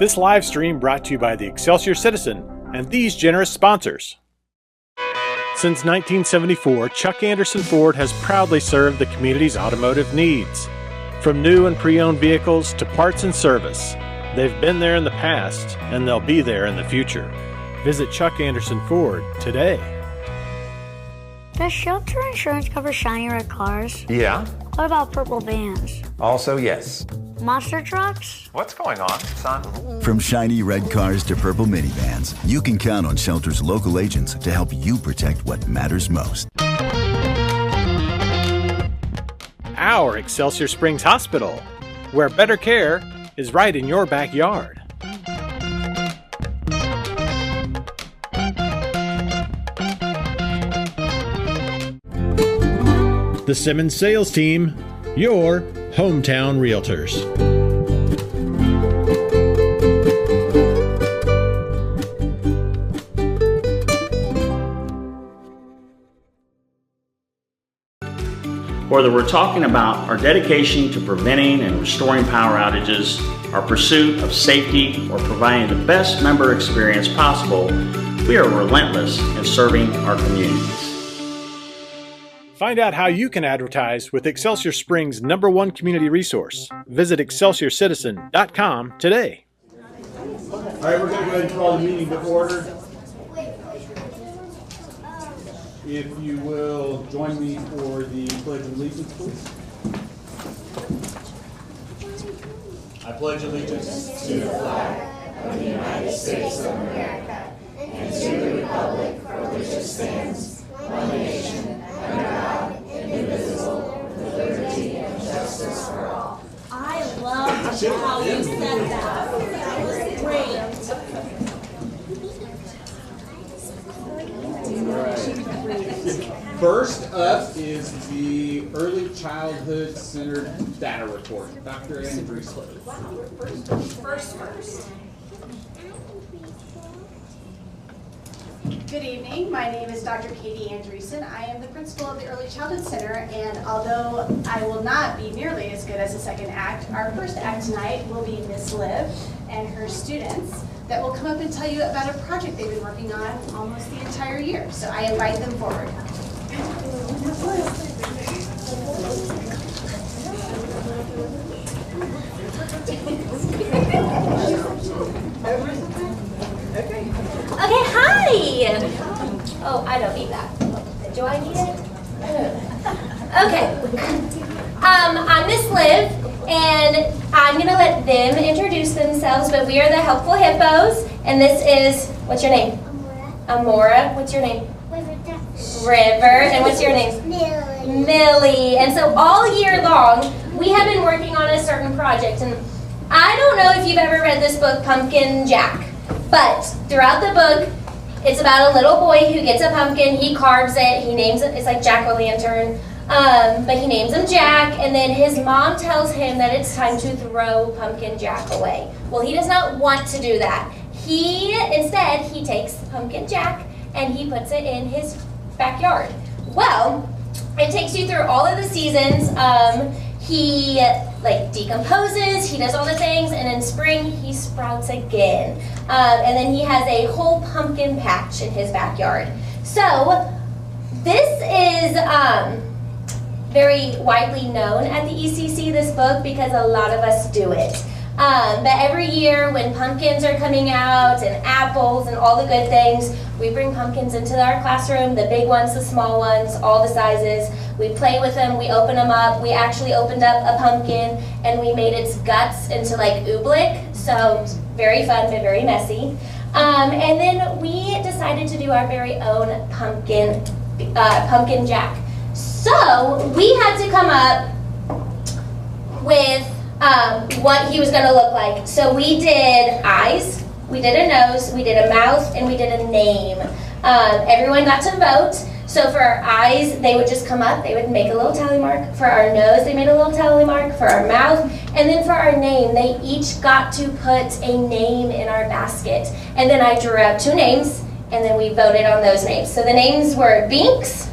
This live stream brought to you by the Excelsior Citizen and these generous sponsors. Since 1974, Chuck Anderson Ford has proudly served the community's automotive needs. From new and pre-owned vehicles to parts and service, they've been there in the past and they'll be there in the future. Visit Chuck Anderson Ford today. Does shelter insurance cover shiny red cars? Yeah. What about purple vans? Also, yes. Monster trucks? What's going on, son? From shiny red cars to purple minivans, you can count on Shelter's local agents to help you protect what matters most. Our Excelsior Springs Hospital, where better care is right in your backyard. The Simmons Sales Team, your hometown realtors. Whether we're talking about our dedication to preventing and restoring power outages, our pursuit of safety, or providing the best member experience possible, we are relentless in serving our communities. Find out how you can advertise with Excelsior Springs' #1 community resource. Visit excelsiorcitizen.com today. All right, we're going to go ahead and call the meeting to order. If you will join me for the Pledge of Allegiance, please. I pledge allegiance to the flag of the United States of America and to the republic for which it stands, one nation, under God, indivisible, with liberty and justice for all. I loved how you said that. That was great. First up is the Early Childhood Centered Data Report. Dr. Andrews. First. Good evening. My name is Dr. Katie Andreessen. I am the principal of the Early Childhood Center, and although I will not be nearly as good as the second act, our first act tonight will be Miss Liv and her students that will come up and tell you about a project they've been working on almost the entire year. So I invite them forward. Okay, hi! Oh, I don't need that. Do I need it? Okay. I'm Miss Liv, and I'm going to let them introduce themselves, but we are the Helpful Hippos, and this is, what's your name? Amora. What's your name? River. And what's your name? Millie. And so all year long, we have been working on a certain project, and I don't know if you've ever read this book, Pumpkin Jack, but throughout the book, it's about a little boy who gets a pumpkin, he carves it, he names it, it's like Jack-o'-lantern, but he names him Jack, and then his mom tells him that it's time to throw Pumpkin Jack away. Well, he does not want to do that. Instead, he takes Pumpkin Jack and he puts it in his backyard. Well, it takes you through all of the seasons. He decomposes, he does all the things, and in spring he sprouts again. And then he has a whole pumpkin patch in his backyard. So this is very widely known at the ECC, this book, because a lot of us do it. But every year when pumpkins are coming out and apples and all the good things, we bring pumpkins into our classroom, the big ones, the small ones, all the sizes. We play with them, we open them up. We actually opened up a pumpkin and we made its guts into like oobleck, so very fun but very messy. And then we decided to do our very own pumpkin Jack. So we had to come up with what he was going to look like. So we did eyes, we did a nose, we did a mouth, and we did a name. Everyone got to vote. So for our eyes, they would just come up, they would make a little tally mark. For our nose, they made a little tally mark. For our mouth, and then for our name, they each got to put a name in our basket. And then I drew out 2 names, and then we voted on those names. So the names were Binks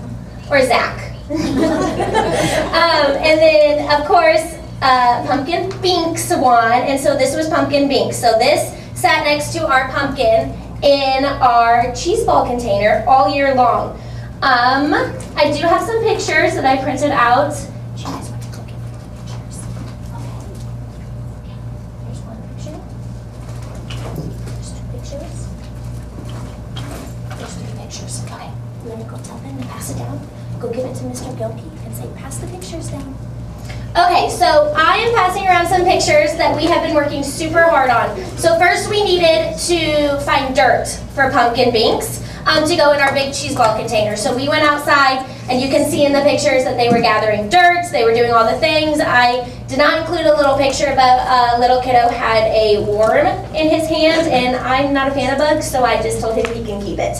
or Zach. And then, of course, Pumpkin Binks won, and so this was Pumpkin Binks. So this sat next to our pumpkin in our cheese ball container all year long. I do have some pictures that I printed out. Do you guys want to look at the pictures? Okay. Here's one picture. There's two pictures. There's three pictures. Okay. I'm going to go tell them to pass it down. Go give it to Mr. Gilkey and say, pass the pictures down. Okay, so I am passing around some pictures that we have been working super hard on. So first we needed to find dirt for Pumpkin Binks to go in our big cheese ball container. So we went outside, and you can see in the pictures that they were gathering dirt, they were doing all the things. I did not include a little picture, but a little kiddo had a worm in his hand, and I'm not a fan of bugs, so I just told him he can keep it.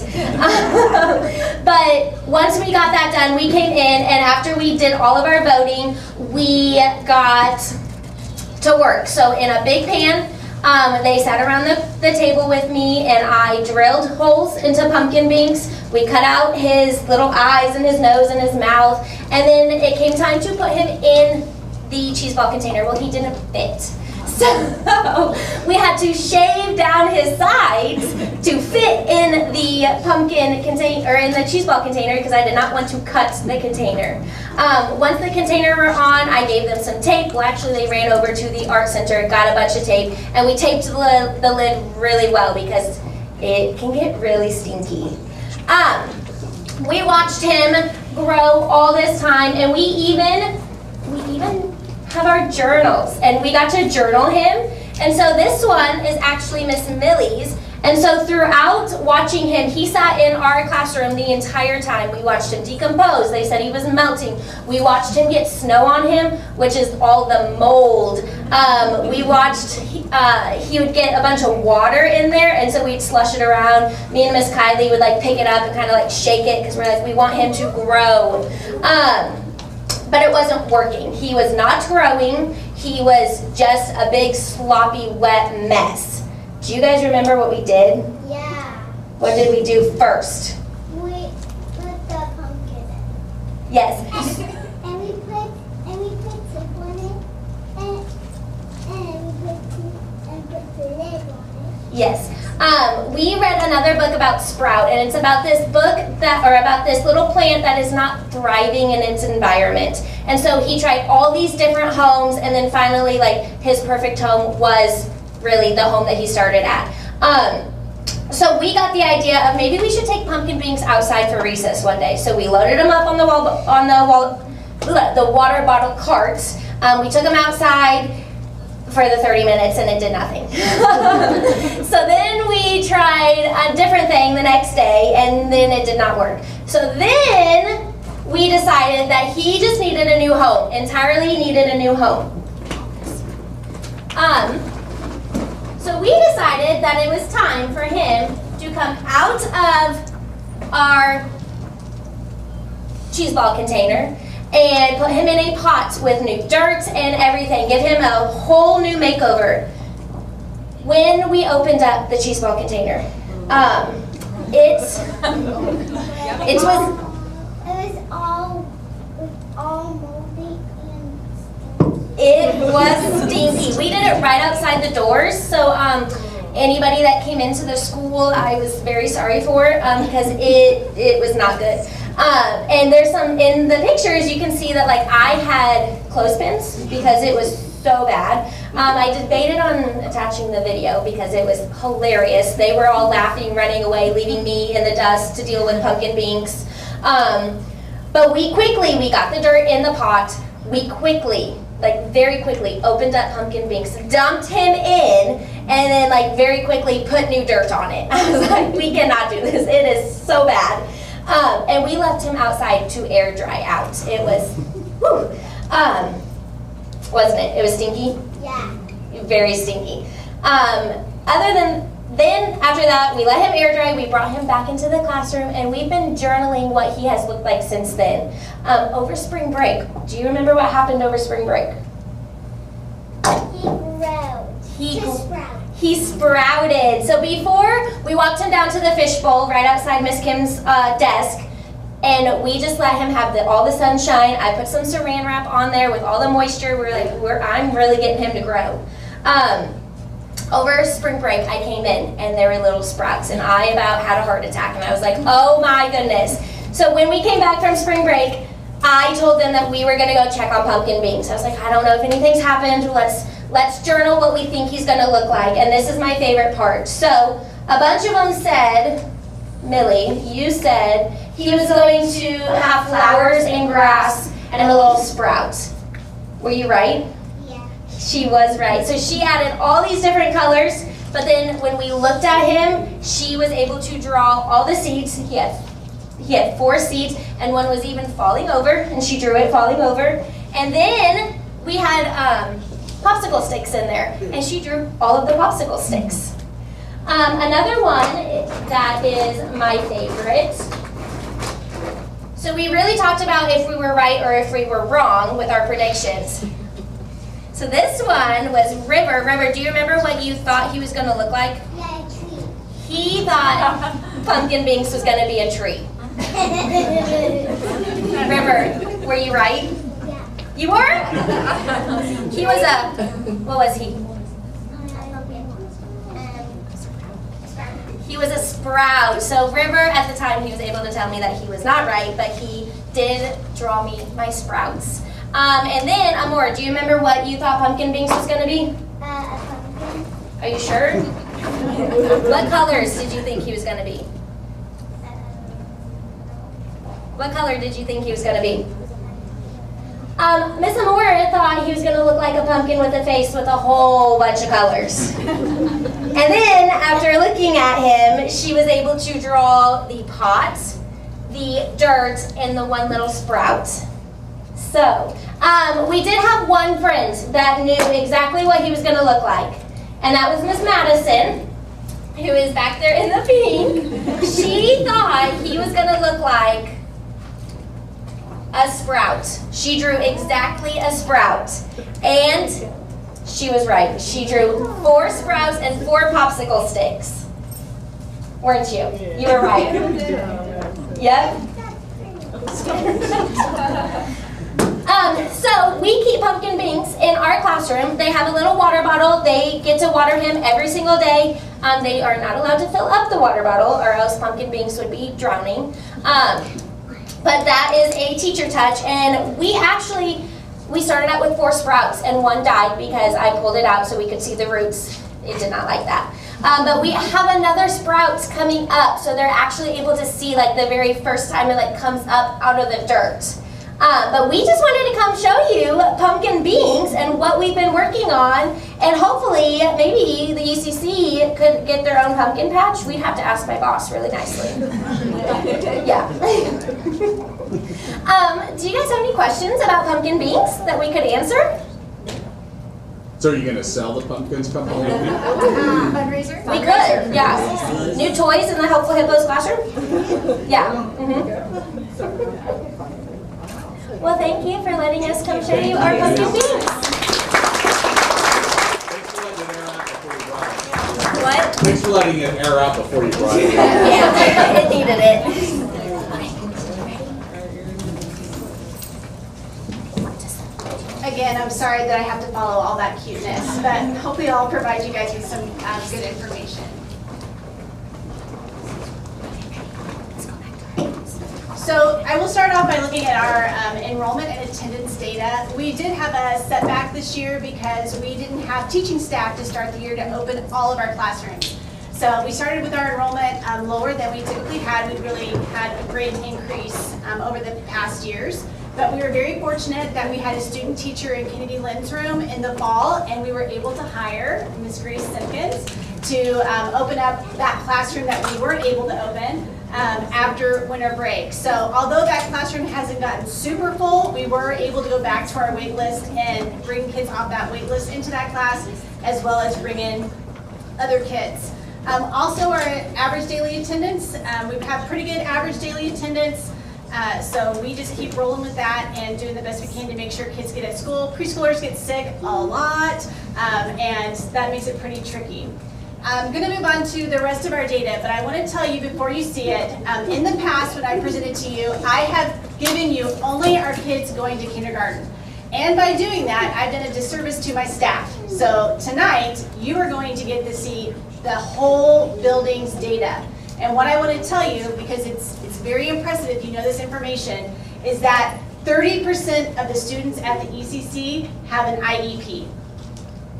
But once we got that done, we came in, and after we did all of our voting, we got to work. So in a big pan, they sat around the table with me, and I drilled holes into Pumpkin Binks. We cut out his little eyes and his nose and his mouth, and then it came time to put him in the cheese ball container. Well, he didn't fit. So we had to shave down his sides to fit in the pumpkin container, or in the cheese ball container, because I did not want to cut the container. Once the container were on, I gave them some tape. Well, actually, they ran over to the art center, got a bunch of tape, and we taped the lid really well because it can get really stinky. We watched him grow all this time, and we even have our journals, and we got to journal him. And so this one is actually Miss Millie's. And so throughout watching him, he sat in our classroom the entire time. We watched him decompose. They said he was melting. We watched him get snow on him, which is all the mold. We watched, he would get a bunch of water in there, and so we'd slush it around. Me and Miss Kylie would like pick it up and kind of like shake it, because we're like, we want him to grow. But it wasn't working. He was not growing. He was just a big sloppy wet mess. Do you guys remember what we did? Yeah. What did we do first? We put the pumpkin in. Yes. And we put soup on it, and we put the lid on it. Yes. We read another book about sprout, and it's about this about this little plant that is not thriving in its environment. And so he tried all these different homes, and then finally, like, his perfect home was really the home that he started at. So we got the idea of maybe we should take Pumpkin Binks outside for recess one day. So we loaded him up on the water bottle carts. We took him outside for the 30 minutes, and it did nothing. So then we tried a different thing the next day, and then it did not work. So then we decided that he just needed a new home, entirely needed a new home. So we decided that it was time for him to come out of our cheese ball container and put him in a pot with new dirt and everything. Give him a whole new makeover. When we opened up the cheese ball container, it was all moldy and stinky. It was stinky. We did it right outside the doors, so anybody that came into the school, I was very sorry for, because it was not good. And there's some, in the pictures, you can see that like I had clothespins because it was so bad. I debated on attaching the video because it was hilarious. They were all laughing, running away, leaving me in the dust to deal with Pumpkin Binks. But we got the dirt in the pot. We quickly, like very quickly, opened up Pumpkin Binks, dumped him in, and then like very quickly put new dirt on it. I was like, we cannot do this. It is so bad. And we left him outside to air dry out. It was, whew, wasn't it? It was stinky? Yeah. Very stinky. Then after that, we let him air dry, we brought him back into the classroom, and we've been journaling what he has looked like since then. Over spring break, do you remember what happened over spring break? He sprouted. He sprouted. So before we walked him down to the fishbowl right outside Miss Kim's desk, And we just let him have all the sunshine. I put some saran wrap on there with all the moisture. I'm really getting him to grow. Over spring break, I came in and there were little sprouts, and I about had a heart attack, and I was like, oh my goodness. So when we came back from spring break, I told them that we were gonna go check on pumpkin beans. I was like, I don't know if anything's happened. Let's journal what we think he's gonna look like, and this is my favorite part. So a bunch of them said, Millie, you said he was going to have flowers and grass and a little sprout. Were you right? Yeah. She was right. So she added all these different colors, but then when we looked at him, she was able to draw all the seeds. He had 4 seeds, and one was even falling over, and she drew it falling over. And then we had popsicle sticks in there, and she drew all of the popsicle sticks. Another one that is my favorite. So we really talked about if we were right or if we were wrong with our predictions. So this one was River. River, do you remember what you thought he was going to look like? Yeah, a tree. He thought Pumpkin Binks was going to be a tree. River, were you right? Yeah. You were? He was what was he? He was a sprout. So River, at the time, he was able to tell me that he was not right, but he did draw me my sprouts. And then, Amora, do you remember what you thought Pumpkin Binks was going to be? A pumpkin. Are you sure? What colors did you think he was going to be? What color did you think he was going to be? Miss Amora thought he was going to look like a pumpkin with a face with a whole bunch of colors. And then, after looking at him, she was able to draw the pot, the dirt, and the one little sprout. So, we did have one friend that knew exactly what he was going to look like, and that was Miss Madison, who is back there in the pink. She thought he was going to look like a sprout. She drew exactly a sprout, and she was right. She drew 4 sprouts and 4 popsicle sticks. Weren't you? You were right. Yep. So we keep Pumpkin Binks in our classroom. They have a little water bottle. They get to water him every single day. They are not allowed to fill up the water bottle, or else Pumpkin Binks would be drowning. But that is a teacher touch, and we started out with 4 sprouts, and 1 died because I pulled it out so we could see the roots. It did not like that. But we have another sprouts coming up, so they're actually able to see like the very first time it comes up out of the dirt. But we just wanted to come show you Pumpkin Binks and what we've been working on, and hopefully maybe the ECC could get their own pumpkin patch. We'd have to ask my boss really nicely. Yeah. Do you guys have any questions about Pumpkin Binks that we could answer? So are you going to sell the pumpkins come home? Fundraiser? We could, yeah. New toys in the Helpful Hippos classroom? Yeah. Well, thank you for letting us come show you our Pumpkin Binks. What? Thanks for letting it air out before you brought it. Yeah, it needed it. Again, I'm sorry that I have to follow all that cuteness, but hopefully I'll provide you guys with some good information. So I will start off by looking at our enrollment and attendance data. We did have a setback this year because we didn't have teaching staff to start the year to open all of our classrooms. So we started with our enrollment lower than we typically had. We really had a great increase over the past years. But we were very fortunate that we had a student teacher in Kennedy Lynn's room in the fall, and we were able to hire Ms. Grace Simpkins to open up that classroom that we weren't able to open after winter break. So although that classroom hasn't gotten super full, we were able to go back to our wait list and bring kids off that wait list into that class, as well as bring in other kids. Also, our average daily attendance, we've had pretty good average daily attendance. So we just keep rolling with that and doing the best we can to make sure kids get at school. Preschoolers get sick a lot, and that makes it pretty tricky. I'm going to move on to the rest of our data, but I want to tell you before you see it, in the past when I presented to you, I have given you only our kids going to kindergarten. And by doing that, I've done a disservice to my staff. So tonight, you are going to get to see the whole building's data. And what I want to tell you, because it's very impressive if you know this information, is that 30% of the students at the ECC have an IEP.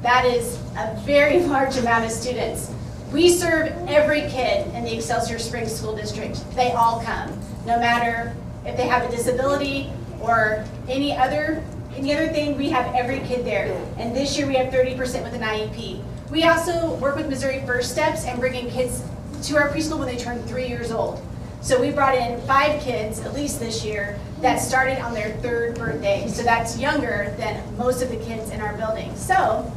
That is a very large amount of students. We serve every kid in the Excelsior Springs School District. They all come, no matter if they have a disability or any other thing, we have every kid there. And this year we have 30% with an IEP. We also work with Missouri First Steps and bringing kids to our preschool when they turn 3 years old. So we brought in 5 kids, at least this year, that started on their 3rd birthday. So that's younger than most of the kids in our building. So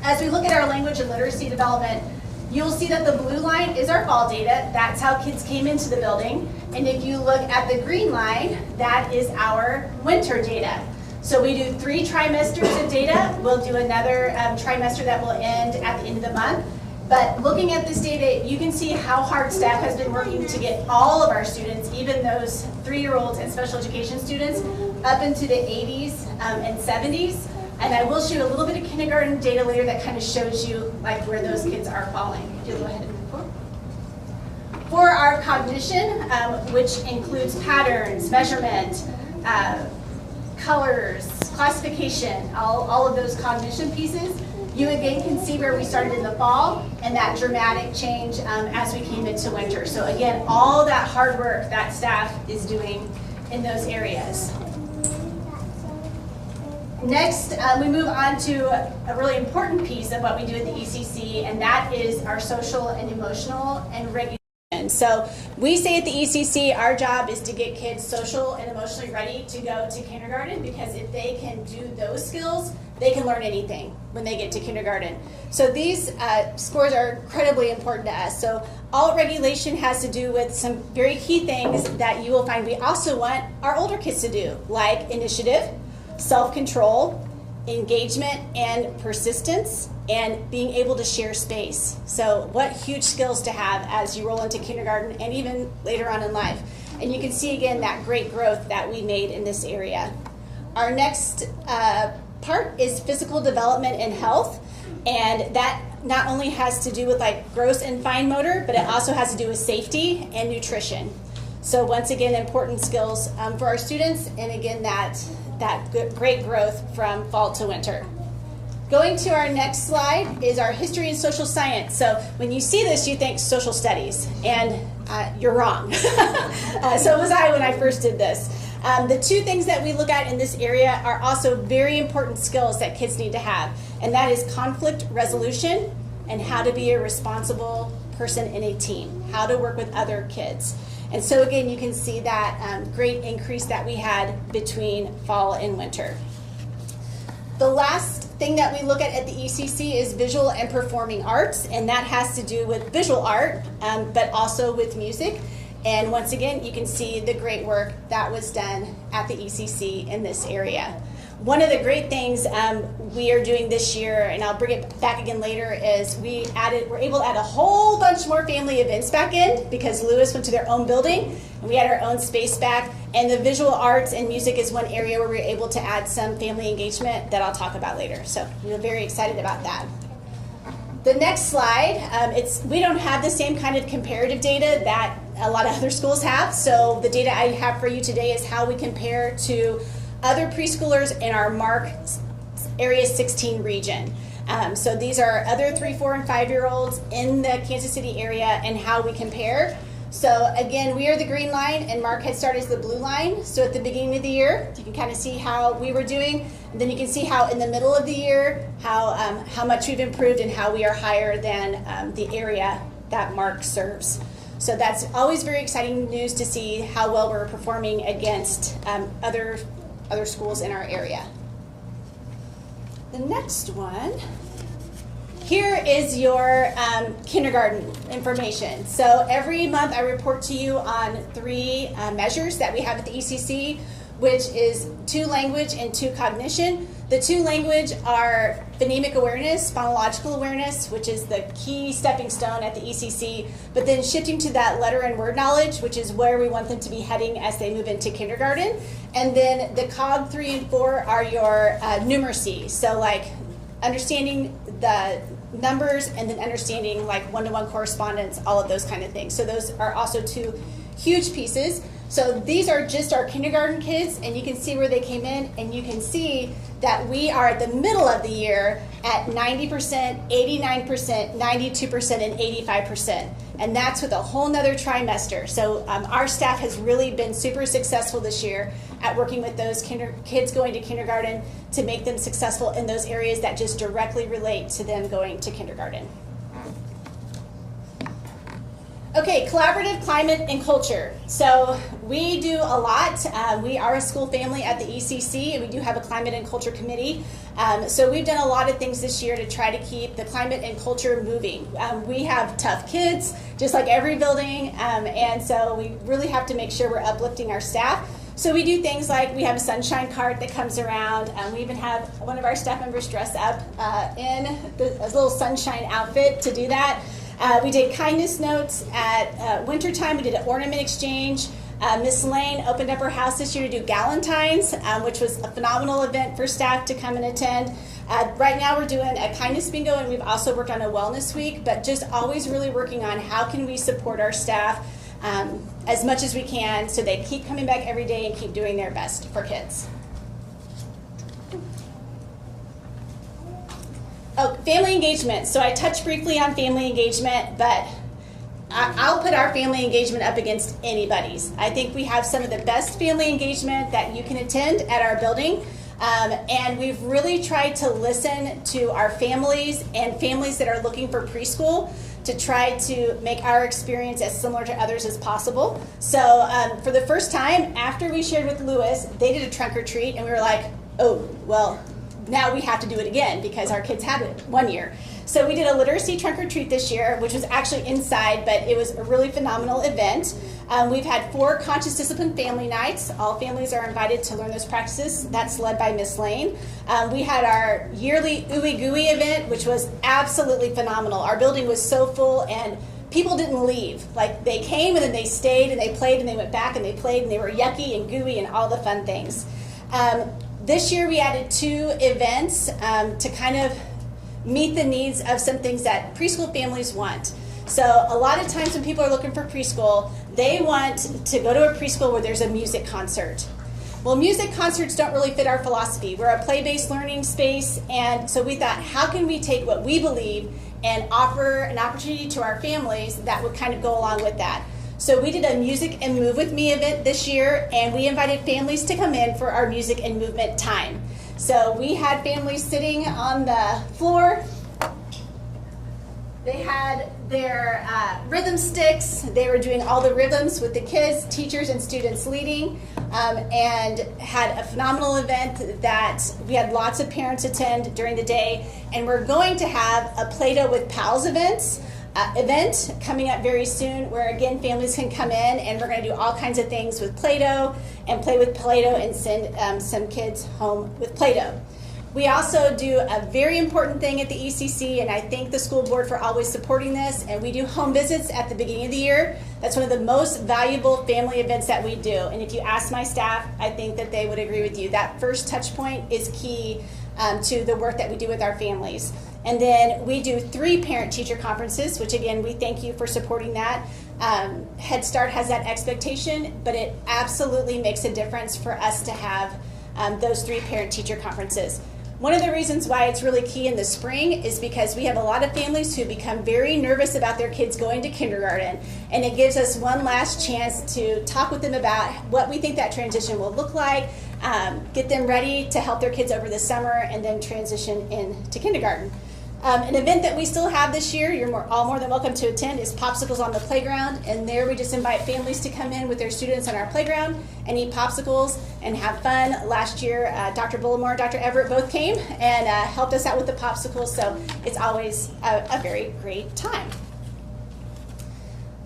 as we look at our language and literacy development, you'll see that the blue line is our fall data. That's how kids came into the building. And if you look at the green line, that is our winter data. So we do 3 trimesters of data. We'll do another trimester that will end at the end of the month. But looking at this data, you can see how hard staff has been working to get all of our students, even those 3-year-olds and special education students, up into the 80s and 70s. And I will show you a little bit of kindergarten data later that kind of shows you like where those kids are falling. You'll go ahead and move forward. For our cognition, which includes patterns, measurement, colors, classification, all of those cognition pieces, you again can see where we started in the fall and that dramatic change as we came into winter. So again, all that hard work that staff is doing in those areas. Next, we move on to a really important piece of what we do at the ECC, and that is our social and emotional and regulation. So we say at the ECC, our job is to get kids social and emotionally ready to go to kindergarten, because if they can do those skills, they can learn anything when they get to kindergarten. So these scores are incredibly important to us. So all regulation has to do with some very key things that you will find we also want our older kids to do, like initiative, self-control, engagement and persistence, and being able to share space. So what huge skills to have as you roll into kindergarten and even later on in life. And you can see again that great growth that we made in this area. Our next part is physical development and health, and that not only has to do with like gross and fine motor, but it also has to do with safety and nutrition. So once again, important skills for our students, and again that great growth from fall to winter. Going to our next slide is our history and social science. So when you see this, you think social studies, and you're wrong. So was I when I first did this. The 2 things that we look at in this area are also very important skills that kids need to have, and that is conflict resolution and how to be a responsible person in a team, how to work with other kids. And so again, you can see that great increase that we had between fall and winter. The last thing that we look at the ECC is visual and performing arts, and that has to do with visual art, but also with music. And once again, you can see the great work that was done at the ECC in this area. One of the great things we are doing this year, and I'll bring it back again later, is we're able to add a whole bunch more family events back in, because Lewis went to their own building and we had our own space back. And the visual arts and music is one area where we're able to add some family engagement that I'll talk about later. So we're very excited about that. The next slide, we don't have the same kind of comparative data that a lot of other schools have. So the data I have for you today is how we compare to other preschoolers in our MARC Area 16 region. So these are other 3, 4, and 5-year-olds in the Kansas City area and how we compare. So again, we are the green line and MARC Head Start is the blue line. So at the beginning of the year, you can kind of see how we were doing. And then you can see how in the middle of the year, how much we've improved and how we are higher than the area that MARC serves. So that's always very exciting news to see how well we're performing against other schools in our area. The next one, here is your kindergarten information. So every month I report to you on 3 measures that we have at the ECC. which is 2 language and 2 cognition. The 2 language are phonemic awareness, phonological awareness, which is the key stepping stone at the ECC, but then shifting to that letter and word knowledge, which is where we want them to be heading as they move into kindergarten. And then the cog 3 and 4 are your numeracy. So like understanding the numbers and then understanding like one-to-one correspondence, all of those kind of things. So those are also 2 huge pieces. So these are just our kindergarten kids, and you can see where they came in, and you can see that we are at the middle of the year at 90%, 89%, 92%, and 85%. And that's with a whole nother trimester. So our staff has really been super successful this year at working with those kids going to kindergarten to make them successful in those areas that just directly relate to them going to kindergarten. Okay, collaborative climate and culture. So we do a lot. We are a school family at the ECC, and we do have a climate and culture committee. So we've done a lot of things this year to try to keep the climate and culture moving. We have tough kids, just like every building, and so we really have to make sure we're uplifting our staff. So we do things like we have a sunshine cart that comes around. We even have one of our staff members dress up in a little sunshine outfit to do that. We did kindness notes at wintertime. We did an ornament exchange. Miss Lane opened up her house this year to do Galentine's, which was a phenomenal event for staff to come and attend. Right now we're doing a kindness bingo, and we've also worked on a wellness week, but just always really working on how can we support our staff as much as we can so they keep coming back every day and keep doing their best for kids. Oh, family engagement. So I touched briefly on family engagement, but I'll put our family engagement up against anybody's. I think we have some of the best family engagement that you can attend at our building. And we've really tried to listen to our families and families that are looking for preschool to try to make our experience as similar to others as possible. So for the first time, after we shared with Lewis, they did a trunk or treat, and we were like, oh, well, now we have to do it again because our kids had it 1 year. So we did a literacy trunk or treat this year, which was actually inside, but it was a really phenomenal event. We've had 4 conscious discipline family nights. All families are invited to learn those practices. That's led by Miss Lane. We had our yearly Ooey Gooey event, which was absolutely phenomenal. Our building was so full, and people didn't leave. Like, they came and then they stayed and they played and they went back and they played and they were yucky and gooey and all the fun things. This year we added 2 events to kind of meet the needs of some things that preschool families want. So a lot of times when people are looking for preschool, they want to go to a preschool where there's a music concert. Well, music concerts don't really fit our philosophy. We're a play-based learning space, and so we thought, how can we take what we believe and offer an opportunity to our families that would kind of go along with that? So we did a Music and Move With Me event this year, and we invited families to come in for our music and movement time. So we had families sitting on the floor. They had their rhythm sticks. They were doing all the rhythms with the kids, teachers, and students leading, and had a phenomenal event that we had lots of parents attend during the day. And we're going to have a Play-Doh with Pals event coming up very soon, where again families can come in, and we're going to do all kinds of things with Play-Doh and play with Play-Doh and send some kids home with Play-Doh. We also do a very important thing at the ECC, and I thank the school board for always supporting this, and we do home visits at the beginning of the year. That's one of the most valuable family events that we do, and if you ask my staff, I think that they would agree with you. That first touch point is key to the work that we do with our families. And then we do 3 parent-teacher conferences, which again, we thank you for supporting that. Head Start has that expectation, but it absolutely makes a difference for us to have those 3 parent-teacher conferences. One of the reasons why it's really key in the spring is because we have a lot of families who become very nervous about their kids going to kindergarten, and it gives us one last chance to talk with them about what we think that transition will look like, get them ready to help their kids over the summer, and then transition into kindergarten. An event that we still have this year, you're all more than welcome to attend, is Popsicles on the Playground. And there we just invite families to come in with their students on our playground and eat popsicles and have fun. Last year, Dr. Bullimore and Dr. Everett both came and helped us out with the popsicles, so it's always a very great time.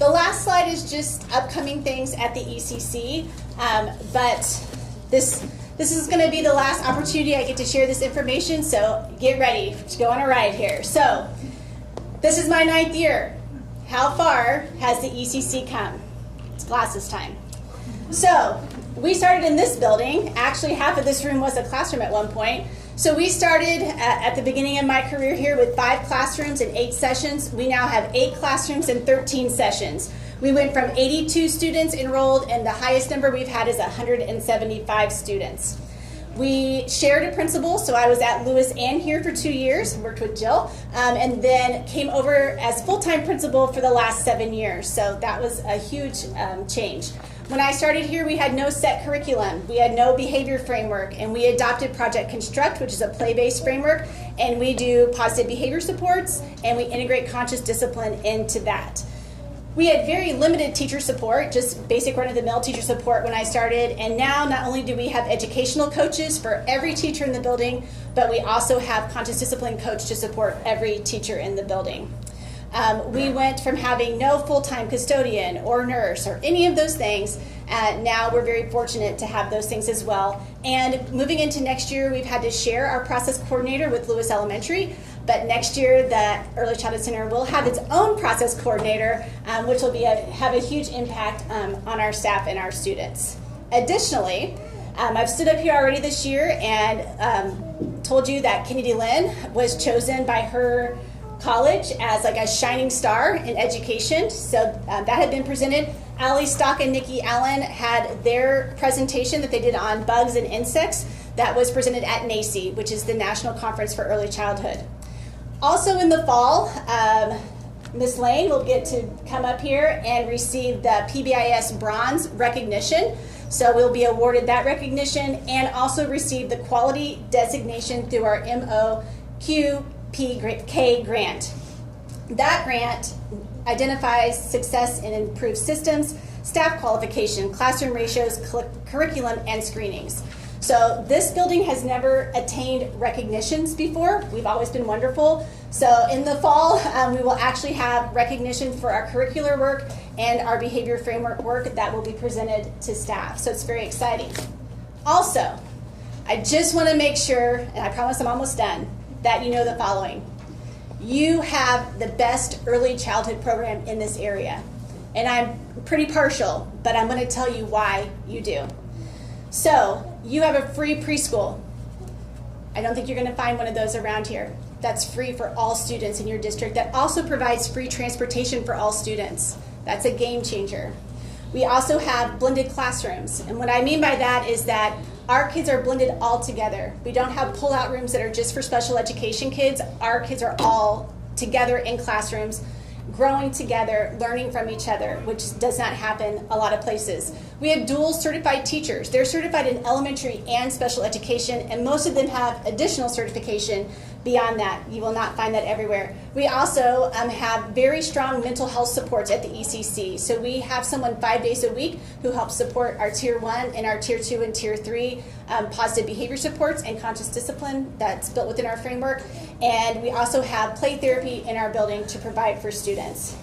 The last slide is just upcoming things at the ECC, but This is going to be the last opportunity I get to share this information, so get ready to go on a ride here. So, this is my 9th year. How far has the ECC come? It's glasses time. So, we started in this building. Actually, half of this room was a classroom at one point. So we started at the beginning of my career here with 5 classrooms and 8 sessions. We now have 8 classrooms and 13 sessions. We went from 82 students enrolled, and the highest number we've had is 175 students. We shared a principal, so I was at Lewis and here for 2 years, worked with Jill, and then came over as full-time principal for the last 7 years. So that was a huge change. When I started here, we had no set curriculum, we had no behavior framework, and we adopted Project Construct, which is a play-based framework, and we do positive behavior supports, and we integrate conscious discipline into that. We had very limited teacher support, just basic run-of-the-mill teacher support when I started, and now not only do we have educational coaches for every teacher in the building, but we also have conscious discipline coach to support every teacher in the building. We went from having no full-time custodian or nurse or any of those things, now we're very fortunate to have those things as well. And moving into next year, we've had to share our process coordinator with Lewis Elementary, but next year the Early Childhood Center will have its own process coordinator, which will have a huge impact on our staff and our students. Additionally, I've stood up here already this year and told you that Kennedy Lynn was chosen by her college as like a shining star in education. So that had been presented. Allie Stock and Nikki Allen had their presentation that they did on bugs and insects that was presented at NACE, which is the National Conference for Early Childhood. Also in the fall, Ms. Lane will get to come up here and receive the PBIS Bronze recognition. So we'll be awarded that recognition and also receive the quality designation through our MOQPK grant. That grant identifies success in improved systems, staff qualification, classroom ratios, curriculum, and screenings. So this building has never attained recognitions before. We've always been wonderful. So in the fall, we will actually have recognition for our curricular work and our behavior framework work that will be presented to staff. So it's very exciting. Also, I just want to make sure, and I promise I'm almost done, that you know the following. You have the best early childhood program in this area. And I'm pretty partial, but I'm going to tell you why you do. So, you have a free preschool. I don't think you're going to find one of those around here. That's free for all students in your district. That also provides free transportation for all students. That's a game changer. We also have blended classrooms. And what I mean by that is that our kids are blended all together. We don't have pull-out rooms that are just for special education kids. Our kids are all together in classrooms, growing together, learning from each other, which does not happen a lot of places. We have dual certified teachers. They're certified in elementary and special education, and most of them have additional certification beyond that. You will not find that everywhere. We also have very strong mental health supports at the ECC. So we have someone 5 days a week who helps support our Tier 1 and our Tier 2 and Tier 3 positive behavior supports and conscious discipline that's built within our framework. And we also have play therapy in our building to provide for students.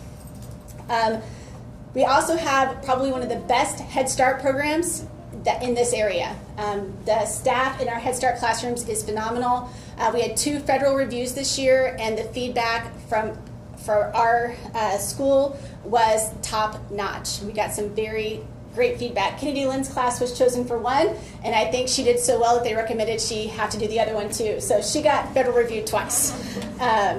We also have probably one of the best Head Start programs in this area. The staff in our Head Start classrooms is phenomenal. We had 2 federal reviews this year, and the feedback for our school was top notch. We got some very great feedback. Kennedy Lynn's class was chosen for 1, and I think she did so well that they recommended she have to do the other one too. So she got federal review twice.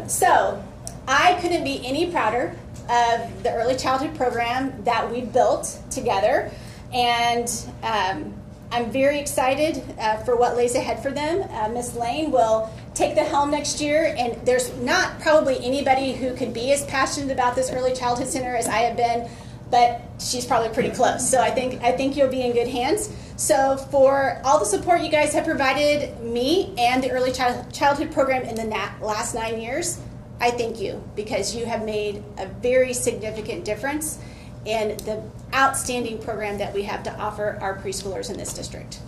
So I couldn't be any prouder of the early childhood program that we built together, and I'm very excited for what lays ahead for them. Ms. Lane will take the helm next year, and there's not probably anybody who could be as passionate about this early childhood center as I have been, but she's probably pretty close. So I think you'll be in good hands. So for all the support you guys have provided me and the early childhood program in the last 9 years, I thank you, because you have made a very significant difference in the outstanding program that we have to offer our preschoolers in this district.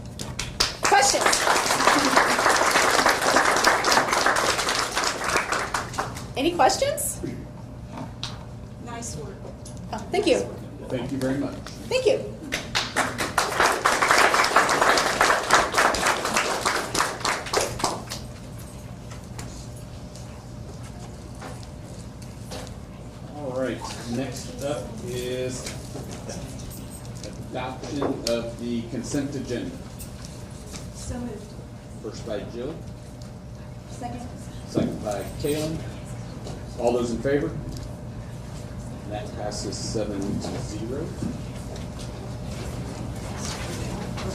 Questions? Any questions? Nice work. Oh, thank you. Thank you very much. Thank you. adoption of the consent agenda. So moved. First by Jill, Second. second by Kaylin. All those in favor? That passes 7-0.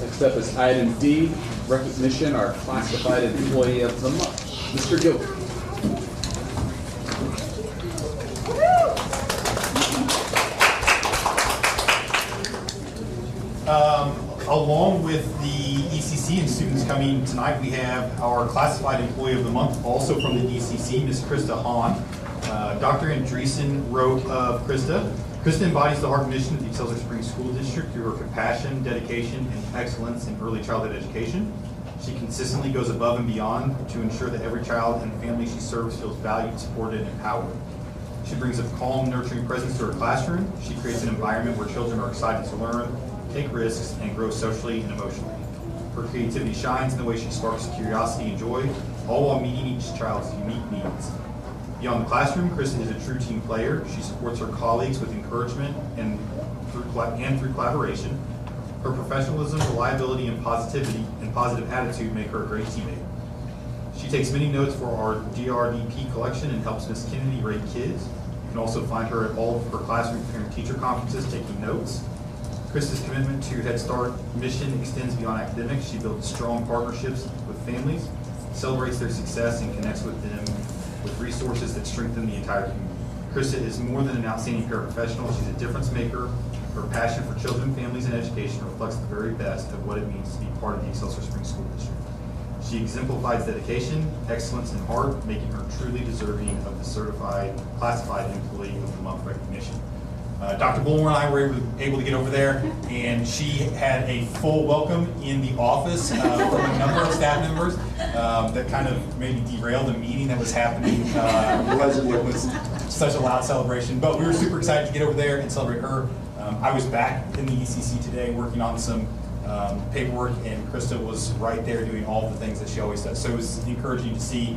Next up is item D, recognition our classified employee of the month, Mr. Gilbert. Along with the ECC and students coming tonight, we have our classified employee of the month, also from the ECC, Ms. Krista Hahn. Dr. Andreessen wrote of Krista. Krista embodies the heart and mission of the Excelsior Springs School District through her compassion, dedication, and excellence in early childhood education. She consistently goes above and beyond to ensure that every child and family she serves feels valued, supported, and empowered. She brings a calm, nurturing presence to her classroom. She creates an environment where children are excited to learn, take risks, and grow socially and emotionally. Her creativity shines in the way she sparks curiosity and joy, all while meeting each child's unique needs. Beyond the classroom, Kristen is a true team player. She supports her colleagues with encouragement and through collaboration. Her professionalism, reliability, and positive attitude make her a great teammate. She takes many notes for our DRDP collection and helps Miss Kennedy rate kids. You can also find her at all of her classroom parent-teacher conferences taking notes. Krista's commitment to Head Start mission extends beyond academics. She builds strong partnerships with families, celebrates their success, and connects with them with resources that strengthen the entire community. Krista is more than an outstanding paraprofessional. She's a difference maker. Her passion for children, families, and education reflects the very best of what it means to be part of the Excelsior Springs School District. She exemplifies dedication, excellence, and heart, making her truly deserving of the certified classified employee of the month recognition. Dr. Bullmore and I were able to get over there, and she had a full welcome in the office from a number of staff members that kind of maybe derailed the meeting that was happening. It was such a loud celebration, but we were super excited to get over there and celebrate her. I was back in the ECC today working on some paperwork, and Krista was right there doing all the things that she always does. So it was encouraging to see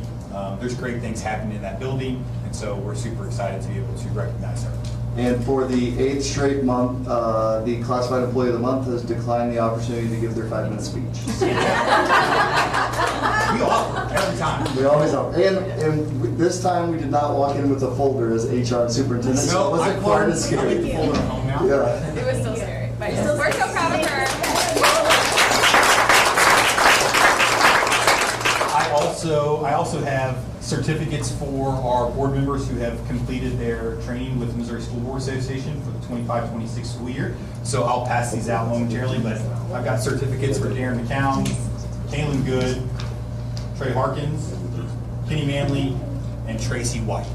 there's great things happening in that building, and so we're super excited to be able to recognize her. And for the 8th straight month, the Classified Employee of the Month has declined the opportunity to give their 5-minute speech. We offer every time. We always offer. And this time we did not walk in with a folder as HR superintendent, so it wasn't quite as scary. Yeah. Yeah. It was still scary, but we're so proud of her. I also have certificates for our board members who have completed their training with the Missouri School Board Association for the 25-26 school year. So I'll pass these out momentarily, but I've got certificates for Darren McCown, Kaylin Good, Trey Harkins, Kenny Manley, and Tracy White.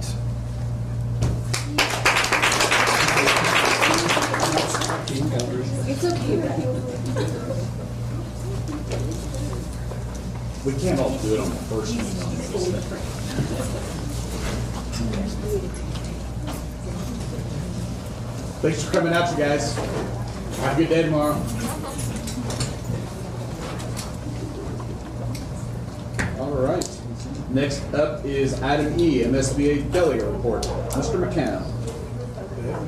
It's okay, We can't all do it on the first one. Thanks for coming out, you guys. Have a good day tomorrow. All right. Next up is item E, MSBA delegate report. Mr. McCown.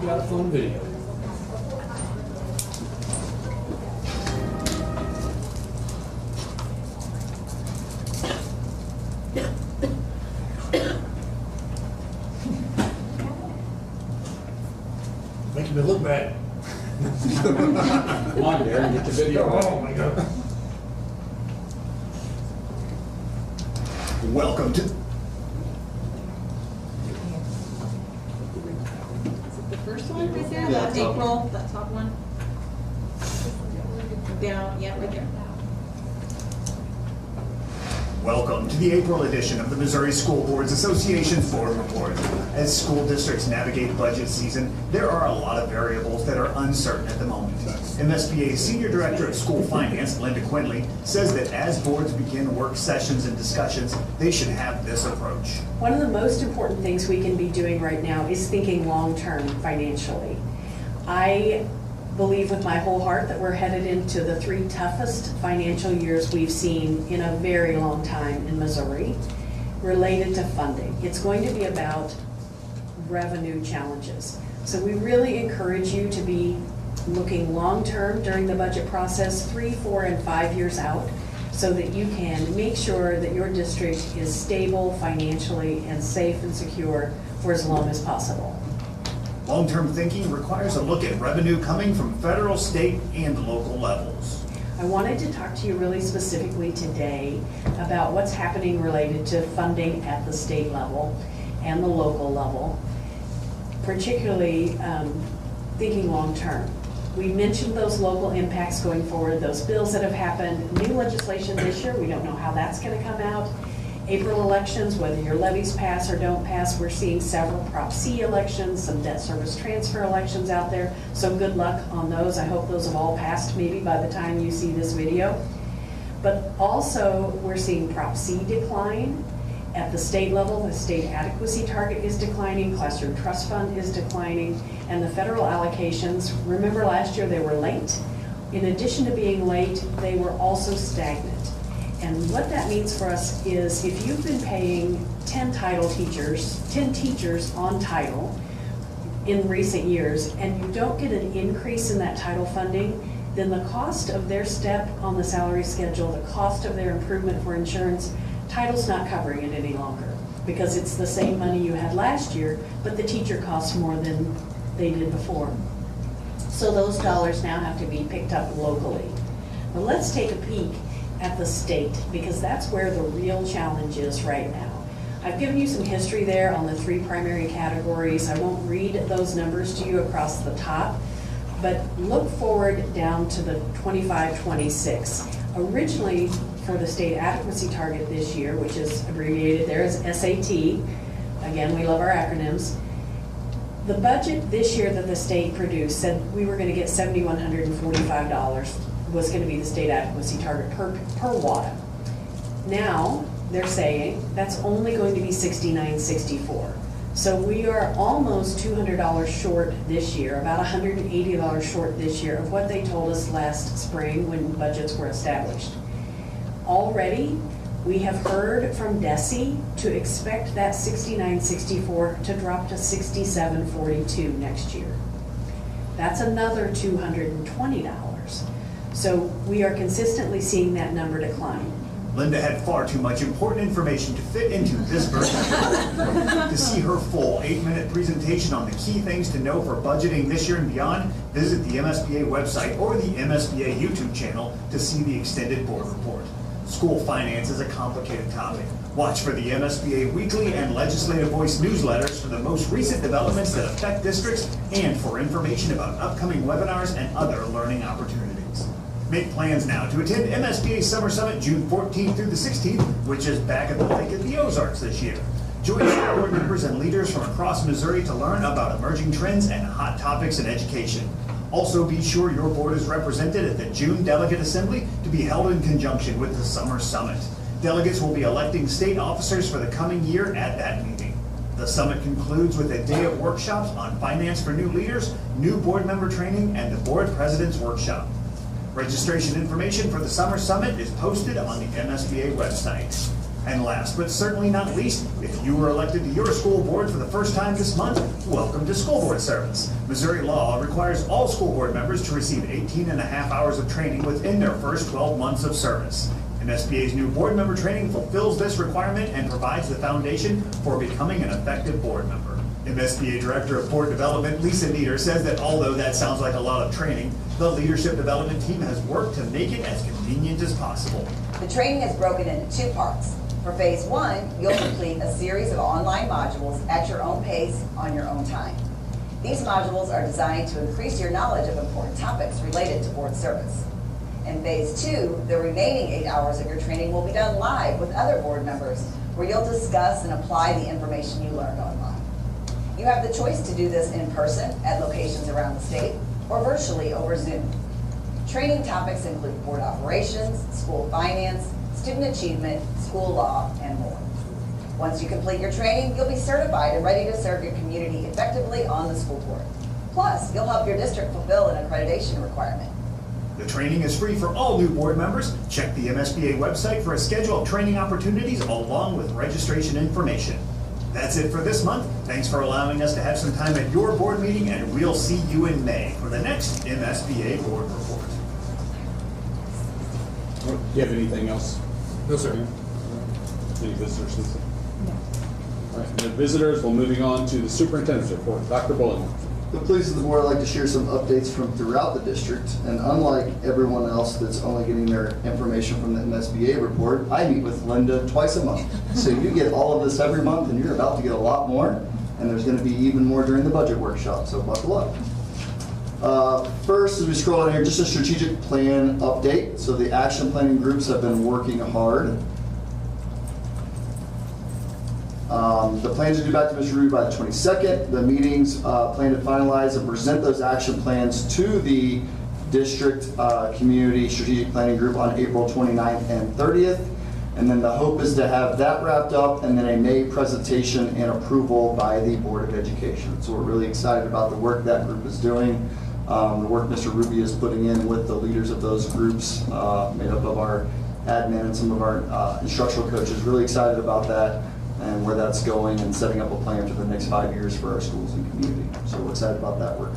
We got a phone video. Making me look bad. Come on, Darren, get the video. Oh my God. Welcome to. The first one right there, Yeah, that top April, that top one. Down, yeah, right there. Welcome to the April edition of the Missouri School Boards Association's Board Report. As school districts navigate budget season, there are a lot of variables that are uncertain at the moment. MSBA's Senior Director of School Finance, Linda Quinley, says that as boards begin work sessions and discussions, they should have this approach. One of the most important things we can be doing right now is thinking long-term financially. I believe with my whole heart that we're headed into the 3 toughest financial years we've seen in a very long time in Missouri related to funding. It's going to be about revenue challenges. So we really encourage you to be looking long-term during the budget process, 3, 4, and 5 years out, so that you can make sure that your district is stable financially and safe and secure for as long as possible. Long-term thinking requires a look at revenue coming from federal, state, and local levels. I wanted to talk to you really specifically today about what's happening related to funding at the state level and the local level, particularly thinking long-term. We mentioned those local impacts going forward, those bills that have happened, new legislation this year, we don't know how that's going to come out. April elections, whether your levies pass or don't pass, we're seeing several Prop C elections, some debt service transfer elections out there, so good luck on those. I hope those have all passed maybe by the time you see this video. But also, we're seeing Prop C decline. At the state level, the state adequacy target is declining, classroom trust fund is declining, and the federal allocations, remember last year they were late. In addition to being late, they were also stagnant. And what that means for us is if you've been paying 10 teachers on title in recent years, and you don't get an increase in that title funding, then the cost of their step on the salary schedule, the cost of their improvement for insurance, title's not covering it any longer because it's the same money you had last year, but the teacher costs more than they did before. So those dollars now have to be picked up locally. But let's take a peek at the state, because that's where the real challenge is right now. I've given you some history there on the 3 primary categories. I won't read those numbers to you across the top, but look forward down to the 25-26. Originally, for the state adequacy target this year, which is abbreviated there as SAT, again, we love our acronyms, the budget this year that the state produced said we were going to get $7,145 was going to be the state adequacy target per WADA. Now, they're saying that's only going to be $69.64. So we are almost $200 short this year, about $180 short this year of what they told us last spring when budgets were established. Already, we have heard from DESE to expect that $69.64 to drop to $67.42 next year. That's another $220. So we are consistently seeing that number decline. Linda had far too much important information to fit into this version. To see her full 8-minute presentation on the key things to know for budgeting this year and beyond, visit the MSBA website or the MSBA YouTube channel to see the extended board report. School finance is a complicated topic. Watch for the MSBA weekly and Legislative Voice newsletters for the most recent developments that affect districts and for information about upcoming webinars and other learning opportunities. Make plans now to attend MSBA Summer Summit June 14th through the 16th, which is back at the lake at the Ozarks this year. Join school board members and leaders from across Missouri to learn about emerging trends and hot topics in education. Also, be sure your board is represented at the June Delegate Assembly to be held in conjunction with the Summer Summit. Delegates will be electing state officers for the coming year at that meeting. The summit concludes with a day of workshops on finance for new leaders, new board member training, and the board president's workshop. Registration information for the Summer Summit is posted on the MSBA website. And last but certainly not least, if you were elected to your school board for the first time this month, welcome to school board service. Missouri law requires all school board members to receive 18.5 hours of training within their first 12 months of service. MSBA's new board member training fulfills this requirement and provides the foundation for becoming an effective board member. MSBA Director of Board Development, Lisa Nieder, says that although that sounds like a lot of training, the leadership development team has worked to make it as convenient as possible. The training is broken into 2 parts. For phase 1, you'll complete a series of online modules at your own pace on your own time. These modules are designed to increase your knowledge of important topics related to board service. In phase 2, the remaining 8 hours of your training will be done live with other board members, where you'll discuss and apply the information you learned online. You have the choice to do this in person at locations around the state or virtually over Zoom. Training topics include board operations, school finance, student achievement, school law, and more. Once you complete your training, you'll be certified and ready to serve your community effectively on the school board. Plus, you'll help your district fulfill an accreditation requirement. The training is free for all new board members. Check the MSBA website for a schedule of training opportunities along with registration information. That's it for this month. Thanks for allowing us to have some time at your board meeting, and we'll see you in May for the next MSBA board report. Do you have anything else? No, sir. Any visitors? No. All right, the visitors, we're moving on to the superintendent's report. Dr. Bullinger. The pleased of the board, I'd like to share some updates from throughout the district. And unlike everyone else that's only getting their information from the MSBA report, I meet with Linda twice a month. So you get all of this every month, and you're about to get a lot more. And there's going to be even more during the budget workshop, so buckle up. First, as we scroll down here, just a strategic plan update. So the action planning groups have been working hard. The plans are due back to Mr. Rubio by the 22nd. The meetings plan to finalize and present those action plans to the district community strategic planning group on April 29th and 30th. And then the hope is to have that wrapped up and then a May presentation and approval by the Board of Education. So we're really excited about the work that group is doing. The work Mr. Rubio is putting in with the leaders of those groups, made up of our admin and some of our instructional coaches. Really excited about that and where that's going and setting up a plan for the next 5 years for our schools and community. So we're excited about that work.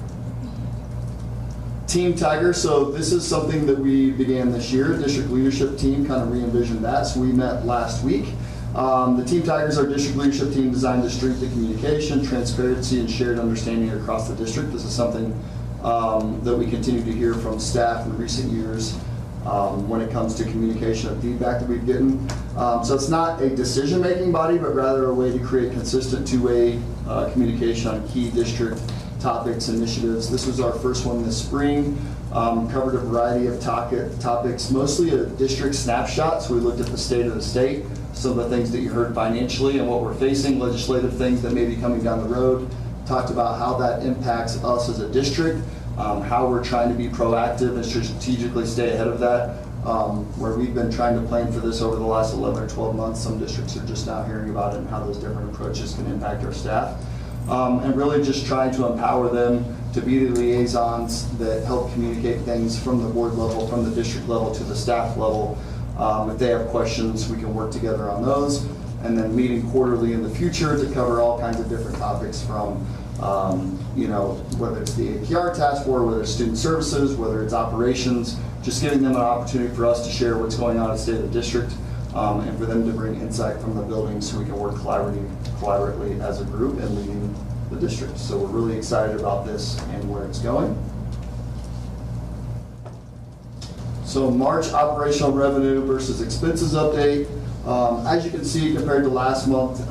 Team Tiger, so this is something that we began this year. District leadership team kind of re-envisioned that, so we met last week. The Team Tiger is our district leadership team designed to strengthen communication, transparency, and shared understanding across the district. This is something that we continue to hear from staff in recent years when it comes to communication and feedback that we've gotten. So it's not a decision-making body, but rather a way to create consistent two-way communication on key district topics, initiatives. This was our first one this spring. Covered a variety of topics, mostly a district snapshot. So we looked at the state of the state, some of the things that you heard financially and what we're facing, legislative things that may be coming down the road. Talked about how that impacts us as a district, how we're trying to be proactive and strategically stay ahead of that. Where we've been trying to plan for this over the last 11 or 12 months, some districts are just now hearing about it and how those different approaches can impact our staff. And really just trying to empower them to be the liaisons that help communicate things from the board level, from the district level to the staff level. If they have questions, we can work together on those. And then meeting quarterly in the future to cover all kinds of different topics from, you know, whether it's the APR task force, whether it's student services, whether it's operations, just giving them an opportunity for us to share what's going on at state of the district, and for them to bring insight from the building so we can work collaboratively as a group and leading the district. So we're really excited about this and where it's going. So March operational revenue versus expenses update. As you can see, compared to last month,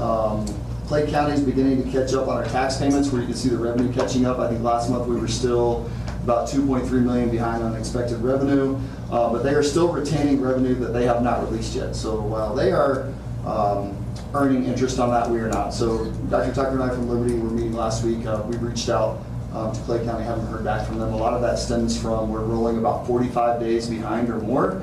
Clay County is beginning to catch up on our tax payments, where you can see the revenue catching up. I think last month we were still about $2.3 million behind on expected revenue, but they are still retaining revenue that they have not released yet. So while they are earning interest on that, we are not. So Dr. Tucker and I from Liberty were meeting last week. We reached out to Clay County, haven't heard back from them. A lot of that stems from we're rolling about 45 days behind or more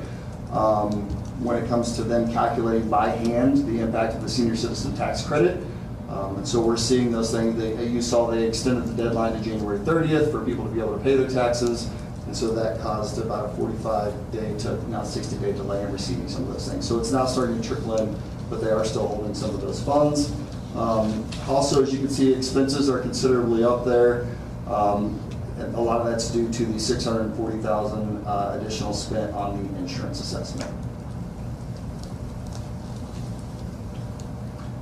when it comes to them calculating by hand the impact of the senior citizen tax credit. And so we're seeing those things. You saw they extended the deadline to January 30th for people to be able to pay their taxes. And so that caused about a 45-day to now 60-day delay in receiving some of those things. So it's now starting to trickle in, but they are still holding some of those funds. Also, as you can see, expenses are considerably up there. And a lot of that's due to the $640,000 additional spent on the insurance assessment.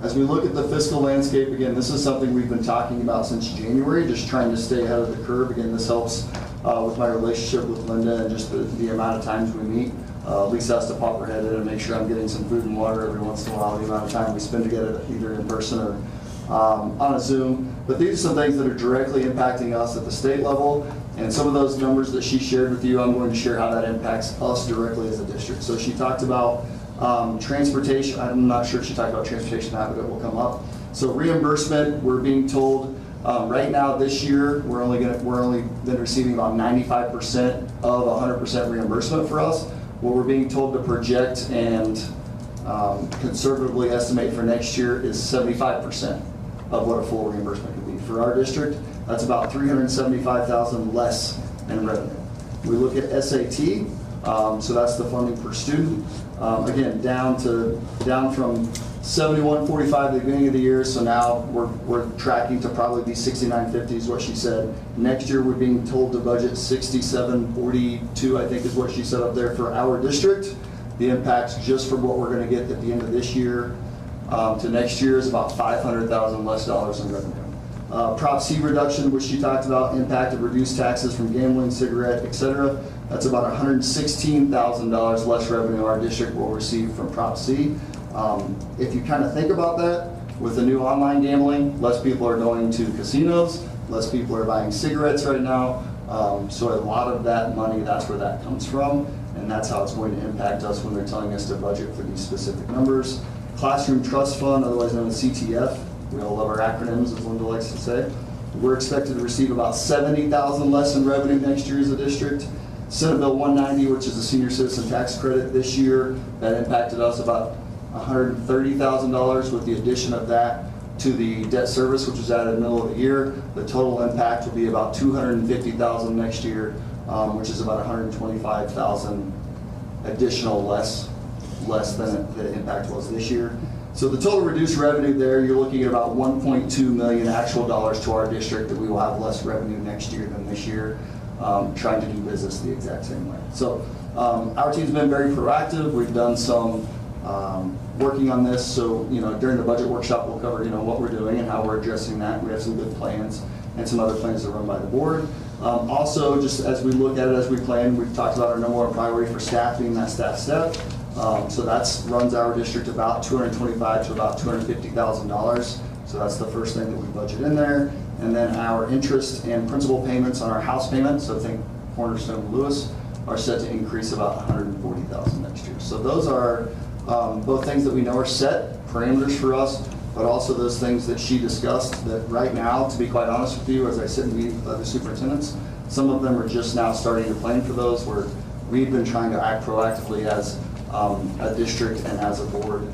As we look at the fiscal landscape, again, this is something we've been talking about since January, just trying to stay ahead of the curve. Again, this helps with my relationship with Linda and just the amount of times we meet. Lisa has to pop her head in and make sure I'm getting some food and water every once in a while, the amount of time we spend together either in person or on a Zoom. But these are some things that are directly impacting us at the state level. And some of those numbers that she shared with you, I'm going to share how that impacts us directly as a district. So she talked about transportation. I'm not sure if she talked about transportation or not, but it will come up. So reimbursement, we're being told right now this year we're only been receiving about 95% of 100% reimbursement for us. What we're being told to project and conservatively estimate for next year is 75% of what a full reimbursement could be. For our district, that's about $375,000 less in revenue. We look at SAT. So that's the funding per student. Again, down from 71.45 at the beginning of the year, so now we're tracking to probably be 69.50 is what she said. Next year we're being told to budget 67.42, I think is what she said up there for our district. The impact just from what we're going to get at the end of this year to next year is about $500,000 less dollars in revenue. Prop C reduction, which she talked about, impact of reduced taxes from gambling, cigarette, etc. That's about $116,000 less revenue our district will receive from Prop C. If you kind of think about that, with the new online gambling, less people are going to casinos, less people are buying cigarettes right now. So a lot of that money, that's where that comes from, and that's how it's going to impact us when they're telling us to budget for these specific numbers. Classroom Trust Fund, otherwise known as CTF, we all love our acronyms, as Linda likes to say. We're expected to receive about $70,000 less in revenue next year as a district. Senate Bill 190, which is a senior citizen tax credit this year, that impacted us about $130,000 with the addition of that to the debt service, which was added in the middle of the year. The total impact will be about $250,000 next year, which is about $125,000 additional less than the impact was this year. So the total reduced revenue there, you're looking at about 1.2 million actual dollars to our district that we will have less revenue next year than this year, trying to do business the exact same way. So our team's been very proactive. We've done some working on this. So, during the budget workshop, we'll cover, what we're doing and how we're addressing that. We have some good plans and some other plans that are run by the board. Also, just as we look at it, as we plan, we've talked about our number one priority for staff being that staff step. So that runs our district about $225,000 to about $250,000. So that's the first thing that we budget in there. And then our interest and principal payments on our house payment, so think Cornerstone and Lewis, are set to increase about $140,000 next year. So those are both things that we know are set parameters for us, but also those things that she discussed that right now, to be quite honest with you, as I sit and meet with other superintendents, some of them are just now starting to plan for those, where we've been trying to act proactively as a district and as a board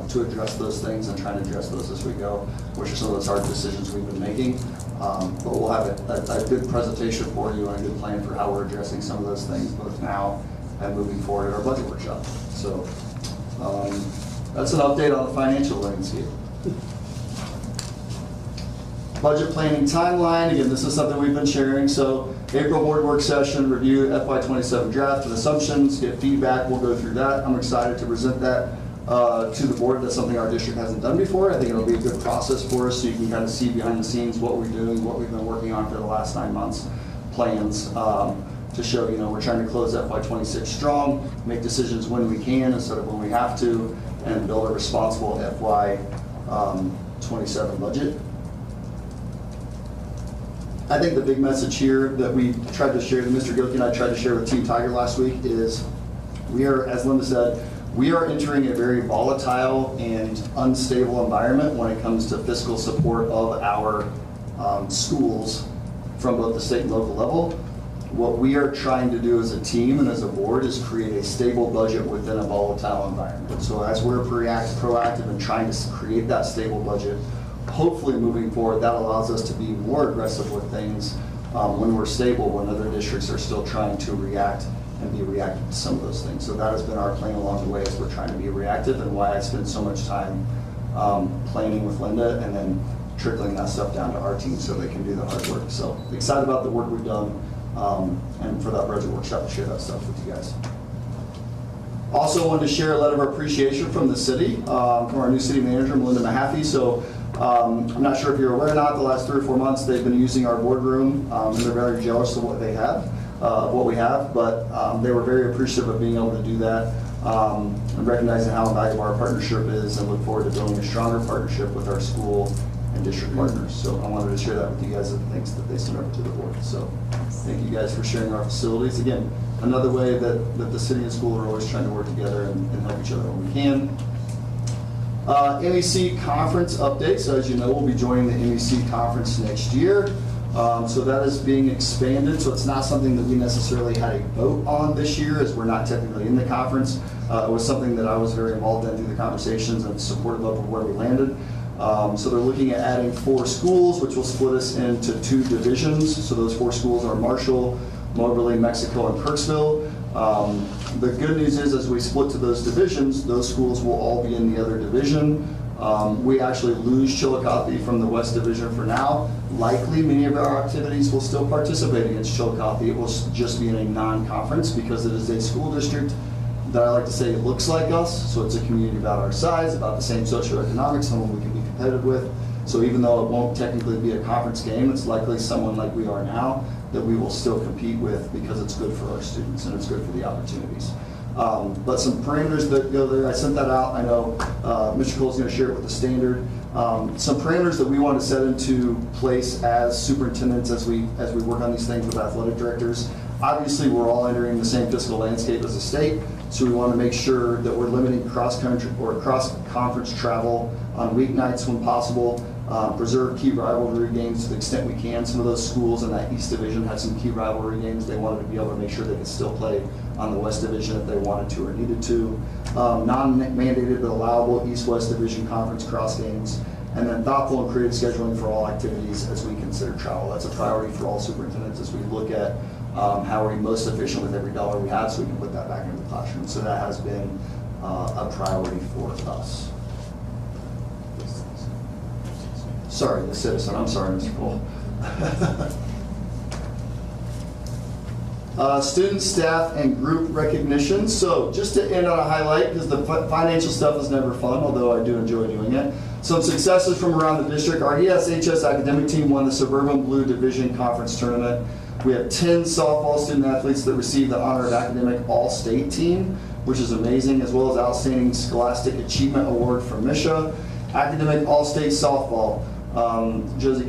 to address those things and trying to address those as we go, which are some of those hard decisions we've been making. But we'll have a good presentation for you and a good plan for how we're addressing some of those things both now and moving forward at our budget workshop. So that's an update on the financial landscape. Budget planning timeline, again, this is something we've been sharing. So April board work session, review FY27 draft and assumptions, get feedback, we'll go through that. I'm excited to present that to the board. That's something our district hasn't done before. I think it'll be a good process for us so you can kind of see behind the scenes what we're doing, what we've been working on for the last 9 months, plans to show, we're trying to close FY26 strong, make decisions when we can instead of when we have to, and build a responsible FY27 budget. I think the big message here that we tried to share, that Mr. Gilkey and I tried to share with Team Tiger last week is we are, as Linda said, we are entering a very volatile and unstable environment when it comes to fiscal support of our schools from both the state and local level. What we are trying to do as a team and as a board is create a stable budget within a volatile environment. So as we're proactive in trying to create that stable budget, hopefully moving forward, that allows us to be more aggressive with things when we're stable, when other districts are still trying to react and be reactive to some of those things. So that has been our plan along the way as we're trying to be reactive, and why I spend so much time planning with Linda and then trickling that stuff down to our team so they can do the hard work. So excited about the work we've done and for that budget workshop to share that stuff with you guys. Also wanted to share a letter of appreciation from the city, from our new city manager, Melinda Mahaffey. So I'm not sure if you're aware or not, the last 3 or 4 months they've been using our boardroom, and they're very jealous of what they have, what we have, but they were very appreciative of being able to do that and recognizing how valuable our partnership is, and look forward to building a stronger partnership with our school and district partners. So I wanted to share that with you guys, and thanks that they sent over to the board. So thank you guys for sharing our facilities. Again, another way that the city and school are always trying to work together and help each other when we can. MEC conference update. So as you know, we'll be joining the MEC conference next year. So that is being expanded. So it's not something that we necessarily had a vote on this year, as we're not technically in the conference. It was something that I was very involved in through the conversations and supportive of where we landed. So they're looking at adding 4 schools, which will split us into 2 divisions. So those 4 schools are Marshall, Moberly, Mexico, and Kirksville. The good news is, as we split to those divisions, those schools will all be in the other division. We actually lose Chillicothe from the West Division for now. Likely, many of our activities will still participate against Chillicothe. It will just be in a non-conference because it is a school district that I like to say it looks like us. So it's a community about our size, about the same socioeconomics, someone we can be competitive with. So even though it won't technically be a conference game, it's likely someone like we are now that we will still compete with because it's good for our students and it's good for the opportunities. But some parameters that go there, I sent that out. I know Mr. Cole's going to share it with the standard. Some parameters that we want to set into place as superintendents as we work on these things with athletic directors. Obviously, we're all entering the same fiscal landscape as a state, so we want to make sure that we're limiting cross-country or cross-conference travel on weeknights when possible. Preserve key rivalry games to the extent we can. Some of those schools in that East Division had some key rivalry games. They wanted to be able to make sure they could still play on the West Division if they wanted to or needed to. Non-mandated but allowable East-West Division conference cross games. And then thoughtful and creative scheduling for all activities as we consider travel. That's a priority for all superintendents as we look at how are we most efficient with every dollar we have so we can put that back into the classroom. So that has been a priority for us. Sorry, the citizen. I'm sorry, Mr. Cole. Student, staff, and group recognition. So just to end on a highlight, because the financial stuff is never fun, although I do enjoy doing it. Some successes from around the district. Our ESHS academic team won the Suburban Blue Division Conference Tournament. We have 10 softball student athletes that received the honor of academic all-state team, which is amazing, as well as outstanding scholastic achievement award from Misha. Academic all-state softball. Josie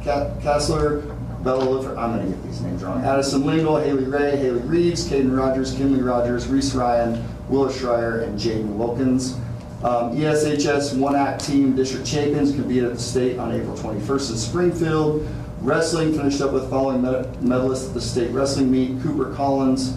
Kassler, Bella Lifford, I'm going to get these names wrong. Addison Lingle, Haley Ray, Haley Reeves, Caden Rogers, Kinley Rogers, Reese Ryan, Willis Schreier, and Jaden Wilkins. ESHS one-act team district champions competed at the state on April 21st in Springfield. Wrestling finished up with following medalists at the state wrestling meet: Cooper Collins,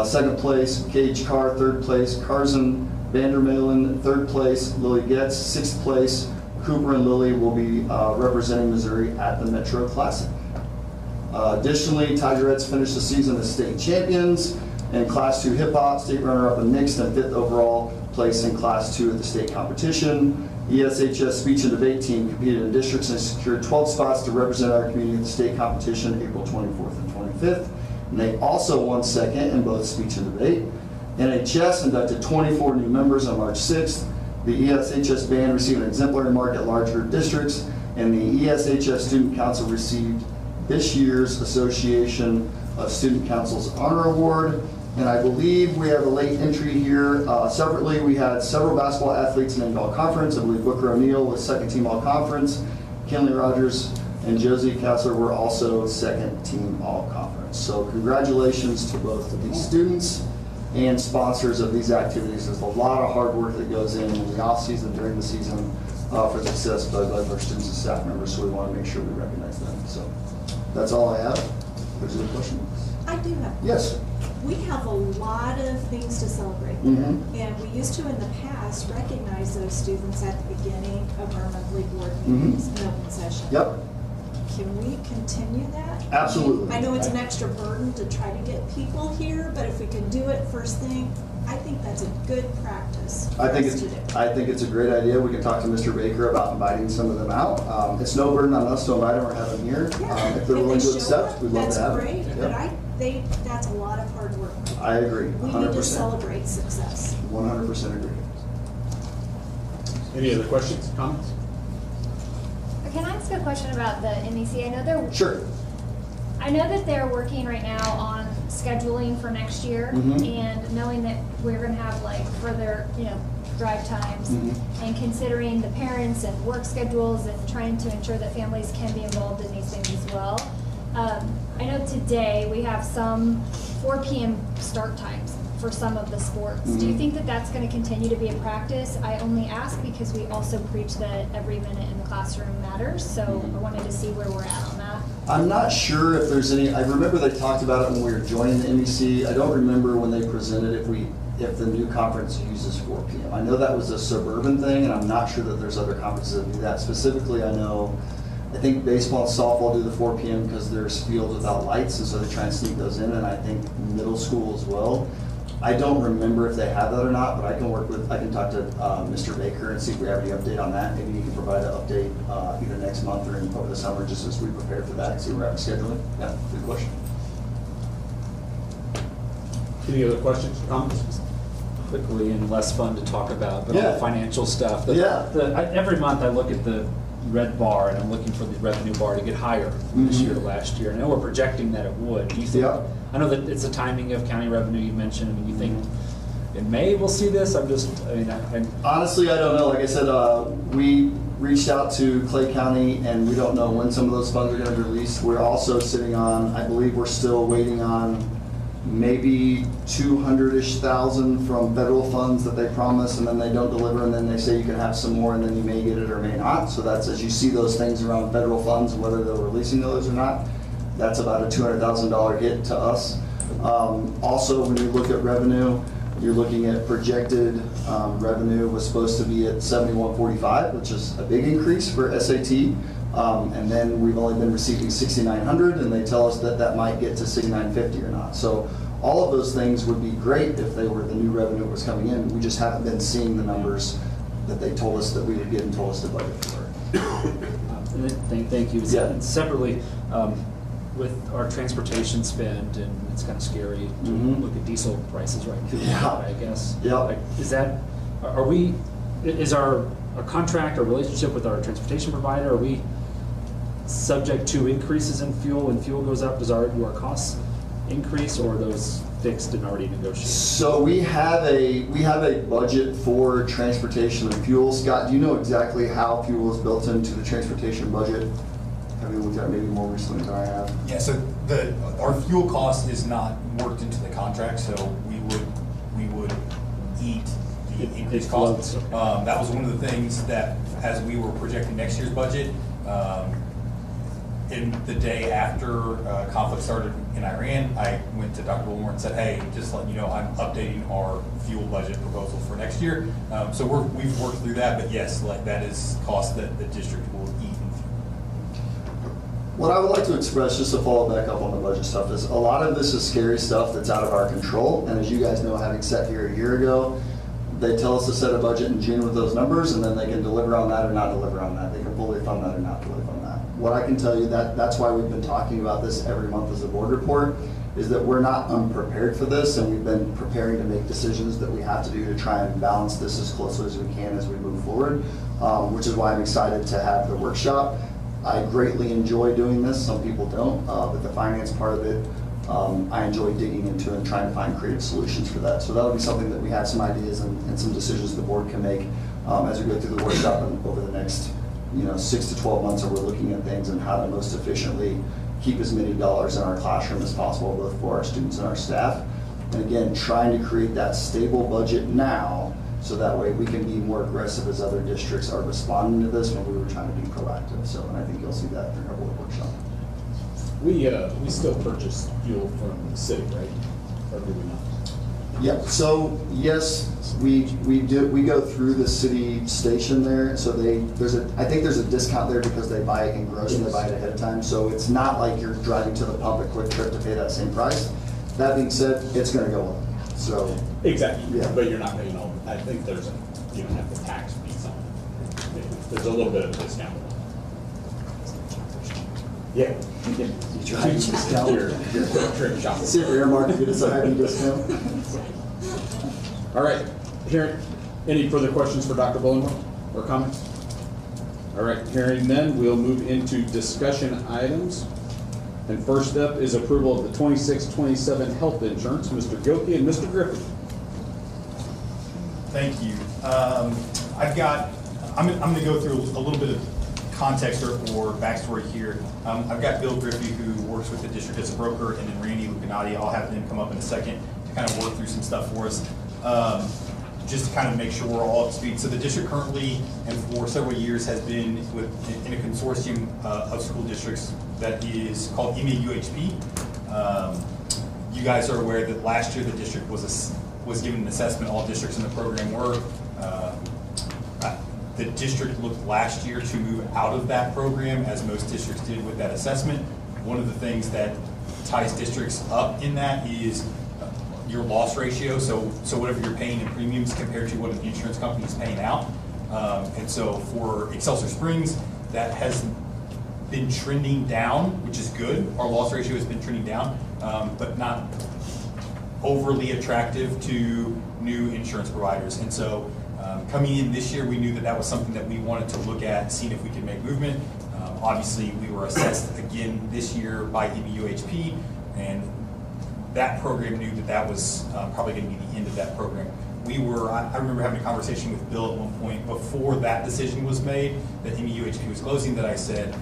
second place; Gage Carr, third place; Carson Vandermeulen, third place; Lily Getz, sixth place. Cooper and Lily will be representing Missouri at the Metro Classic. Additionally, Tigerettes finished the season as state champions in Class 2 hip hop, state runner-up in mixed, and 5th overall place in Class 2 at the state competition. ESHS speech and debate team competed in districts and secured 12 spots to represent our community at the state competition April 24th and 25th. And they also won second in both speech and debate. NHS inducted 24 new members on March 6th. The ESHS band received an exemplary mark at large group districts, and the ESHS Student Council received this year's Association of Student Councils Honor Award. And I believe we have a late entry here. Separately, we had several basketball athletes named All-Conference. I believe Booker O'Neill was second team All-Conference. Kinley Rogers and Josie Kassler were also second team All-Conference. So congratulations to both of these students and sponsors of these activities. There's a lot of hard work that goes in the off season, during the season, for success by our students and staff members, so we want to make sure we recognize them. So that's all I have. There's a question. I do have. Yes. We have a lot of things to celebrate, and we used to in the past recognize those students at the beginning of our monthly board meetings and open session. Yep. Can we continue that? Absolutely. I know it's an extra burden to try to get people here, but if we can do it first thing, I think that's a good practice. I think it's a great idea. We can talk to Mr. Baker about inviting some of them out. It's no burden on us to invite them or have them here. Yeah. If they're willing to accept, we'd love to have them. That's great, but that's a lot of hard work. I agree. 100%. We need to celebrate success. 100% agree. Any other questions, comments? Can I ask a question about the MEC? I know that they're working right now on scheduling for next year, and knowing that we're going to have like further, drive times, and considering the parents and work schedules and trying to ensure that families can be involved in these things as well. I know today we have some 4 p.m. start times for some of the sports. Do you think that that's going to continue to be a practice? I only ask because we also preach that every minute in the classroom matters, so I wanted to see where we're at on that. I'm not sure if there's any, I remember they talked about it when we were joining the MEC. I don't remember when they presented if the new conference uses 4 p.m. I know that was a suburban thing, and I'm not sure that there's other conferences that do that. Specifically, I know I think baseball and softball do the 4 p.m. because there's fields without lights, and so they try and sneak those in, and I think middle school as well. I don't remember if they have that or not, but I can talk to Mr. Baker and see if we have any update on that. Maybe you can provide an update either next month or over the summer, just as we prepare for that and see where we're at scheduling. Yeah, good question. Any other questions or comments? Quickly and less fun to talk about, but all the financial stuff. Every month I look at the red bar and I'm looking for the revenue bar to get higher this year to last year. I know we're projecting that it would. Do you think? I know that it's the timing of county revenue you mentioned. I mean, you think in May we'll see this? Honestly, I don't know. Like I said, we reached out to Clay County, and we don't know when some of those funds are going to be released. We're also sitting on, I believe we're still waiting on maybe 200-ish thousand from federal funds that they promise, and then they don't deliver, and then they say you can have some more, and then you may get it or may not. So that's, as you see those things around federal funds and whether they're releasing those or not, that's about a $200,000 hit to us. Also, when you look at revenue, you're looking at projected revenue was supposed to be at 7145, which is a big increase for SAT. And then we've only been receiving 6,900, and they tell us that that might get to 6,950 or not. So all of those things would be great if they were the new revenue that was coming in. We just haven't been seeing the numbers that they told us that we would get and told us to budget for. Thank you. And separately, with our transportation spend, and it's kind of scary to look at diesel prices right now, I guess. Like, is our contract or relationship with our transportation provider, are we subject to increases in fuel? When fuel goes up, do our costs increase, or are those fixed and already negotiated? So we have a budget for transportation and fuel. Scott, do you know exactly how fuel is built into the transportation budget? Have you looked at it maybe more recently than I have? Yeah, so our fuel cost is not worked into the contract, so we would eat the increased costs. That was one of the things that, as we were projecting next year's budget, in the day after conflict started in Iran, I went to Dr. Wilmore and said, hey, just letting you know, I'm updating our fuel budget proposal for next year. So we've worked through that, but yes, like that is cost that the district will eat in fuel. What I would like to express, just to follow back up on the budget stuff, is a lot of this is scary stuff that's out of our control. And as you guys know, having sat here a year ago, they tell us to set a budget in June with those numbers, and then they can deliver on that or not deliver on that. They can fully fund that or not fully fund that. What I can tell you, that's why we've been talking about this every month as a board report, is that we're not unprepared for this, and we've been preparing to make decisions that we have to do to try and balance this as closely as we can as we move forward, which is why I'm excited to have the workshop. I greatly enjoy doing this. Some people don't, but the finance part of it, I enjoy digging into and trying to find creative solutions for that. So that'll be something that we have some ideas and some decisions the board can make as we go through the workshop and over the next 6 to 12 months, where we're looking at things and how to most efficiently keep as many dollars in our classroom as possible, both for our students and our staff. And again, trying to create that stable budget now, so that way we can be more aggressive as other districts are responding to this when we were trying to be proactive. So, and I think you'll see that during our board workshop. We still purchase fuel from the city, right? Or do we not? Yeah. So yes, we go through the city station there. So I think there's a discount there because they buy it in gross and they buy it ahead of time. So it's not like you're driving to the pump a quick trip to pay that same price. That being said, it's going to go up. So exactly. Yeah. But you're not paying all. I think you don't have the tax piece on it. There's a little bit of a discount. Yeah. You try to discount your trip shopping. See if your market get us a heavy discount. All right. Here, any further questions for Dr. Bullenberg or comments? All right. Hearing none, we'll move into discussion items. And first up is approval of the 26-27 health insurance. Mr. Gilkey and Mr. Griffin. Thank you. I'm going to go through a little bit of context or backstory here. I've got Bill Griffey, who works with the district as a broker, and then Randy Lucanati. I'll have them come up in a second to kind of work through some stuff for us, just to kind of make sure we're all up to speed. So the district currently, and for several years, has been in a consortium of school districts that is called EMA-UHP. You guys are aware that last year the district was given an assessment. All districts in the program were. The district looked last year to move out of that program, as most districts did with that assessment. One of the things that ties districts up in that is your loss ratio, so whatever you're paying in premiums compared to what an insurance company is paying out. And so for Excelsior Springs, that has been trending down, which is good. Our loss ratio has been trending down, but not overly attractive to new insurance providers. And so coming in this year, we knew that that was something that we wanted to look at, seeing if we could make movement. Obviously, we were assessed again this year by EBUHP, and that program knew that that was probably going to be the end of that program. I remember having a conversation with Bill at one point before that decision was made, that EBUHP was closing, that I said,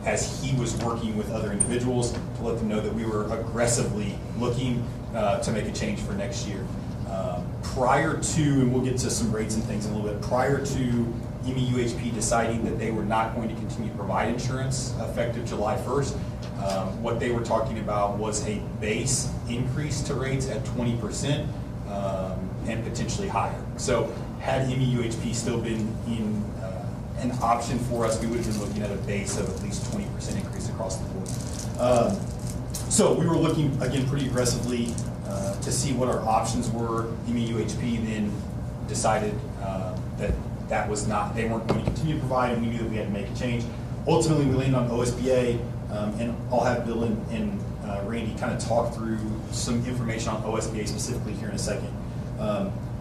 as he was working with other individuals, to let them know that we were aggressively looking to make a change for next year. Prior to, and we'll get to some rates and things in a little bit, prior to EBUHP deciding that they were not going to continue to provide insurance effective July 1st, what they were talking about was a base increase to rates at 20% and potentially higher. So had EBUHP still been in an option for us, we would have been looking at a base of at least 20% increase across the board. So we were looking, again, pretty aggressively to see what our options were. EBUHP then decided that was not, they weren't going to continue to provide, and we knew that we had to make a change. Ultimately, we landed on OSBA, and I'll have Bill and Randy kind of talk through some information on OSBA specifically here in a second.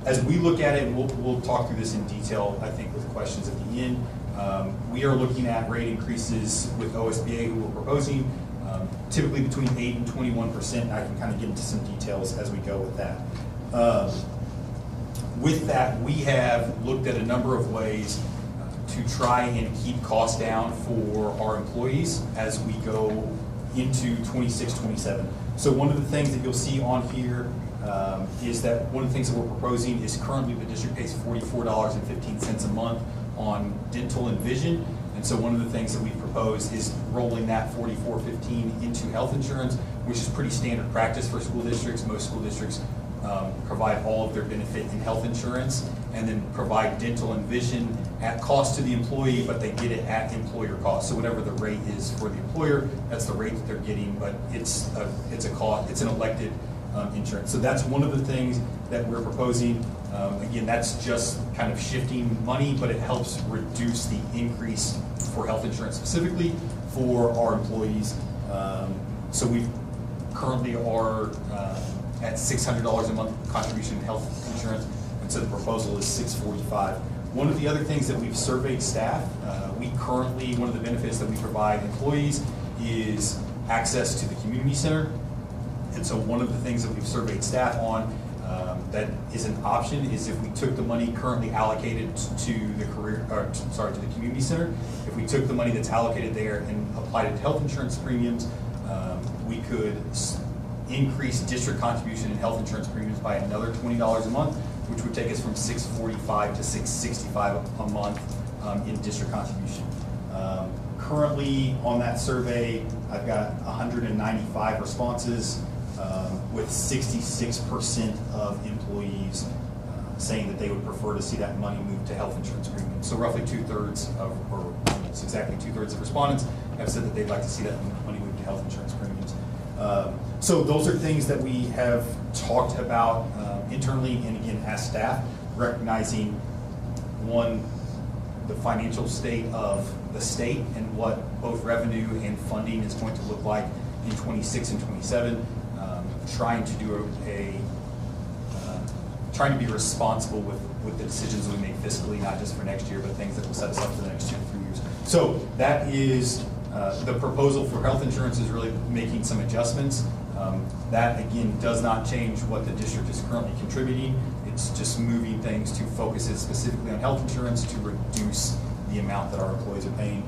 As we look at it, we'll talk through this in detail, I think, with questions at the end. We are looking at rate increases with OSBA, who we're proposing, typically between 8 and 21%. And I can kind of get into some details as we go with that. With that, we have looked at a number of ways to try and keep costs down for our employees as we go into 26-27. So one of the things that you'll see on here is that one of the things that we're proposing is currently the district pays $44.15 a month on dental and vision. And so one of the things that we've proposed is rolling that $44.15 into health insurance, which is pretty standard practice for school districts. Most school districts provide all of their benefit in health insurance and then provide dental and vision at cost to the employee, but they get it at employer cost. So whatever the rate is for the employer, that's the rate that they're getting, but it's a cost, it's an elected insurance. So that's one of the things that we're proposing. Again, that's just kind of shifting money, but it helps reduce the increase for health insurance specifically for our employees. So we currently are at $600 a month contribution in health insurance, and so the proposal is $645. One of the other things that we've surveyed staff, we currently, one of the benefits that we provide employees is access to the community center. And so one of the things that we've surveyed staff on that is an option is if we took the money currently allocated to the to the community center, if we took the money that's allocated there and applied it to health insurance premiums, we could increase district contribution in health insurance premiums by another $20 a month, which would take us from $645 to $665 a month in district contribution. Currently on that survey, I've got 195 responses with 66% of employees saying that they would prefer to see that money move to health insurance premiums. So roughly or almost exactly two-thirds of respondents have said that they'd like to see that money move to health insurance premiums. So those are things that we have talked about internally and again as staff, recognizing one, the financial state of the state and what both revenue and funding is going to look like in 26 and 27, trying to do trying to be responsible with the decisions we make fiscally, not just for next year, but things that will set us up for the next 2 to 3 years. So that is the proposal for health insurance is really making some adjustments. That again does not change what the district is currently contributing. It's just moving things to focus it specifically on health insurance to reduce the amount that our employees are paying.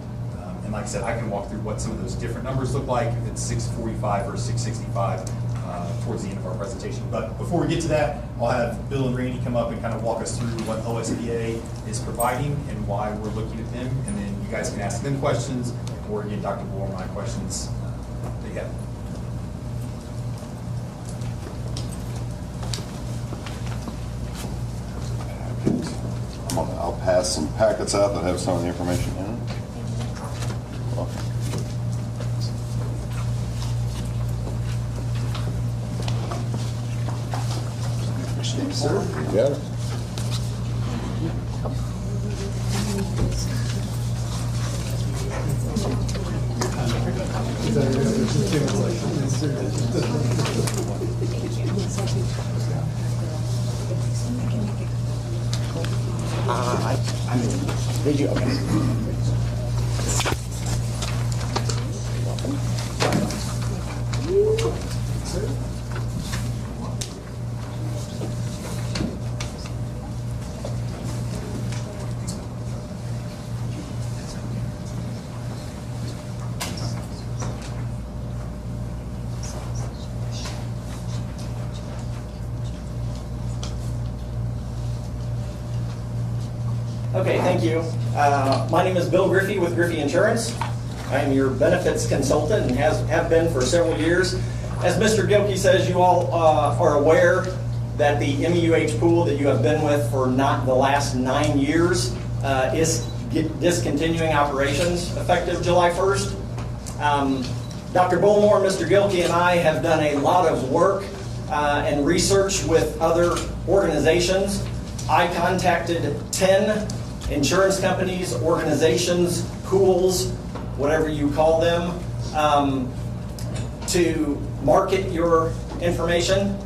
And like I said, I can walk through what some of those different numbers look like, if it's $645 or $665 towards the end of our presentation. But before we get to that, I'll have Bill and Randy come up and kind of walk us through what OSBA is providing and why we're looking at them. And then you guys can ask them questions, or again, Dr. Bohr, my questions that you have. I'll I'll pass some packets out that have some of the information in it. Sir? You got it. I'm in video. Okay. Okay, thank you. My name is Bill Griffey with Griffey Insurance. I am your benefits consultant and have been for several years. As Mr. Gilkey says, you all are aware that the MEUH pool that you have been with for not the last 9 years is discontinuing operations effective July 1st. Dr. Bullmore, Mr. Gilkey, and I have done a lot of work and research with other organizations. I contacted 10 insurance companies, organizations, pools, whatever you call them, to market your information.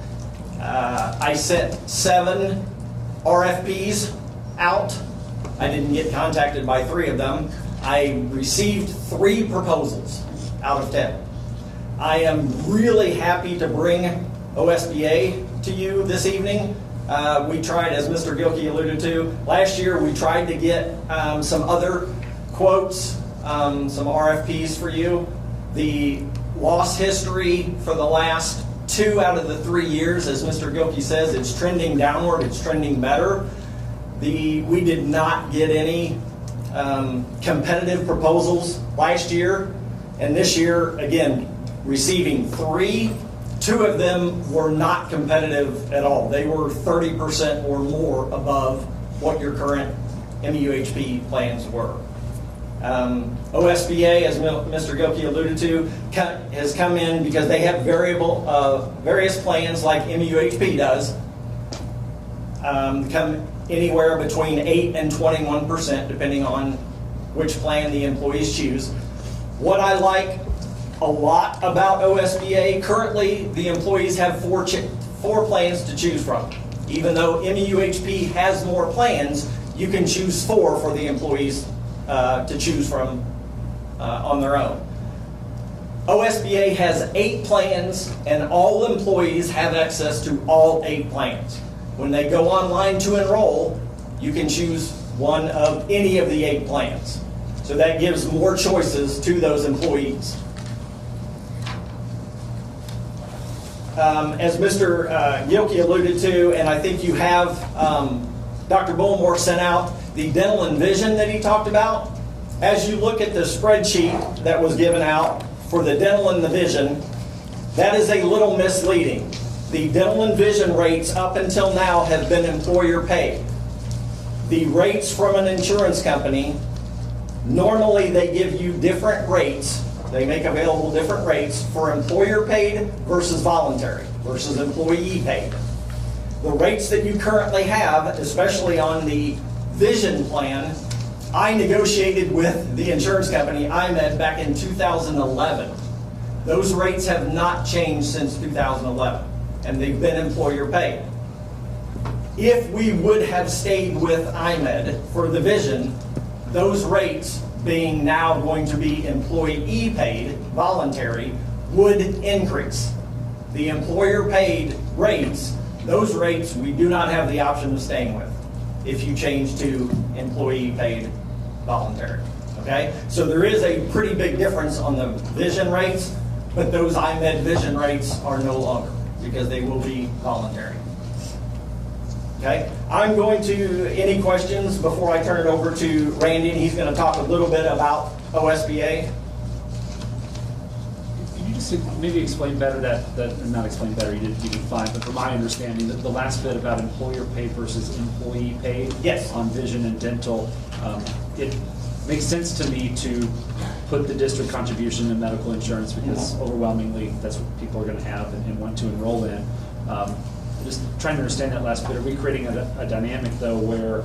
I sent 7 RFPs out. I didn't get contacted by 3 of them. I received 3 proposals out of 10. I am really happy to bring OSBA to you this evening. We tried, as Mr. Gilkey alluded to, last year we tried to get some other quotes, some RFPs for you. The loss history for the last 2 out of the 3 years, as Mr. Gilkey says, it's trending downward, it's trending better. We did not get any competitive proposals last year, and this year, again, receiving 3. 2 of them were not competitive at all. They were 30% or more above what your current MEUHP plans were. OSBA, as Mr. Gilkey alluded to, has come in because they have various plans like MEUHP does, come anywhere between 8 and 21%, depending on which plan the employees choose. What I like a lot about OSBA, currently the employees have 4 plans to choose from. Even though MEUHP has more plans, you can choose 4 for the employees to choose from on their own. OSBA has 8 plans, and all employees have access to all 8 plans. When they go online to enroll, you can choose one of any of the 8 plans. So that gives more choices to those employees. As Mr. Gilkey alluded to, and I think you have, Dr. Bullmore sent out the dental and vision that he talked about. As you look at the spreadsheet that was given out for the dental and the vision, that is a little misleading. The dental and vision rates up until now have been employer paid. The rates from an insurance company, normally they give you different rates. They make available different rates for employer paid versus voluntary versus employee paid. The rates that you currently have, especially on the vision plan, I negotiated with the insurance company IMED back in 2011. Those rates have not changed since 2011, and they've been employer paid. If we would have stayed with IMED for the vision, those rates, being now going to be employee paid, voluntary, would increase. The employer paid rates, those rates we do not have the option of staying with if you change to employee paid voluntary. Okay? So there is a pretty big difference on the vision rates, but those IMED vision rates are no longer because they will be voluntary. Okay, I'm going to, any questions before I turn it over to Randy, and he's going to talk a little bit about OSBA. Could you just maybe explain better not explain better, you did fine, but from my understanding, the last bit about employer paid versus employee paid? Yes. On vision and dental, it makes sense to me to put the district contribution in medical insurance because overwhelmingly that's what people are going to have and want to enroll in. Just trying to understand that last bit. Are we creating a dynamic though where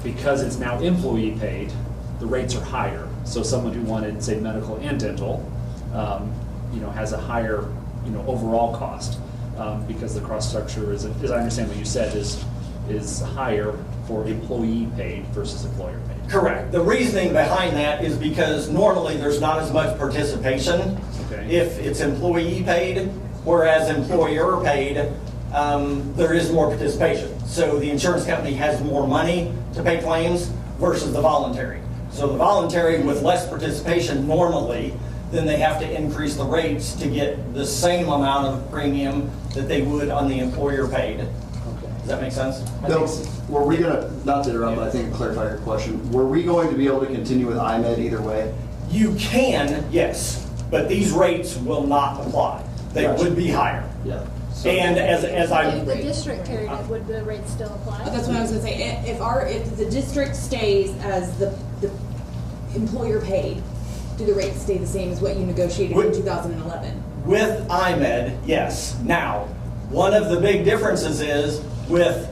because it's now employee paid, the rates are higher? So someone who wanted, say, medical and dental, has a higher, overall cost because the cost structure is, as I understand what you said, is higher for employee paid versus employer paid. Correct. The reasoning behind that is because normally there's not as much participation if it's employee paid, whereas employer paid, there is more participation. So the insurance company has more money to pay claims versus the voluntary. So the voluntary with less participation normally, then they have to increase the rates to get the same amount of premium that they would on the employer paid. Does that make sense? No, were we going to, not to interrupt, but I think to clarify your question, were we going to be able to continue with IMED either way? You can, yes, but these rates will not apply. They would be higher. Yeah. And as I... If the district carried it, would the rates still apply? That's what I was going to say. If the district stays as the employer paid, do the rates stay the same as what you negotiated in 2011? With IMED, yes. Now, one of the big differences is with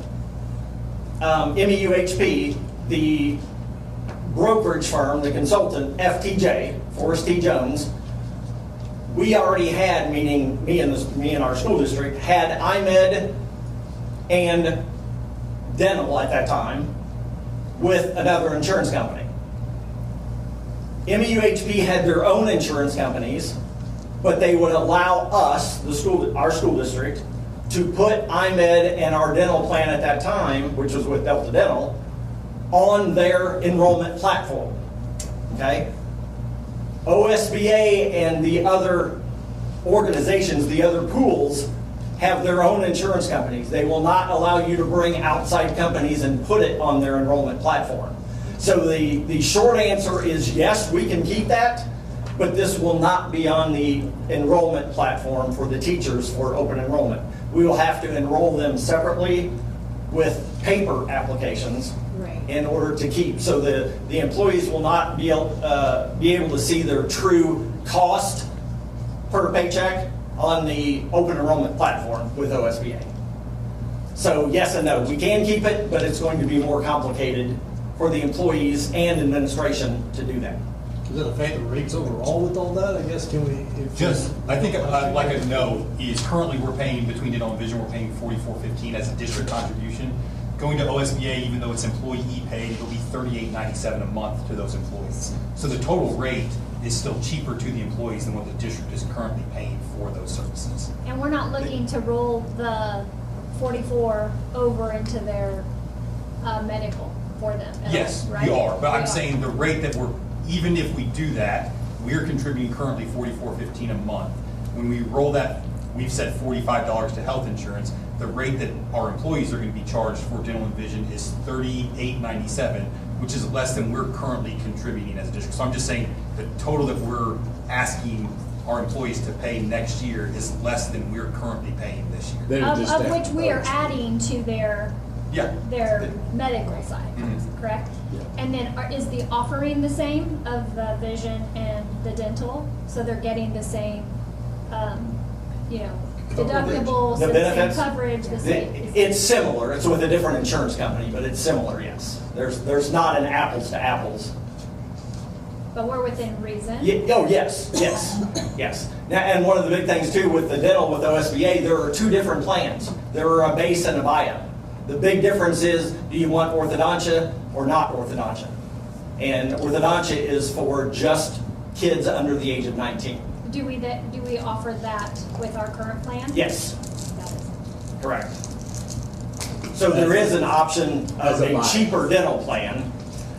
MEUHP, the brokerage firm, the consultant, FTJ, Forrest T. Jones, we already had, meaning me and our school district, had IMED and dental at that time with another insurance company. MEUHP had their own insurance companies, but they would allow us, our school district, to put IMED and our dental plan at that time, which was with Delta Dental, on their enrollment platform. Okay? OSBA and the other organizations, the other pools, have their own insurance companies. They will not allow you to bring outside companies and put it on their enrollment platform. So the short answer is yes, we can keep that, but this will not be on the enrollment platform for the teachers for open enrollment. We will have to enroll them separately with paper applications in order to keep. So the employees will not be able to see their true cost per paycheck on the open enrollment platform with OSBA. So yes and no, we can keep it, but it's going to be more complicated for the employees and administration to do that. Does it affect the rates overall with all that? I guess, can we? I think like a note is currently we're paying, between dental and vision, we're paying $44.15 as a district contribution. Going to OSBA, even though it's employee paid, it'll be $38.97 a month to those employees. So the total rate is still cheaper to the employees than what the district is currently paying for those services. And we're not looking to roll the 44 over into their medical for them. Yes, right? we are. But I'm saying the rate that even if we do that, we're contributing currently $44.15 a month. When we roll that, we've set $45 to health insurance. The rate that our employees are going to be charged for dental and vision is $38.97, which is less than we're currently contributing as a district. So I'm just saying the total that we're asking our employees to pay next year is less than we're currently paying this year. Of which we are adding to their medical side, correct? Yeah. And then is the offering the same of the vision and the dental? So they're getting the same, deductibles, the benefits, same coverage, the same. It's similar. It's with a different insurance company, but it's similar, yes. There's not an apples to apples. But we're within reason? Yes. Now, and one of the big things too with the dental with OSBA, there are two different plans. There are a base and a buy-up. The big difference is, do you want orthodontia or not orthodontia? And orthodontia is for just kids under the age of 19. Do we offer that with our current plan? Yes. Correct. So there is an option of a cheaper dental plan.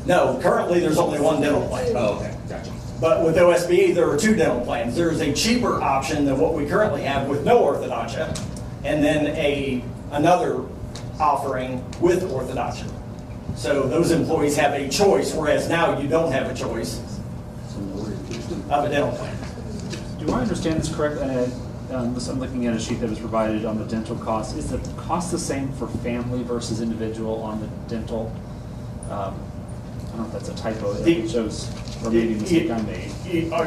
No, currently there's only one dental plan. Oh, okay, gotcha. But with OSBA, there are two dental plans. There is a cheaper option than what we currently have with no orthodontia, and then another offering with orthodontia. So those employees have a choice, whereas now you don't have a choice of a dental plan. Do I understand this correctly? I'm looking at a sheet that was provided on the dental cost. Is the cost the same for family versus individual on the dental? I don't know if that's a typo. It shows, or maybe a mistake I made.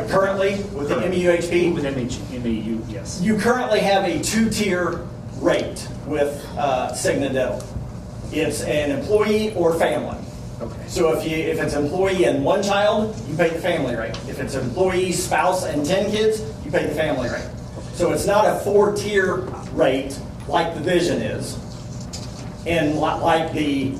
Currently, with the MUHP? With MAU, yes. You currently have a two-tier rate with Cigna Dental. It's an employee or family. Okay. So if it's employee and one child, you pay the family rate. If it's employee, spouse, and 10 kids, you pay the family rate. So it's not a 4-tier rate like the vision is, and like the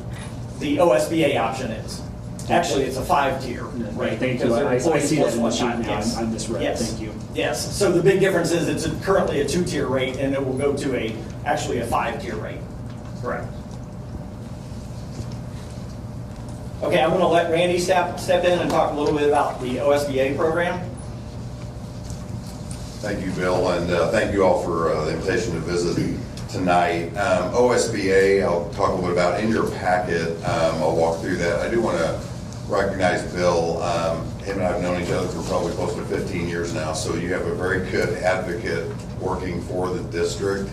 OSBA option is. Actually, it's a 5-tier rate. Thank you. I see that in the sheet now. I misread. Yes. Thank you. Yes. So the big difference is it's currently a 2-tier rate, and it will go to actually a 5-tier rate. Correct. Okay, I'm going to let Randy step in and talk a little bit about the OSBA program. Thank you, Bill, and thank you all for the invitation to visit tonight. OSBA, I'll talk a little bit about in your packet. I'll walk through that. I do want to recognize Bill. Him and I have known each other for probably close to 15 years now, so you have a very good advocate working for the district.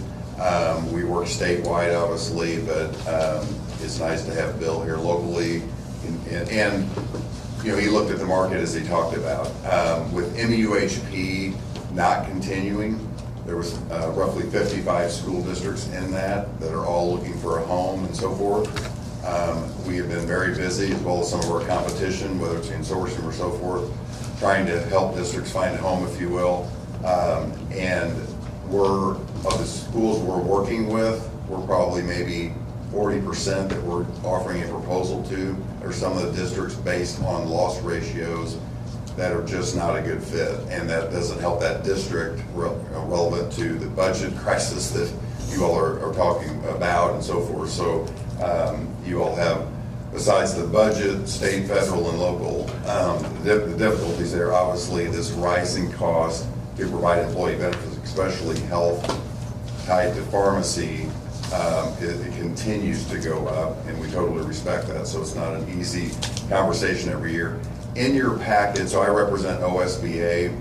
We work statewide, obviously, but it's nice to have Bill here locally. And you know, he looked at the market as he talked about. With MUHP not continuing, there was roughly 55 school districts in that are all looking for a home and so forth. We have been very busy, as well as some of our competition, whether it's consortium or so forth, trying to help districts find a home, if you will. And of the schools we're working with, we're probably maybe 40% that we're offering a proposal to are some of the districts based on loss ratios that are just not a good fit, and that doesn't help that district relevant to the budget crisis that you all are talking about and so forth. So you all have, besides the budget, state, federal, and local, the difficulties there, obviously, this rising cost to provide employee benefits, especially health tied to pharmacy, it continues to go up, and we totally respect that. So it's not an easy conversation every year. In your packet, so I represent OSBA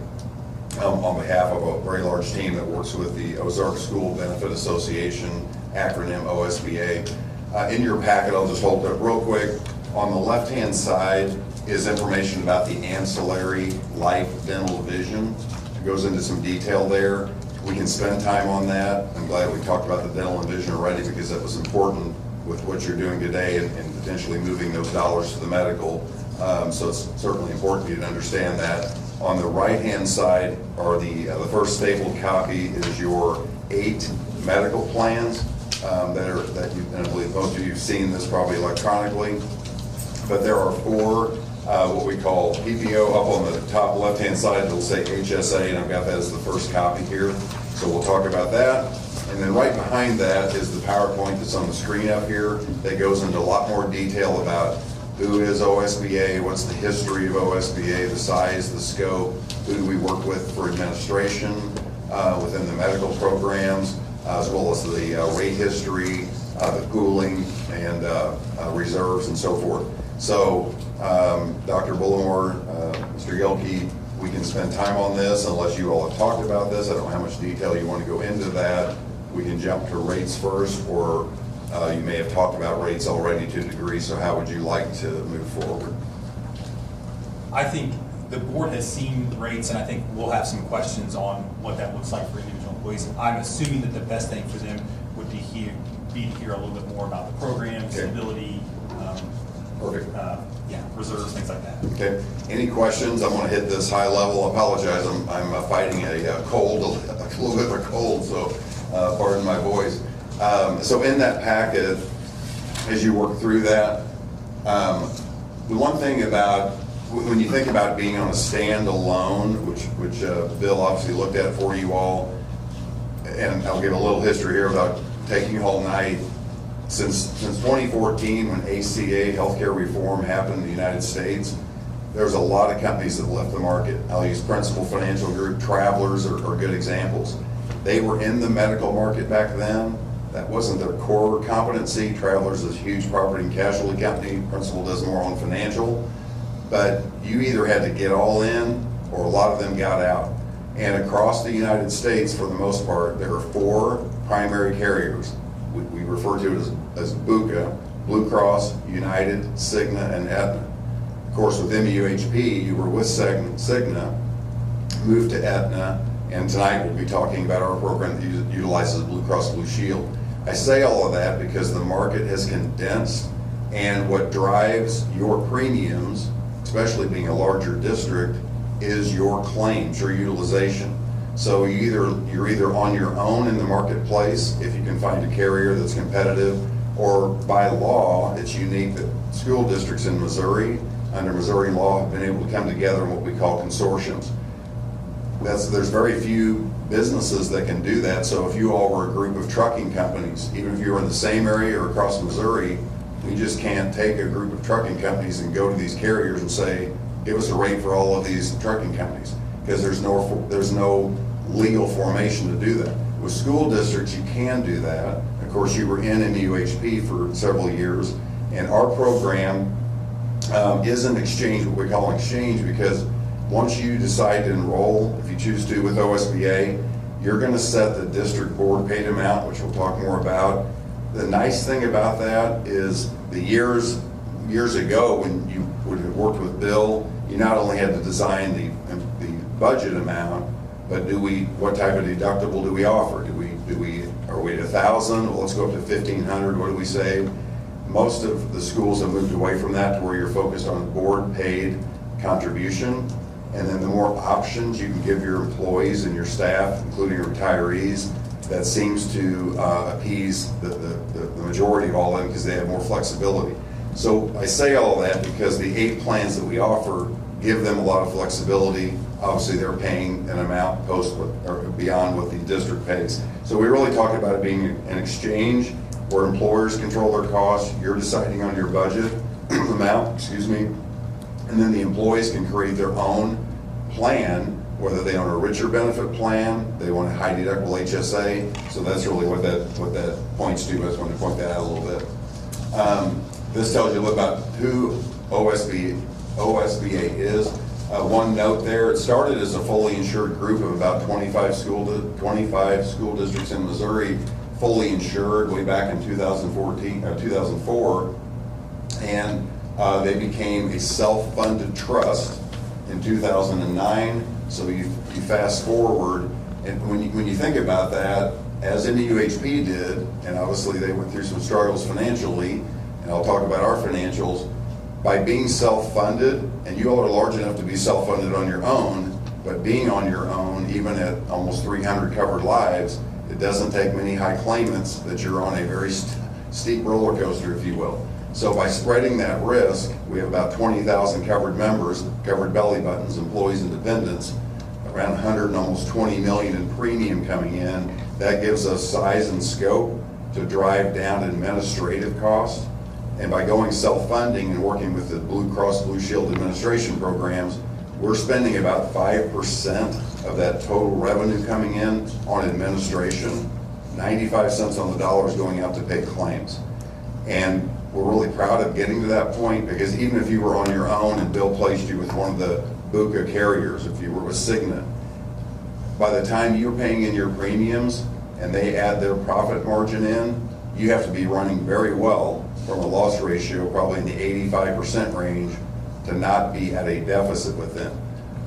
on behalf of a very large team that works with the Ozark School Benefit Association, acronym OSBA. In your packet, I'll just hold it up real quick. On the left-hand side is information about the ancillary life, dental, vision. It goes into some detail there. We can spend time on that. I'm glad we talked about the dental and vision already, because that was important with what you're doing today and potentially moving those dollars to the medical. So it's certainly important for you to understand that. On the right-hand side are the first stapled copy is your 8 medical plans that you, and I believe most of you have seen this probably electronically. But there are 4 what we call PPO. Up on the top left-hand side, it'll say HSA, and I've got that as the first copy here. So we'll talk about that. And then right behind that is the PowerPoint that's on the screen up here that goes into a lot more detail about who is OSBA, what's the history of OSBA, the size, the scope, who do we work with for administration within the medical programs, as well as the rate history, the pooling, and reserves, and so forth. So Dr. Bullimore, Mr. Yelke, we can spend time on this unless you all have talked about this. I don't know how much detail you want to go into that. We can jump to rates first, or you may have talked about rates already to a degree, so how would you like to move forward? I think the board has seen rates, and I think we'll have some questions on what that looks like for individual employees. I'm assuming that the best thing for them would be to hear a little bit more about the program, stability, perfect. Reserves, things like that. Okay. Any questions? I'm going to hit this high level. I apologize. I'm fighting a cold, a little bit of a cold, so pardon my voice. So in that packet, as you work through that, the one thing about when you think about being on a standalone, which Bill obviously looked at for you all, and I'll give a little history here without taking you all night. Since 2014, when ACA healthcare reform happened in the United States, there's a lot of companies that left the market. I'll use Principal Financial Group, Travelers are good examples. They were in the medical market back then. That wasn't their core competency. Travelers is a huge property and casualty company. Principal does more on financial. But you either had to get all in, or a lot of them got out. And across the United States, for the most part, there are 4 primary carriers. We refer to it as BUCA, Blue Cross, United, Cigna, and Aetna. Of course, with MUHP, you were with Cigna, moved to Aetna, and tonight we'll be talking about our program that utilizes Blue Cross Blue Shield. I say all of that because the market has condensed, and what drives your premiums, especially being a larger district, is your claims, your utilization. So you're either on your own in the marketplace, if you can find a carrier that's competitive, or by law, it's unique that school districts in Missouri, under Missouri law, have been able to come together in what we call consortiums. There's very few businesses that can do that. So if you all were a group of trucking companies, even if you were in the same area or across Missouri, we just can't take a group of trucking companies and go to these carriers and say, give us a rate for all of these trucking companies, because there's no legal formation to do that. With school districts, you can do that. Of course, you were in MUHP for several years, and our program is an exchange, what we call an exchange, because once you decide to enroll, if you choose to with OSBA, you're going to set the district board paid amount, which we'll talk more about. The nice thing about that is the years ago when you would have worked with Bill, you not only had to design the budget amount, but what type of deductible do we offer? Are we at 1,000? Well, let's go up to 1,500. What do we save? Most of the schools have moved away from that to where you're focused on board paid contribution. And then the more options you can give your employees and your staff, including retirees, that seems to appease the majority of all of them because they have more flexibility. So I say all that because the 8 plans that we offer give them a lot of flexibility. Obviously, they're paying an amount beyond what the district pays. So we really talk about it being an exchange where employers control their costs. You're deciding on your budget amount, and then the employees can create their own plan, whether they want a richer benefit plan, they want a high deductible HSA. So that's really what that points to. I just want to point that out a little bit. This tells you a little about who OSBA is. One note there, it started as a fully insured group of about 25 school districts in Missouri, fully insured way back in 2004, and they became a self-funded trust in 2009. So you fast forward, and when you think about that, as MUHP did, and obviously they went through some struggles financially, and I'll talk about our financials, by being self-funded, and you all are large enough to be self-funded on your own, but being on your own, even at almost 300 covered lives, it doesn't take many high claimants that you're on a very steep roller coaster, if you will. So by spreading that risk, we have about 20,000 covered members, covered belly buttons, employees and dependents, around 100 and almost 20 million in premium coming in. That gives us size and scope to drive down administrative costs. And by going self-funding and working with the Blue Cross Blue Shield administration programs, we're spending about 5% of that total revenue coming in on administration. 95 cents on the dollar is going out to pay claims. And we're really proud of getting to that point, because even if you were on your own and Bill placed you with one of the BUCA carriers, if you were with Cigna, by the time you're paying in your premiums and they add their profit margin in, you have to be running very well from a loss ratio, probably in the 85% range, to not be at a deficit with them.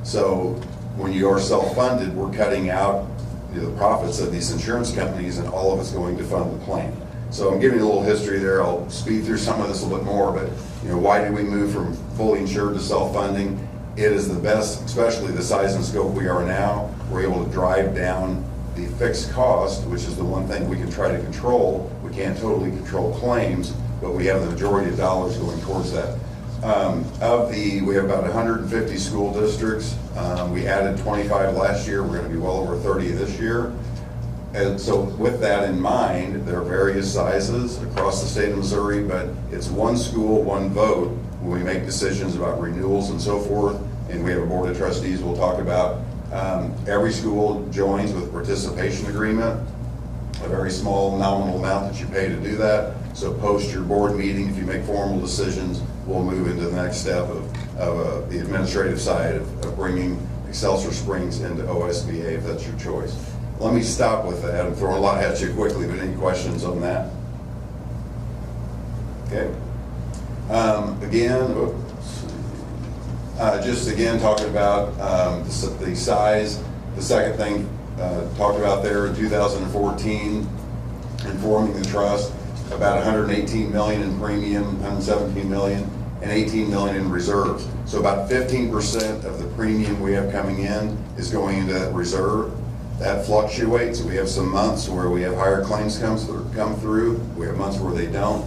So when you are self-funded, we're cutting out the profits of these insurance companies, and all of it's going to fund the plan. So I'm giving you a little history there. I'll speed through some of this a little bit more, but why did we move from fully insured to self-funding? It is the best, especially the size and scope we are now. We're able to drive down the fixed cost, which is the one thing we can try to control. We can't totally control claims, but we have the majority of dollars going towards that. We have about 150 school districts. We added 25 last year. We're going to be well over 30 this year. And so with that in mind, there are various sizes across the state of Missouri, but it's one school, one vote when we make decisions about renewals and so forth. And we have a board of trustees we'll talk about. Every school joins with a participation agreement, a very small nominal amount that you pay to do that. So post your board meeting, if you make formal decisions, we'll move into the next step of the administrative side of bringing Excelsior Springs into OSBA if that's your choice. Let me stop with that. I'm throwing a lot at you quickly, but any questions on that? Okay. Just again talking about the size. The second thing talked about there in 2014, informing the trust about 118 million in premium, 117 million, and 18 million in reserves. So about 15% of the premium we have coming in is going into that reserve. That fluctuates. We have some months where we have higher claims come through. We have months where they don't.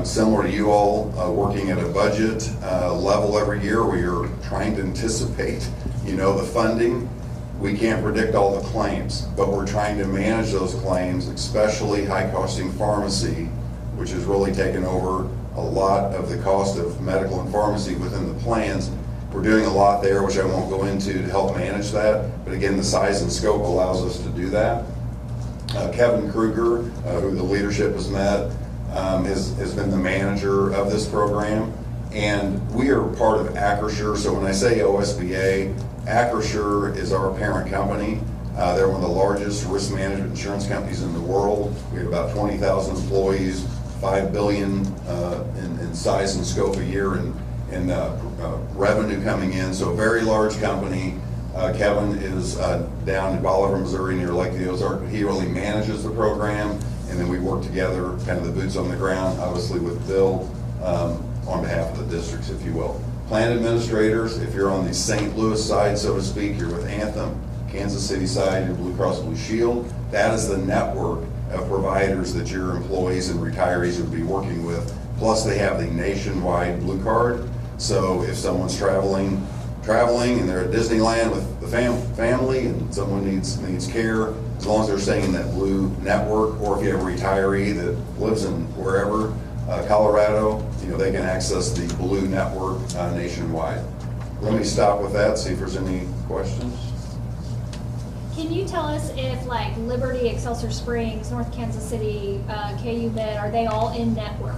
Similar to you all, working at a budget level every year where you're trying to anticipate, the funding. We can't predict all the claims, but we're trying to manage those claims, especially high-costing pharmacy, which has really taken over a lot of the cost of medical and pharmacy within the plans. We're doing a lot there, which I won't go into, to help manage that. But again, the size and scope allows us to do that. Kevin Kruger, who the leadership has met, has been the manager of this program. And we are part of Acrisure. So when I say OSBA, Acrisure is our parent company. They're one of the largest risk management insurance companies in the world. We have about 20,000 employees, $5 billion in size and scope a year in revenue coming in. So a very large company. Kevin is down in Bolivar, Missouri, near Lake the Ozark. He really manages the program, and then we work together, kind of the boots on the ground, obviously with Bill, on behalf of the districts, if you will. Plan administrators, if you're on the St. Louis side, so to speak, you're with Anthem. Kansas City side, your Blue Cross Blue Shield. That is the network of providers that your employees and retirees would be working with. Plus, they have the nationwide Blue Card. So if someone's traveling and they're at Disneyland with the family and someone needs care, as long as they're staying in that Blue network, or if you have a retiree that lives in wherever, Colorado, they can access the Blue network nationwide. Let me stop with that, see if there's any questions. Can you tell us if like Liberty, Excelsior Springs, North Kansas City, KU Med, are they all in network?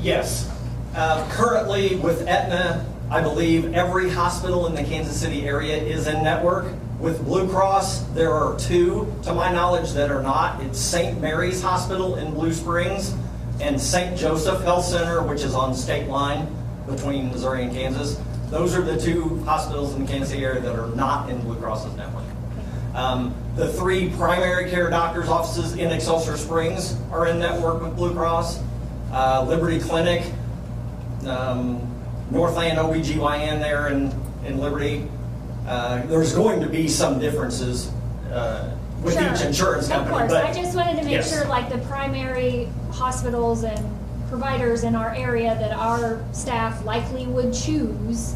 Yes. Currently with Aetna, I believe every hospital in the Kansas City area is in network. With Blue Cross, there are two, to my knowledge, that are not. It's St. Mary's Hospital in Blue Springs and St. Joseph Health Center, which is on state line between Missouri and Kansas. Those are the two hospitals in the Kansas City area that are not in Blue Cross's network. The three primary care doctors' offices in Excelsior Springs are in network with Blue Cross. Liberty Clinic, Northland OBGYN there in Liberty. There's going to be some differences with each insurance company. Of course, but I just wanted to make sure like the primary hospitals and providers in our area that our staff likely would choose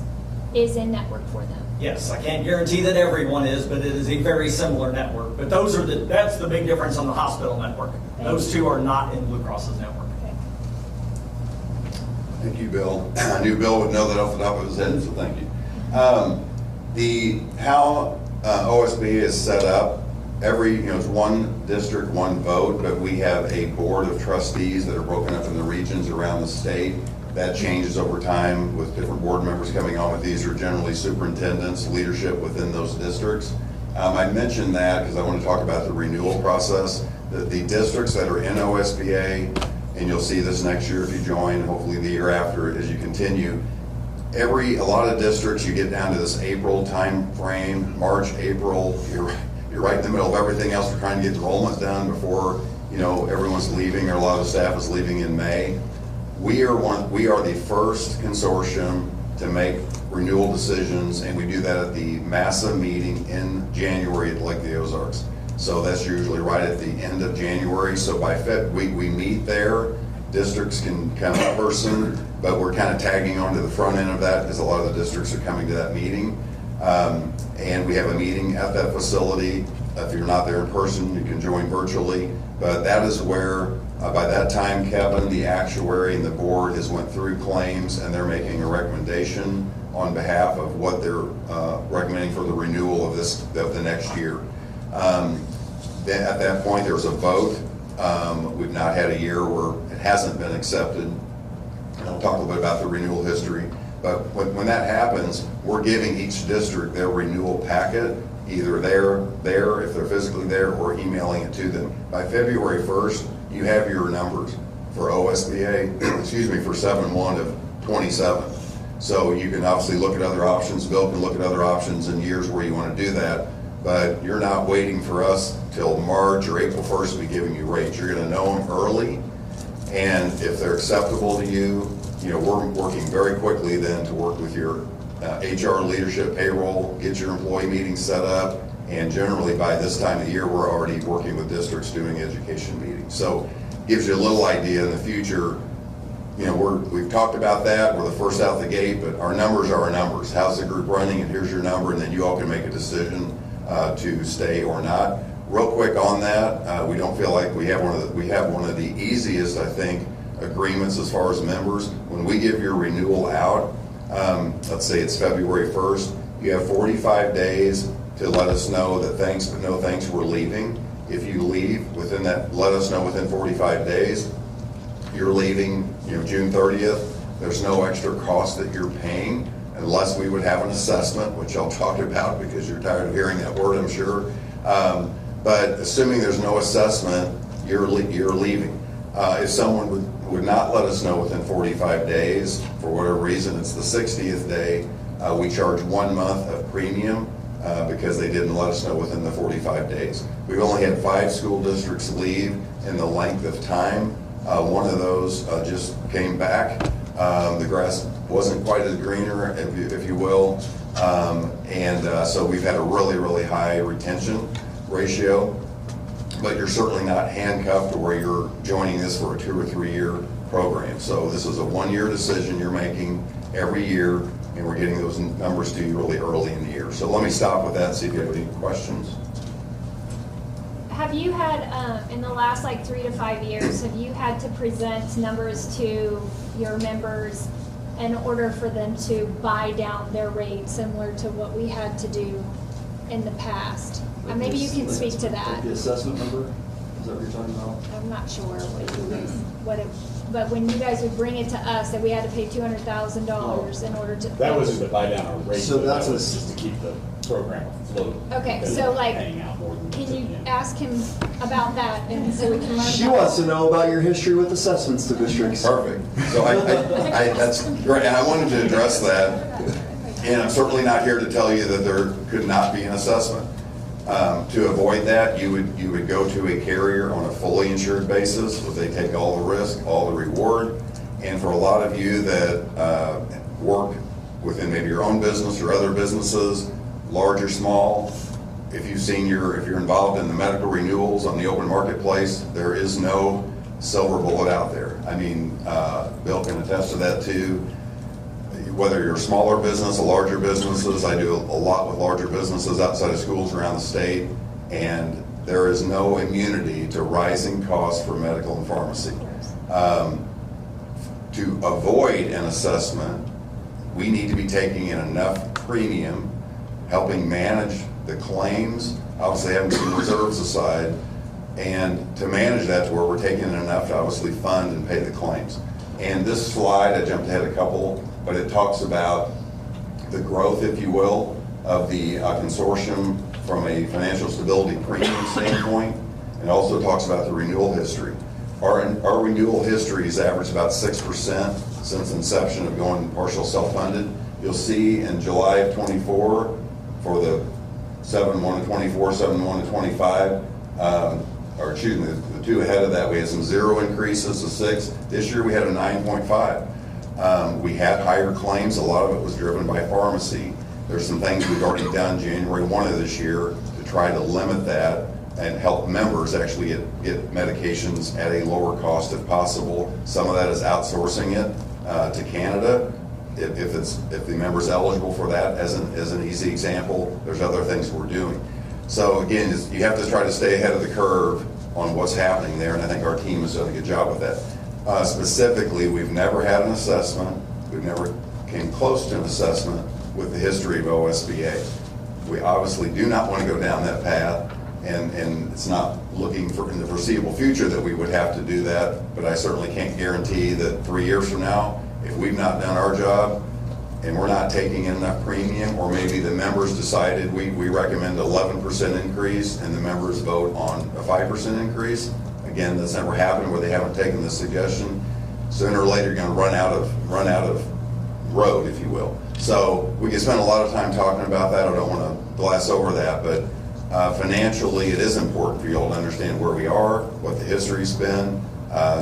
is in network for them. Yes, I can't guarantee that everyone is, but it is a very similar network. But that's the big difference on the hospital network. Those two are not in Blue Cross's network. Okay. Thank you, Bill. I knew Bill would know that off the top of his head, so thank you. How OSB is set up, it's one district, one vote, but we have a board of trustees that are broken up in the regions around the state. That changes over time with different board members coming on. With these are generally superintendents, leadership within those districts. I mentioned that because I want to talk about the renewal process. The districts that are in OSBA, and you'll see this next year if you join, hopefully the year after as you continue. A lot of districts, you get down to this April time frame, March, April, you're right in the middle of everything else. We're trying to get enrollment done before everyone's leaving, or a lot of the staff is leaving in May. We are the first consortium to make renewal decisions, and we do that at the MASA meeting in January at Lake the Ozarks. So that's usually right at the end of January. So by February, we meet there. Districts can come in person, but we're kind of tagging on to the front end of that because a lot of the districts are coming to that meeting. And we have a meeting at that facility. If you're not there in person, you can join virtually. But that is where, by that time, Kevin, the actuary, and the board has went through claims, and they're making a recommendation on behalf of what they're recommending for the renewal of the next year. At that point, there's a vote. We've not had a year where it hasn't been accepted. And I'll talk a little bit about the renewal history. But when that happens, we're giving each district their renewal packet, either there if they're physically there, or emailing it to them. By February 1st, you have your numbers for OSBA, excuse me, for 7/1 of 27. So you can obviously look at other options. Bill can look at other options in years where you want to do that. But you're not waiting for us till March or April 1st to be giving you rates. You're going to know them early. And if they're acceptable to you, we're working very quickly then to work with your HR leadership, payroll, get your employee meetings set up. And generally by this time of the year, we're already working with districts doing education meetings. So gives you a little idea in the future. We've talked about that. We're the first out the gate, but our numbers are our numbers. How's the group running? And here's your number, and then you all can make a decision to stay or not. Real quick on that, we don't feel like we have one of the easiest, I think, agreements as far as members. When we give your renewal out, let's say it's February 1st, you have 45 days to let us know that thanks, but no thanks, we're leaving. If you leave within that, let us know within 45 days. You're leaving, June 30th. There's no extra cost that you're paying, unless we would have an assessment, which I'll talk about because you're tired of hearing that word, I'm sure. But assuming there's no assessment, you're leaving. If someone would not let us know within 45 days, for whatever reason, it's the 60th day, we charge 1 month of premium because they didn't let us know within the 45 days. We've only had 5 school districts leave in the length of time. One of those just came back. The grass wasn't quite as greener, if you will. So we've had a really, really high retention ratio. But you're certainly not handcuffed to where you're joining this for a 2 or 3 year program. So this is a 1-year decision you're making every year, and we're getting those numbers to you really early in the year. So let me stop with that and see if you have any questions. Have you had, in the last 3 to 5 years, have you had to present numbers to your members in order for them to buy down their rate, similar to what we had to do in the past? Maybe you can speak to that. The assessment number? Is that what you're talking about? I'm not sure but when you guys would bring it to us that we had to pay $200,000 in order to. That wasn't to buy down our rate. So that's just to keep the program afloat. Okay, so can you ask him about that, and so we can learn? She wants to know about your history with assessments to districts. Perfect. So that's great, and I wanted to address that. And I'm certainly not here to tell you that there could not be an assessment. To avoid that, you would go to a carrier on a fully insured basis, where they take all the risk, all the reward. And for a lot of you that work within maybe your own business or other businesses, large or small, if you're involved in the medical renewals on the open marketplace, there is no silver bullet out there. I mean, Bill can attest to that too. Whether you're a smaller business, a larger businesses, I do a lot with larger businesses outside of schools around the state, and there is no immunity to rising costs for medical and pharmacy. To avoid an assessment, we need to be taking in enough premium, helping manage the claims, obviously having some reserves aside, and to manage that to where we're taking in enough to obviously fund and pay the claims. And this slide, I jumped ahead a couple, but it talks about the growth, if you will, of the consortium from a financial stability premium standpoint, and also talks about the renewal history. Our renewal history has averaged about 6% since inception of going partial self-funded. You'll see in July of 24 for the 7/1 to 24, 7/1 to 25, or excuse me, the 2 ahead of that, we had some 0 increases to 6. This year we had a 9.5. We had higher claims. A lot of it was driven by pharmacy. There's some things we've already done January 1 of this year to try to limit that and help members actually get medications at a lower cost if possible. Some of that is outsourcing it to Canada, if the member's eligible for that as an easy example. There's other things we're doing. So again, you have to try to stay ahead of the curve on what's happening there, and I think our team has done a good job with that. Specifically, we've never had an assessment. We've never came close to an assessment with the history of OSBA. We obviously do not want to go down that path, and it's not looking for in the foreseeable future that we would have to do that, but I certainly can't guarantee that 3 years from now, if we've not done our job, and we're not taking in enough premium, or maybe the members decided we recommend 11% increase and the members vote on a 5% increase. Again, that's never happened where they haven't taken the suggestion. Sooner or later, you're going to run out of road, if you will. So we can spend a lot of time talking about that. I don't want to gloss over that, but financially, it is important for you all to understand where we are, what the history's been,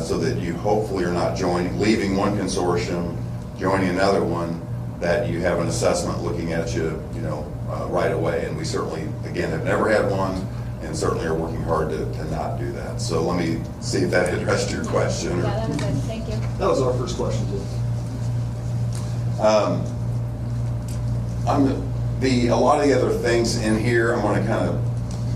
so that you hopefully are not leaving one consortium, joining another one, that you have an assessment looking at you, right away. And we certainly, again, have never had one, and certainly are working hard to not do that. So let me see if that addressed your question. Yeah, that was good. Thank you. That was our first question too. A lot of the other things in here, I'm going to kind of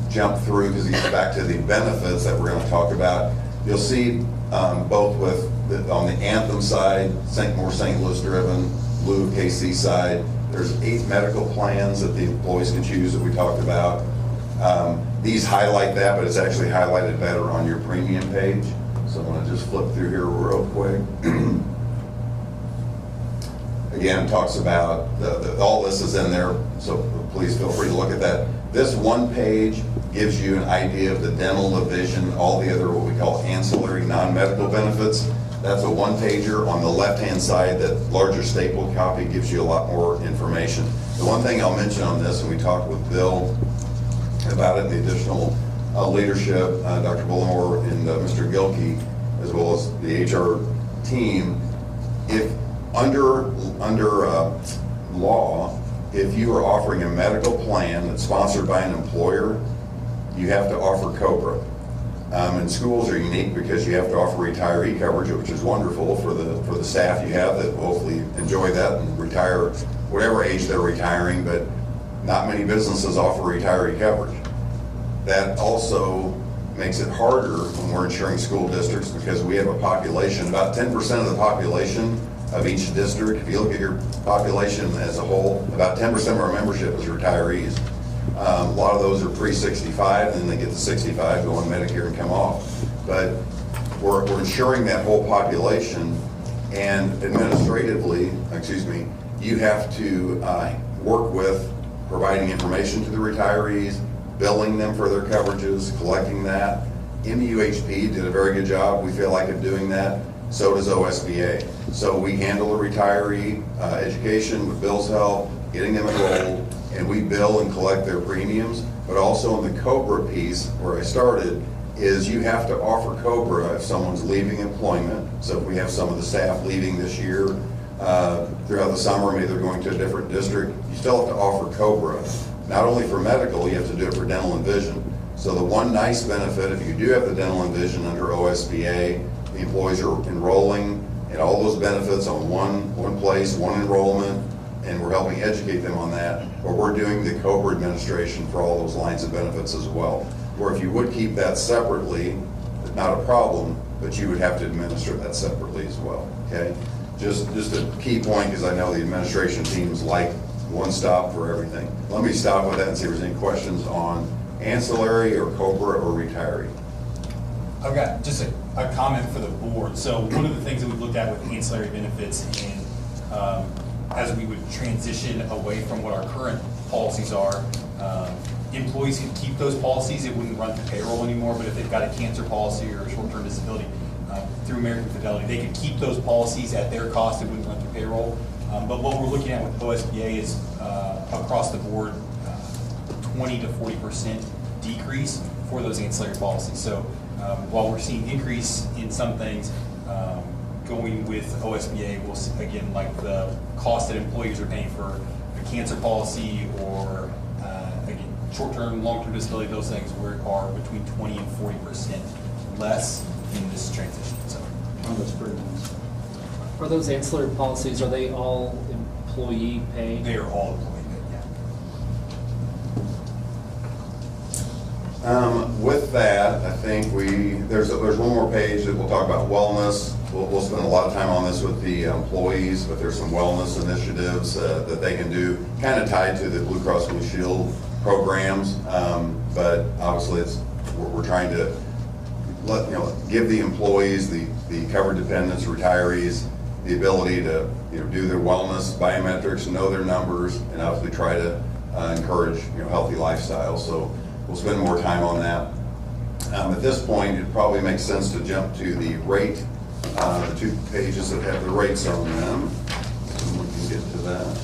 jump through because it gets back to the benefits that we're going to talk about. You'll see both with on the Anthem side, more St. Louis driven, Blue KC side, there's 8 medical plans that the employees can choose that we talked about. These highlight that, but it's actually highlighted better on your premium page. So I'm going to just flip through here real quick. Again, it talks about all this is in there, so please feel free to look at that. This one page gives you an idea of the dental, the vision, all the other what we call ancillary non-medical benefits. That's a one-pager. On the left-hand side, that larger staple copy gives you a lot more information. The one thing I'll mention on this, and we talked with Bill about it, the additional leadership, Dr. Bullimore and Mr. Gilkey, as well as the HR team, if under law, if you are offering a medical plan that's sponsored by an employer, you have to offer COBRA. And schools are unique because you have to offer retiree coverage, which is wonderful for the staff you have that will hopefully enjoy that and retire whatever age they're retiring, but not many businesses offer retiree coverage. That also makes it harder when we're insuring school districts because we have a population, about 10% of the population of each district. If you look at your population as a whole, about 10% of our membership is retirees. A lot of those are pre-65, and then they get to 65, go on Medicare and come off. But we're insuring that whole population, and administratively, you have to work with providing information to the retirees, billing them for their coverages, collecting that. MUHP did a very good job, we feel like, of doing that. So does OSBA. So we handle the retiree education with Bill's help, getting them enrolled, and we bill and collect their premiums. But also in the COBRA piece, where I started, is you have to offer COBRA if someone's leaving employment. So if we have some of the staff leaving this year, throughout the summer, maybe they're going to a different district, you still have to offer COBRA. Not only for medical, you have to do it for dental and vision. So the one nice benefit, if you do have the dental and vision under OSBA, the employees are enrolling in all those benefits on one place, one enrollment, and we're helping educate them on that. But we're doing the COBRA administration for all those lines of benefits as well. Or if you would keep that separately, not a problem, but you would have to administer that separately as well, okay? Just a key point, because I know the administration teams like one stop for everything. Let me stop with that and see if there's any questions on ancillary or COBRA or retiree. I've got just a comment for the board. So one of the things that we looked at with ancillary benefits and as we would transition away from what our current policies are, employees could keep those policies. It wouldn't run through payroll anymore, but if they've got a cancer policy or a short-term disability through American Fidelity, they could keep those policies at their cost. It wouldn't run through payroll. But what we're looking at with OSBA is across the board 20 to 40% decrease for those ancillary policies. So while we're seeing increase in some things, going with OSBA will, again, like the cost that employees are paying for a cancer policy or again, short-term, long-term disability, those things are between 20 and 40% less in this transition. So that's pretty nice. Are those ancillary policies, are they all employee paid? They are all employee paid, yeah. With that, I think there's one more page that we'll talk about wellness. We'll spend a lot of time on this with the employees, but there's some wellness initiatives that they can do, kind of tied to the Blue Cross Blue Shield programs. But obviously, we're trying to give the employees, the covered dependents, retirees, the ability to do their wellness, biometrics, know their numbers, and obviously try to encourage healthy lifestyles. So we'll spend more time on that. At this point, it probably makes sense to jump to the rate, the 2 pages that have the rates on them. So we can get to that.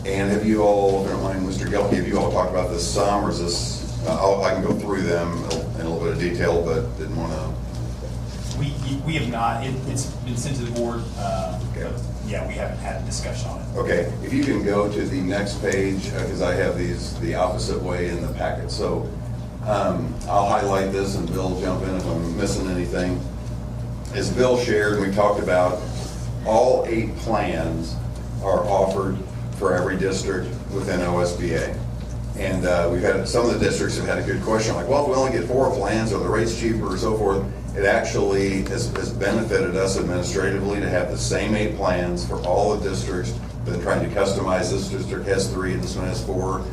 And have you all, if you don't mind, Mr. Gelke, have you all talked about this some, or is this, I can go through them in a little bit of detail, but didn't want to. We have not. It's been sent to the board. Okay. But yeah, we haven't had a discussion on it. Okay, if you can go to the next page, because I have these the opposite way in the packet. So I'll highlight this and Bill jump in if I'm missing anything. As Bill shared, we talked about all 8 plans are offered for every district within OSBA. And we've had, some of the districts have had a good question, like, well, if we only get 4 plans, are the rates cheaper or so forth? It actually has benefited us administratively to have the same 8 plans for all the districts, been trying to customize this district has 3 and this one has 4,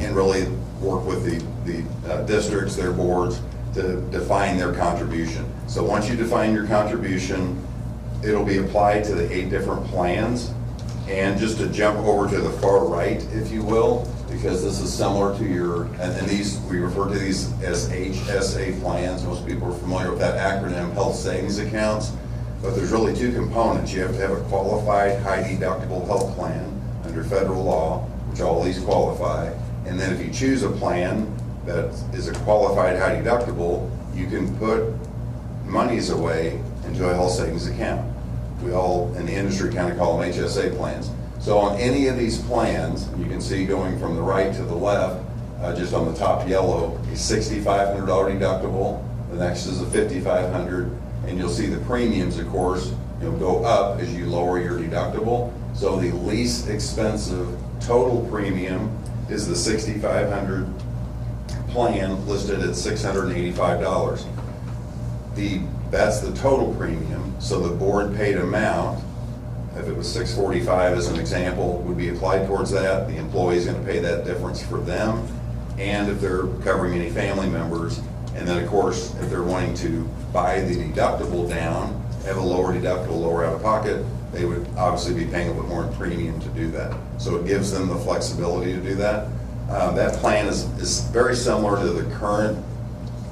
and really work with the districts, their boards, to define their contribution. So once you define your contribution, it'll be applied to the 8 different plans. And just to jump over to the far right, if you will, because this is similar to your, and these, we refer to these as HSA plans. Most people are familiar with that acronym, health savings accounts. But there's really 2 components. You have to have a qualified high deductible health plan under federal law, which all these qualify. And then if you choose a plan that is a qualified high deductible, you can put monies away into a health savings account. We all in the industry kind of call them HSA plans. So on any of these plans, you can see going from the right to the left, just on the top yellow, a $6,500 deductible. The next is a $5,500, and you'll see the premiums, of course, go up as you lower your deductible. So the least expensive total premium is the $6,500 plan listed at $685. That's the total premium. So the board paid amount, if it was $645 as an example, would be applied towards that. The employee is going to pay that difference for them, and if they're covering any family members. And then, of course, if they're wanting to buy the deductible down, have a lower deductible, lower out-of-pocket, they would obviously be paying a little more in premium to do that. So it gives them the flexibility to do that. That plan is very similar to the current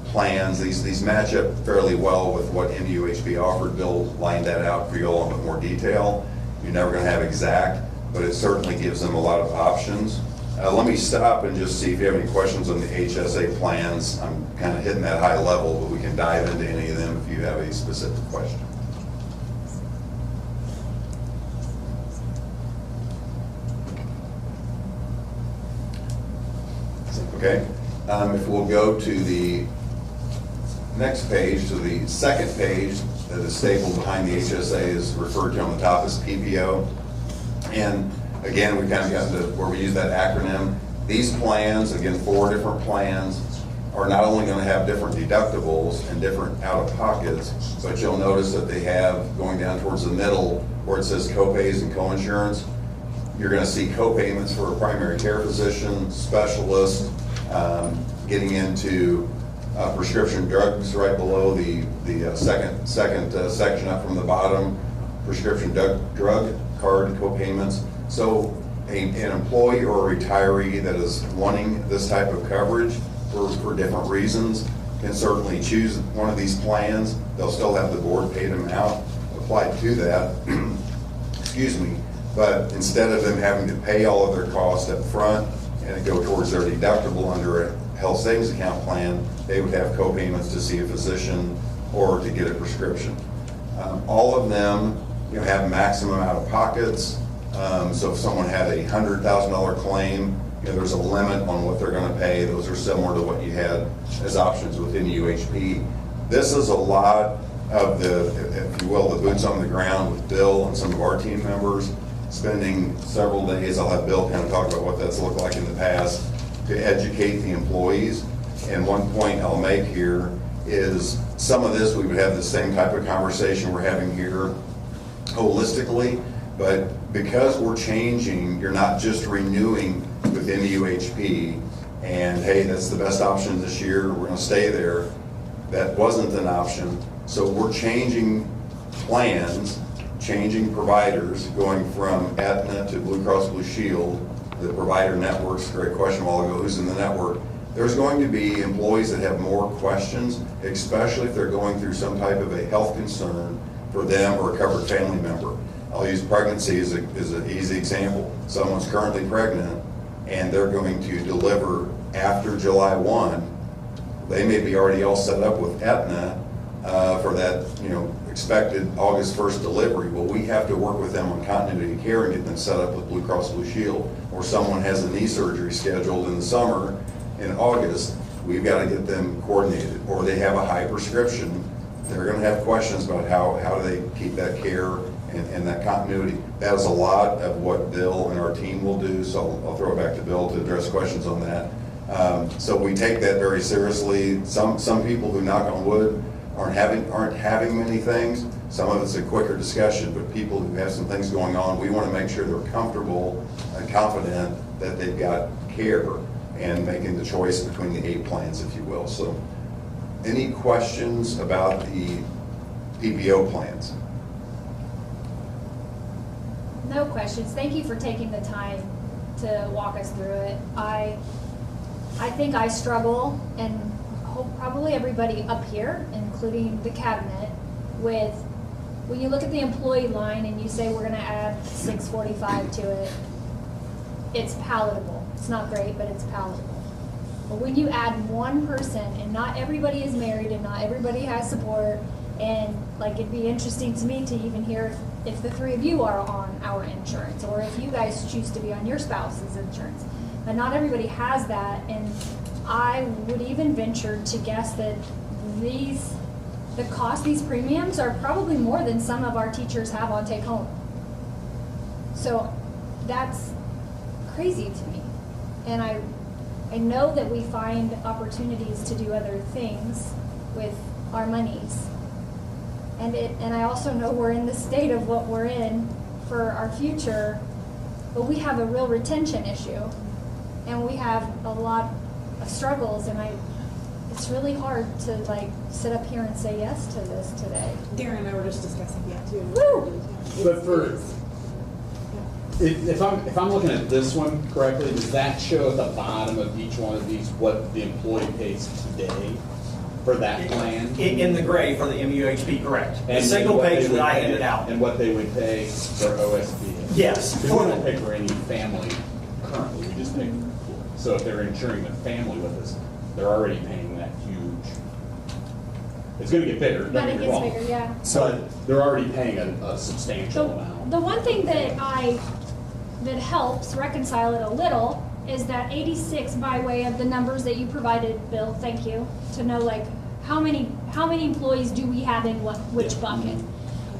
plans. These match up fairly well with what MUHB offered. Bill lined that out for you all in a bit more detail. You're never going to have exact, but it certainly gives them a lot of options. Let me stop and just see if you have any questions on the HSA plans. I'm kind of hitting that high level, but we can dive into any of them if you have a specific question. Okay, if we'll go to the next page, to the second page that is stapled behind the HSA is referred to on the top as PPO. And again, we kind of got to where we use that acronym. These plans, again, 4 different plans, are not only going to have different deductibles and different out-of-pockets, but you'll notice that they have, going down towards the middle, where it says co-pays and co-insurance, you're going to see co-payments for a primary care physician, specialist, getting into prescription drugs right below the second section up from the bottom, prescription drug card co-payments. So an employee or a retiree that is wanting this type of coverage for different reasons can certainly choose one of these plans. They'll still have the board paid them out applied to that. Excuse me. But instead of them having to pay all of their costs up front and go towards their deductible under a health savings account plan, they would have co-payments to see a physician or to get a prescription. All of them have maximum out-of-pockets. So if someone had a $100,000 claim, there's a limit on what they're going to pay. Those are similar to what you had as options within UHP. This is a lot of the, if you will, the boots on the ground with Bill and some of our team members, spending several days. I'll have Bill kind of talk about what that's looked like in the past to educate the employees. And one point I'll make here is some of this we would have the same type of conversation we're having here holistically, but because we're changing, you're not just renewing within the UHP and hey, that's the best option this year, we're going to stay there. That wasn't an option. So we're changing plans, changing providers, going from Aetna to Blue Cross Blue Shield, the provider networks. Great question a while ago, who's in the network? There's going to be employees that have more questions, especially if they're going through some type of a health concern for them or a covered family member. I'll use pregnancy as an easy example. Someone's currently pregnant and they're going to deliver after July 1. They may be already all set up with Aetna for that, expected August 1st delivery. Well, we have to work with them on continuity of care and get them set up with Blue Cross Blue Shield. Or someone has a knee surgery scheduled in the summer, in August, we've got to get them coordinated. Or they have a high prescription. They're going to have questions about how do they keep that care and that continuity. That is a lot of what Bill and our team will do, so I'll throw it back to Bill to address questions on that. So we take that very seriously. Some people who, knock on wood, aren't having many things. Some of it's a quicker discussion, but people who have some things going on, we want to make sure they're comfortable and confident that they've got care and making the choice between the 8 plans, if you will. So any questions about the PPO plans? No questions. Thank you for taking the time to walk us through it. I think I struggle, and hope probably everybody up here, including the cabinet, with when you look at the employee line and you say we're going to add 645 to it, it's palatable. It's not great, but it's palatable. But when you add one person, and not everybody is married and not everybody has support, and like it'd be interesting to me to even hear if the 3 of you are on our insurance, or if you guys choose to be on your spouse's insurance. But not everybody has that, and I would even venture to guess that these premiums are probably more than some of our teachers have on take home. So that's crazy to me. And I know that we find opportunities to do other things with our monies. And I also know we're in the state of what we're in for our future, but we have a real retention issue. And we have a lot of struggles, and it's really hard to sit up here and say yes to this today. Darren and I were just discussing that too. Woo! But if I'm looking at this one correctly, does that show at the bottom of each one of these what the employee pays today for that plan? In the gray for the MUHP, correct. And the single page that I handed out. And what they would pay for OSB? Yes. Because we don't pay for any family currently, we just pay for employees. So if they're insuring a family with us, they're already paying that huge. It's going to get bigger. But it gets bigger, yeah. So they're already paying a substantial amount. The one thing that helps reconcile it a little is that 86, by way of the numbers that you provided, Bill, thank you, to know how many employees do we have in which bucket.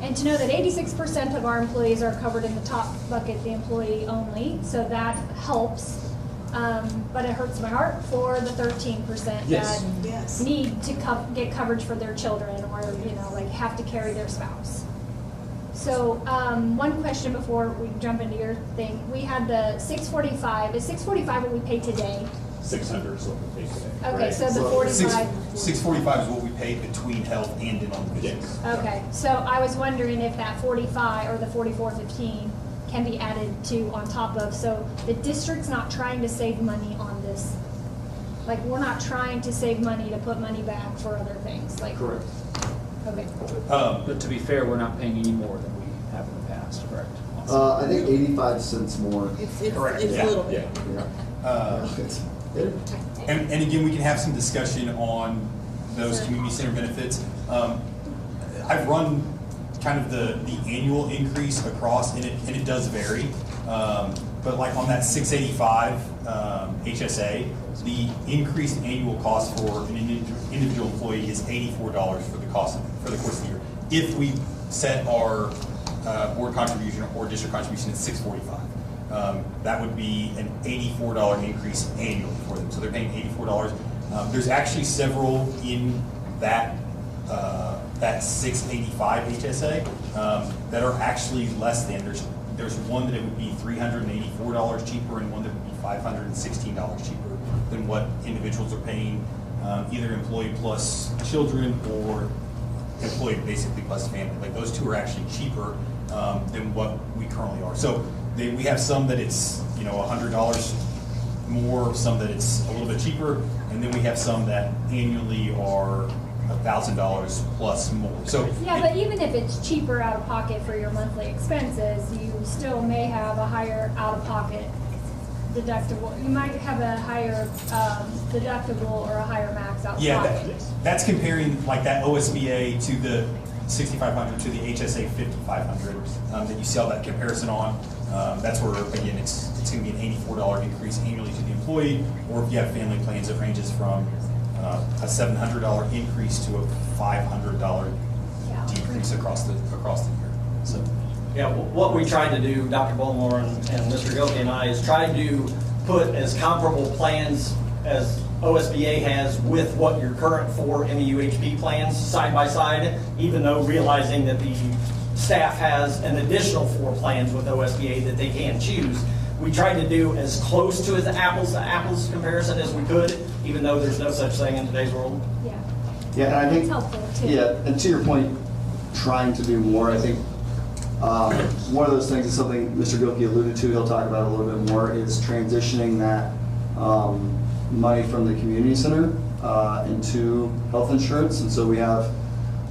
And to know that 86% of our employees are covered in the top bucket, the employee only, so that helps. But it hurts my heart for the 13% that need to get coverage for their children, or have to carry their spouse. So one question before we jump into your thing, we had the 645. Is 645 what we pay today? 600 is what we pay today. Okay, so the 45. 645 is what we pay between health and dental vision. Okay, so I was wondering if that 45 or the 4415 can be added to on top of, so the district's not trying to save money on this. We're not trying to save money to put money back for other things. Correct. Okay. But to be fair, we're not paying any more than we have in the past, correct? I think 85 cents more. It's Correct. a little bit. And again, we can have some discussion on those community center benefits. I've run kind of the annual increase across, and it does vary. But on that 685 HSA, the increased annual cost for an individual employee is $84 for the course of the year. If we set our board contribution or district contribution at 645, that would be an $84 increase annually for them. So they're paying $84. There's actually several in that 685 HSA that are actually less than. There's one that it would be $384 cheaper, and one that would be $516 cheaper than what individuals are paying either employee plus children or employee basically plus family. Like those two are actually cheaper than what we currently are. So we have some that it's $100 more, some that it's a little bit cheaper, and then we have some that annually are $1,000 plus more. So yeah, but even if it's cheaper out of pocket for your monthly expenses, you still may have a higher out of pocket deductible. You might have a higher deductible or a higher max out of pocket. That's comparing like that OSBA to the 6,500 to the HSA 5,500 that you see all that comparison on. That's where, again, it's going to be an $84 increase annually to the employee, or if you have family plans, it ranges from a $700 increase to a $500 decrease across the year. So. Yeah, what we tried to do, Dr. Bullmore and Mr. Gilkey and I, is try to put as comparable plans as OSBA has with what your current 4 MEUHP plans side by side, even though realizing that the staff has an additional 4 plans with OSBA that they can choose. We tried to do as close to as apples comparison as we could, even though there's no such thing in today's world. Yeah. Yeah, and I think, it's helpful too. Yeah, and to your point, trying to do more, I think one of those things is something Mr. Gilkey alluded to, he'll talk about a little bit more, is transitioning that money from the community center into health insurance. And so we have,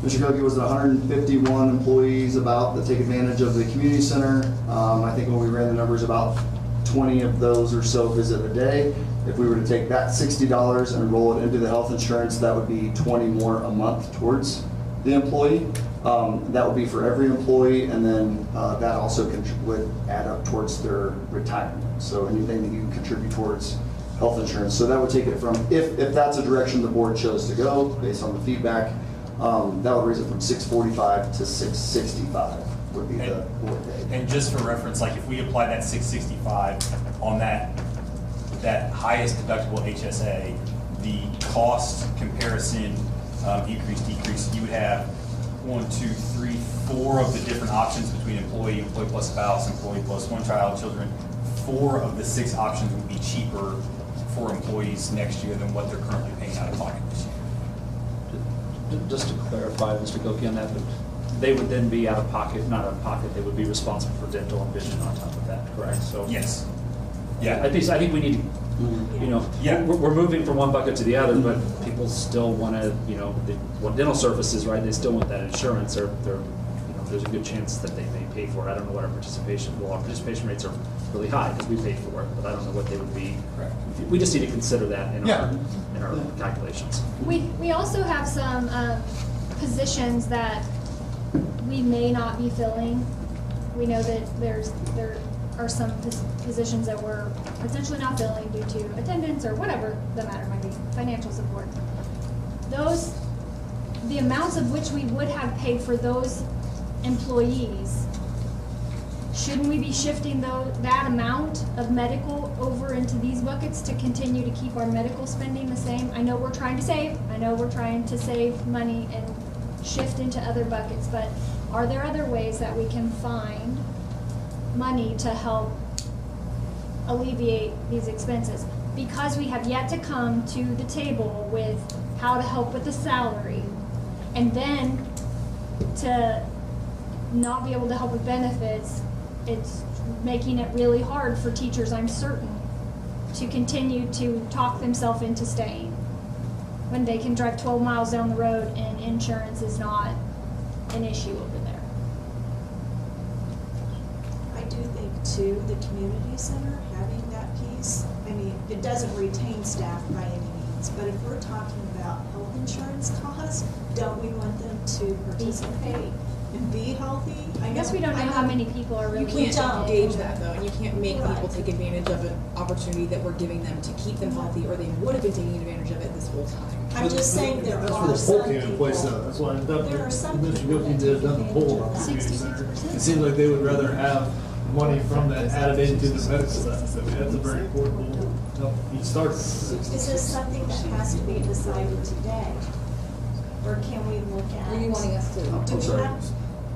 Mr. Gilkey was 151 employees about that take advantage of the community center. I think when we ran the numbers, about 20 of those or so visit a day. If we were to take that $60 and roll it into the health insurance, that would be 20 more a month towards the employee. That would be for every employee, and then that also would add up towards their retirement. So anything that you contribute towards health insurance. So that would take it from, if that's a direction the board chose to go, based on the feedback, that would raise it from $645 to $665 would be the board day. And just for reference, like if we apply that $665 on that highest deductible HSA, the cost comparison increase, decrease, you would have 1, 2, 3, 4 of the different options between employee plus spouse, employee plus 1 child, children. 4 of the 6 options would be cheaper for employees next year than what they're currently paying out of pocket this year. Just to clarify, Mr. Gilkey, on that, they would then be out of pocket, not out of pocket, they would be responsible for dental and vision on top of that, correct? So yes. Yeah. I think we need to, we're moving from one bucket to the other, but people still want to, they want dental services, right? They still want that insurance, or there's a good chance that they may pay for it. I don't know what our participation rates are really high because we paid for it, but I don't know what they would be. Correct. We just need to consider that in our calculations. We also have some positions that we may not be filling. We know that there are some positions that we're potentially not filling due to attendance or whatever the matter might be, financial support. The amounts of which we would have paid for those employees, shouldn't we be shifting that amount of medical over into these buckets to continue to keep our medical spending the same? I know we're trying to save. I know we're trying to save money and shift into other buckets, but are there other ways that we can find money to help alleviate these expenses? Because we have yet to come to the table with how to help with the salary, and then to not be able to help with benefits, it's making it really hard for teachers, I'm certain, to continue to talk themselves into staying when they can drive 12 miles down the road and insurance is not an issue over there. I do think too, the community center having that piece, I mean, it doesn't retain staff by any means, but if we're talking about health insurance costs, don't we want them to participate and be healthy? I guess we don't know how many people are really. You can't gauge that though, and you can't make people take advantage of an opportunity that we're giving them to keep them healthy, or they would have been taking advantage of it this whole time. I'm just saying there that's are some in people. place though. That's why There are some Mr. people Gilkey that did take done the poll on the advantage community of center. it. It seems like they would rather have money from that added into the medical stuff. I mean, that's a very important goal. You start. Is this something that has to be decided today? Or can we look at? What are you wanting us to? Do we have,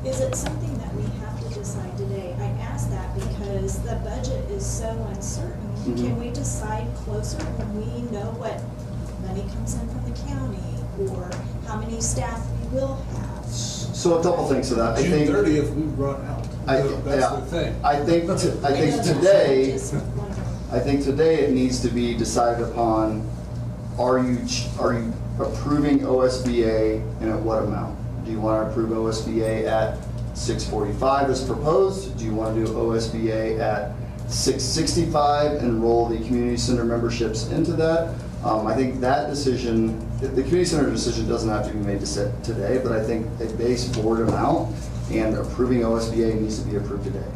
is it something that we have to decide today? I ask that because the budget is so uncertain. Can we decide closer when we know what the money comes in from the county, or how many staff we will have. So a couple things to that. June 30th, we run out. That's the thing. I think today it needs to be decided upon, are you approving OSBA and at what amount? Do you want to approve OSBA at $645 as proposed? Do you want to do OSBA at $665 and roll the community center memberships into that? I think that decision, the community center decision doesn't have to be made today, but I think a base board amount and approving OSBA needs to be approved today.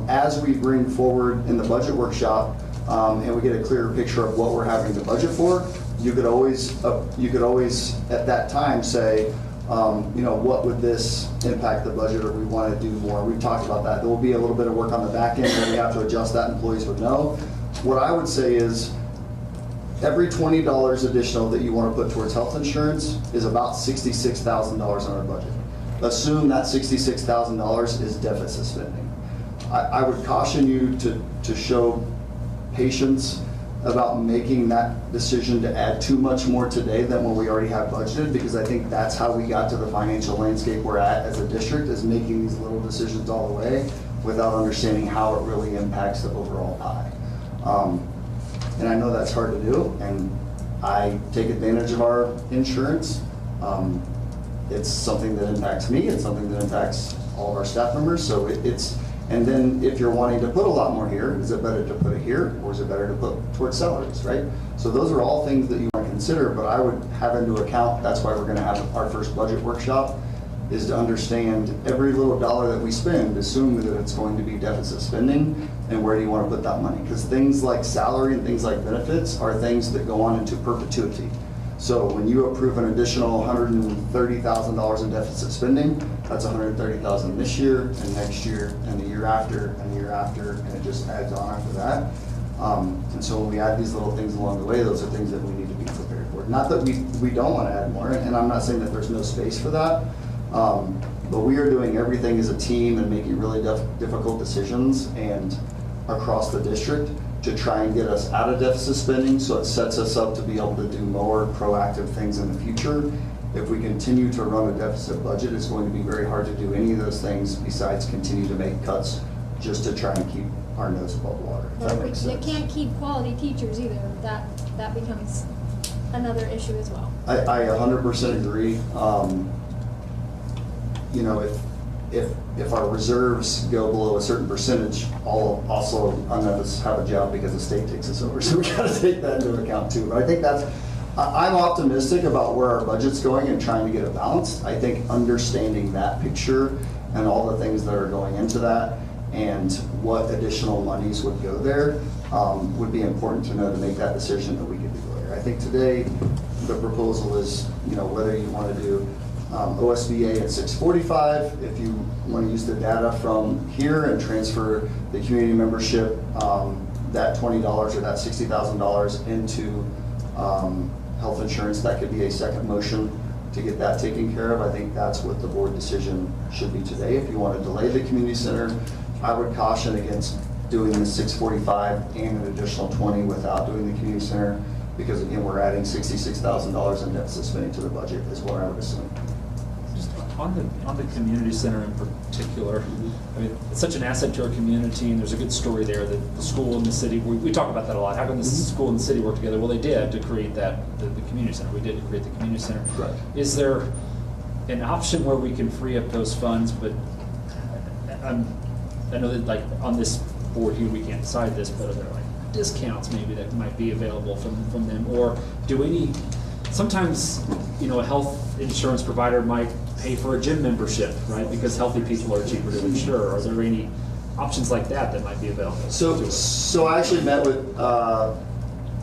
As we bring forward in the budget workshop and we get a clearer picture of what we're having to budget for, you could always at that time say, what would this impact the budget, or we want to do more? We've talked about that. There will be a little bit of work on the back end where we have to adjust that. Employees would know. What I would say is every $20 additional that you want to put towards health insurance is about $66,000 in our budget. Assume that $66,000 is deficit spending. I would caution you to show patience about making that decision to add too much more today than what we already have budgeted, because I think that's how we got to the financial landscape we're at as a district, is making these little decisions all the way without understanding how it really impacts the overall pie. And I know that's hard to do, and I take advantage of our insurance. It's something that impacts me, it's something that impacts all of our staff members, so and then if you're wanting to put a lot more here, is it better to put it here, or is it better to put towards salaries, right? So those are all things that you want to consider, but I would have into account, that's why we're going to have our first budget workshop, is to understand every little dollar that we spend, assume that it's going to be deficit spending, and where do you want to put that money? Because things like salary and things like benefits are things that go on into perpetuity. So when you approve an additional $130,000 in deficit spending, that's $130,000 this year and next year and the year after and the year after, and it just adds on after that. And so when we add these little things along the way, those are things that we need to be prepared for. Not that we don't want to add more, and I'm not saying that there's no space for that, but we are doing everything as a team and making really difficult decisions and across the district to try and get us out of deficit spending, so it sets us up to be able to do more proactive things in the future. If we continue to run a deficit budget, it's going to be very hard to do any of those things besides continue to make cuts just to try and keep our nose above water, if that makes sense. They can't keep quality teachers either. That becomes another issue as well. I 100% agree. If our reserves go below a certain percentage, none of us have a job because the state takes us over. So we got to take that into account too. But I think I'm optimistic about where our budget's going and trying to get it balanced. I think understanding that picture and all the things that are going into that and what additional monies would go there would be important to know to make that decision that we could do later. I think today the proposal is, whether you want to do OSBA at $645, if you want to use the data from here and transfer the community membership, that $20 or that $60,000 into health insurance, that could be a second motion to get that taken care of. I think that's what the board decision should be today. If you want to delay the community center, I would caution against doing the $645 and an additional $20 without doing the community center, because again, we're adding $66,000 in deficit spending to the budget is what I would assume. On the community center in particular, I mean, it's such an asset to our community, and there's a good story there that the school and the city, we talk about that a lot. How can the school and the city work together? Well, they did to create the community center. We did to create the community center. Right. Is there an option where we can free up those funds? But I know that like on this board here, we can't decide this, but are there like discounts maybe that might be available from them? Or do any, sometimes, a health insurance provider might pay for a gym membership, right? Because healthy people are cheaper to insure. Are there any options like that might be available? So I actually met with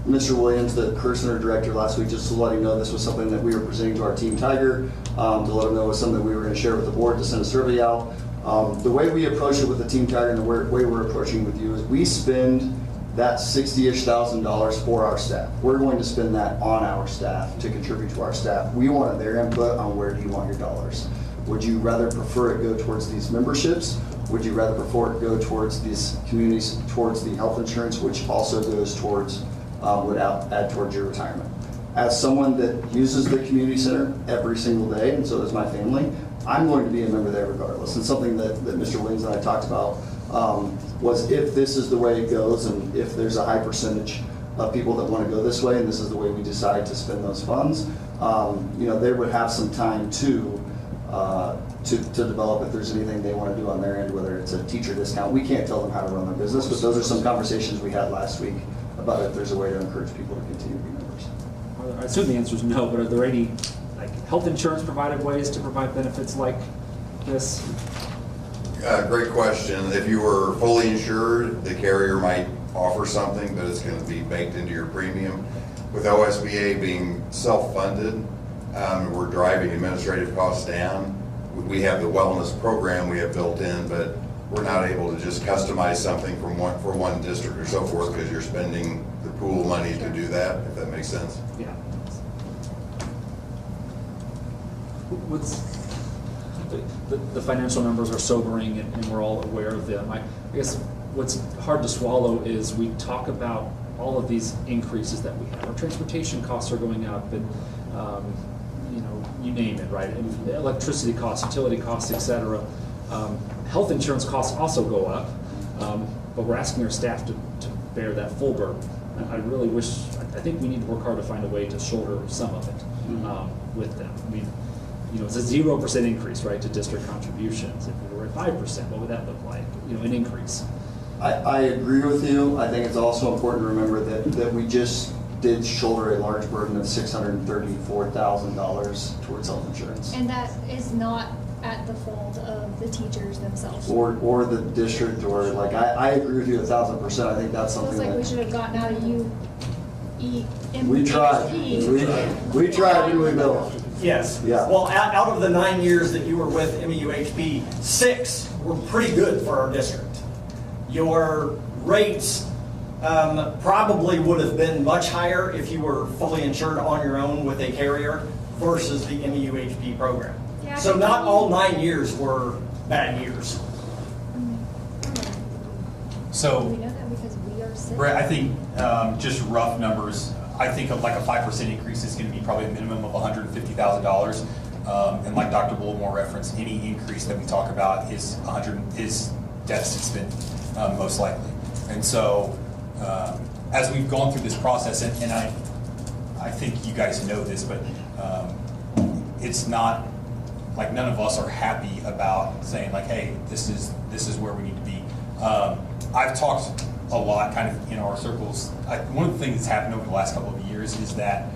Mr. Williams, the Career Center director, last week, just to let him know this was something that we were presenting to our Team Tiger, to let him know it was something we were going to share with the board, to send a survey out. The way we approach it with the Team Tiger and the way we're approaching it with you is we spend that $60,000 for our staff. We're going to spend that on our staff to contribute to our staff. We want their input on where do you want your dollars. Would you rather prefer it go towards these memberships? Would you rather prefer it go towards these communities, towards the health insurance, which also goes towards, would add towards your retirement? as someone that uses the community center every single day, and so does my family, I'm going to be a member there regardless. And something that Mr. Williams and I talked about was if this is the way it goes, and if there's a high percentage of people that want to go this way, and this is the way we decide to spend those funds, they would have some time to develop if there's anything they want to do on their end, whether it's a teacher discount. We can't tell them how to run their business, but those are some conversations we had last week about if there's a way to encourage people to continue to be members. I assume the answer is no, but are there any health insurance provided ways to provide benefits like this? Great question. If you were fully insured, the carrier might offer something, but it's going to be baked into your premium. With OSBA being self-funded, we're driving administrative costs down. We have the wellness program we have built in, but we're not able to just customize something for one district or so forth because you're spending the pool money to do that, if that makes sense. Yeah. The financial numbers are sobering, and we're all aware of them. I guess what's hard to swallow is we talk about all of these increases that we have. Our transportation costs are going up, and you name it, right? And electricity costs, utility costs, etc. Health insurance costs also go up, but we're asking our staff to bear that full burden. I really wish, I think we need to work hard to find a way to shoulder some of it with them. I mean, it's a 0% increase, right, to district contributions. If we were at 5%, what would that look like? An increase. I agree with you. I think it's also important to remember that we just did shoulder a large burden of $634,000 towards health insurance. And that is not at the fault of the teachers themselves. Or the district, or I agree with you 1,000%. I think that's something that we should have gotten out of we tried. We tried, didn't we, Bill? Yes. Yeah. Well, out of the 9 years that you were with MEUHP, 6 were pretty good for our district. Your rates probably would have been much higher if you were fully insured on your own with a carrier versus the MEUHP program. Yeah, so not all 9 years were bad years. So, we know that because we are sick. Brett, I think just rough numbers, I think a 5% increase is going to be probably a minimum of $150,000. And like Dr. Bullimore referenced, any increase that we talk about is deficit spending, most likely. And so, as we've gone through this process, and I think you guys know this, but it's not like none of us are happy about saying hey, this is where we need to be. I've talked a lot kind of in our circles. One of the things that's happened over the last couple of years is that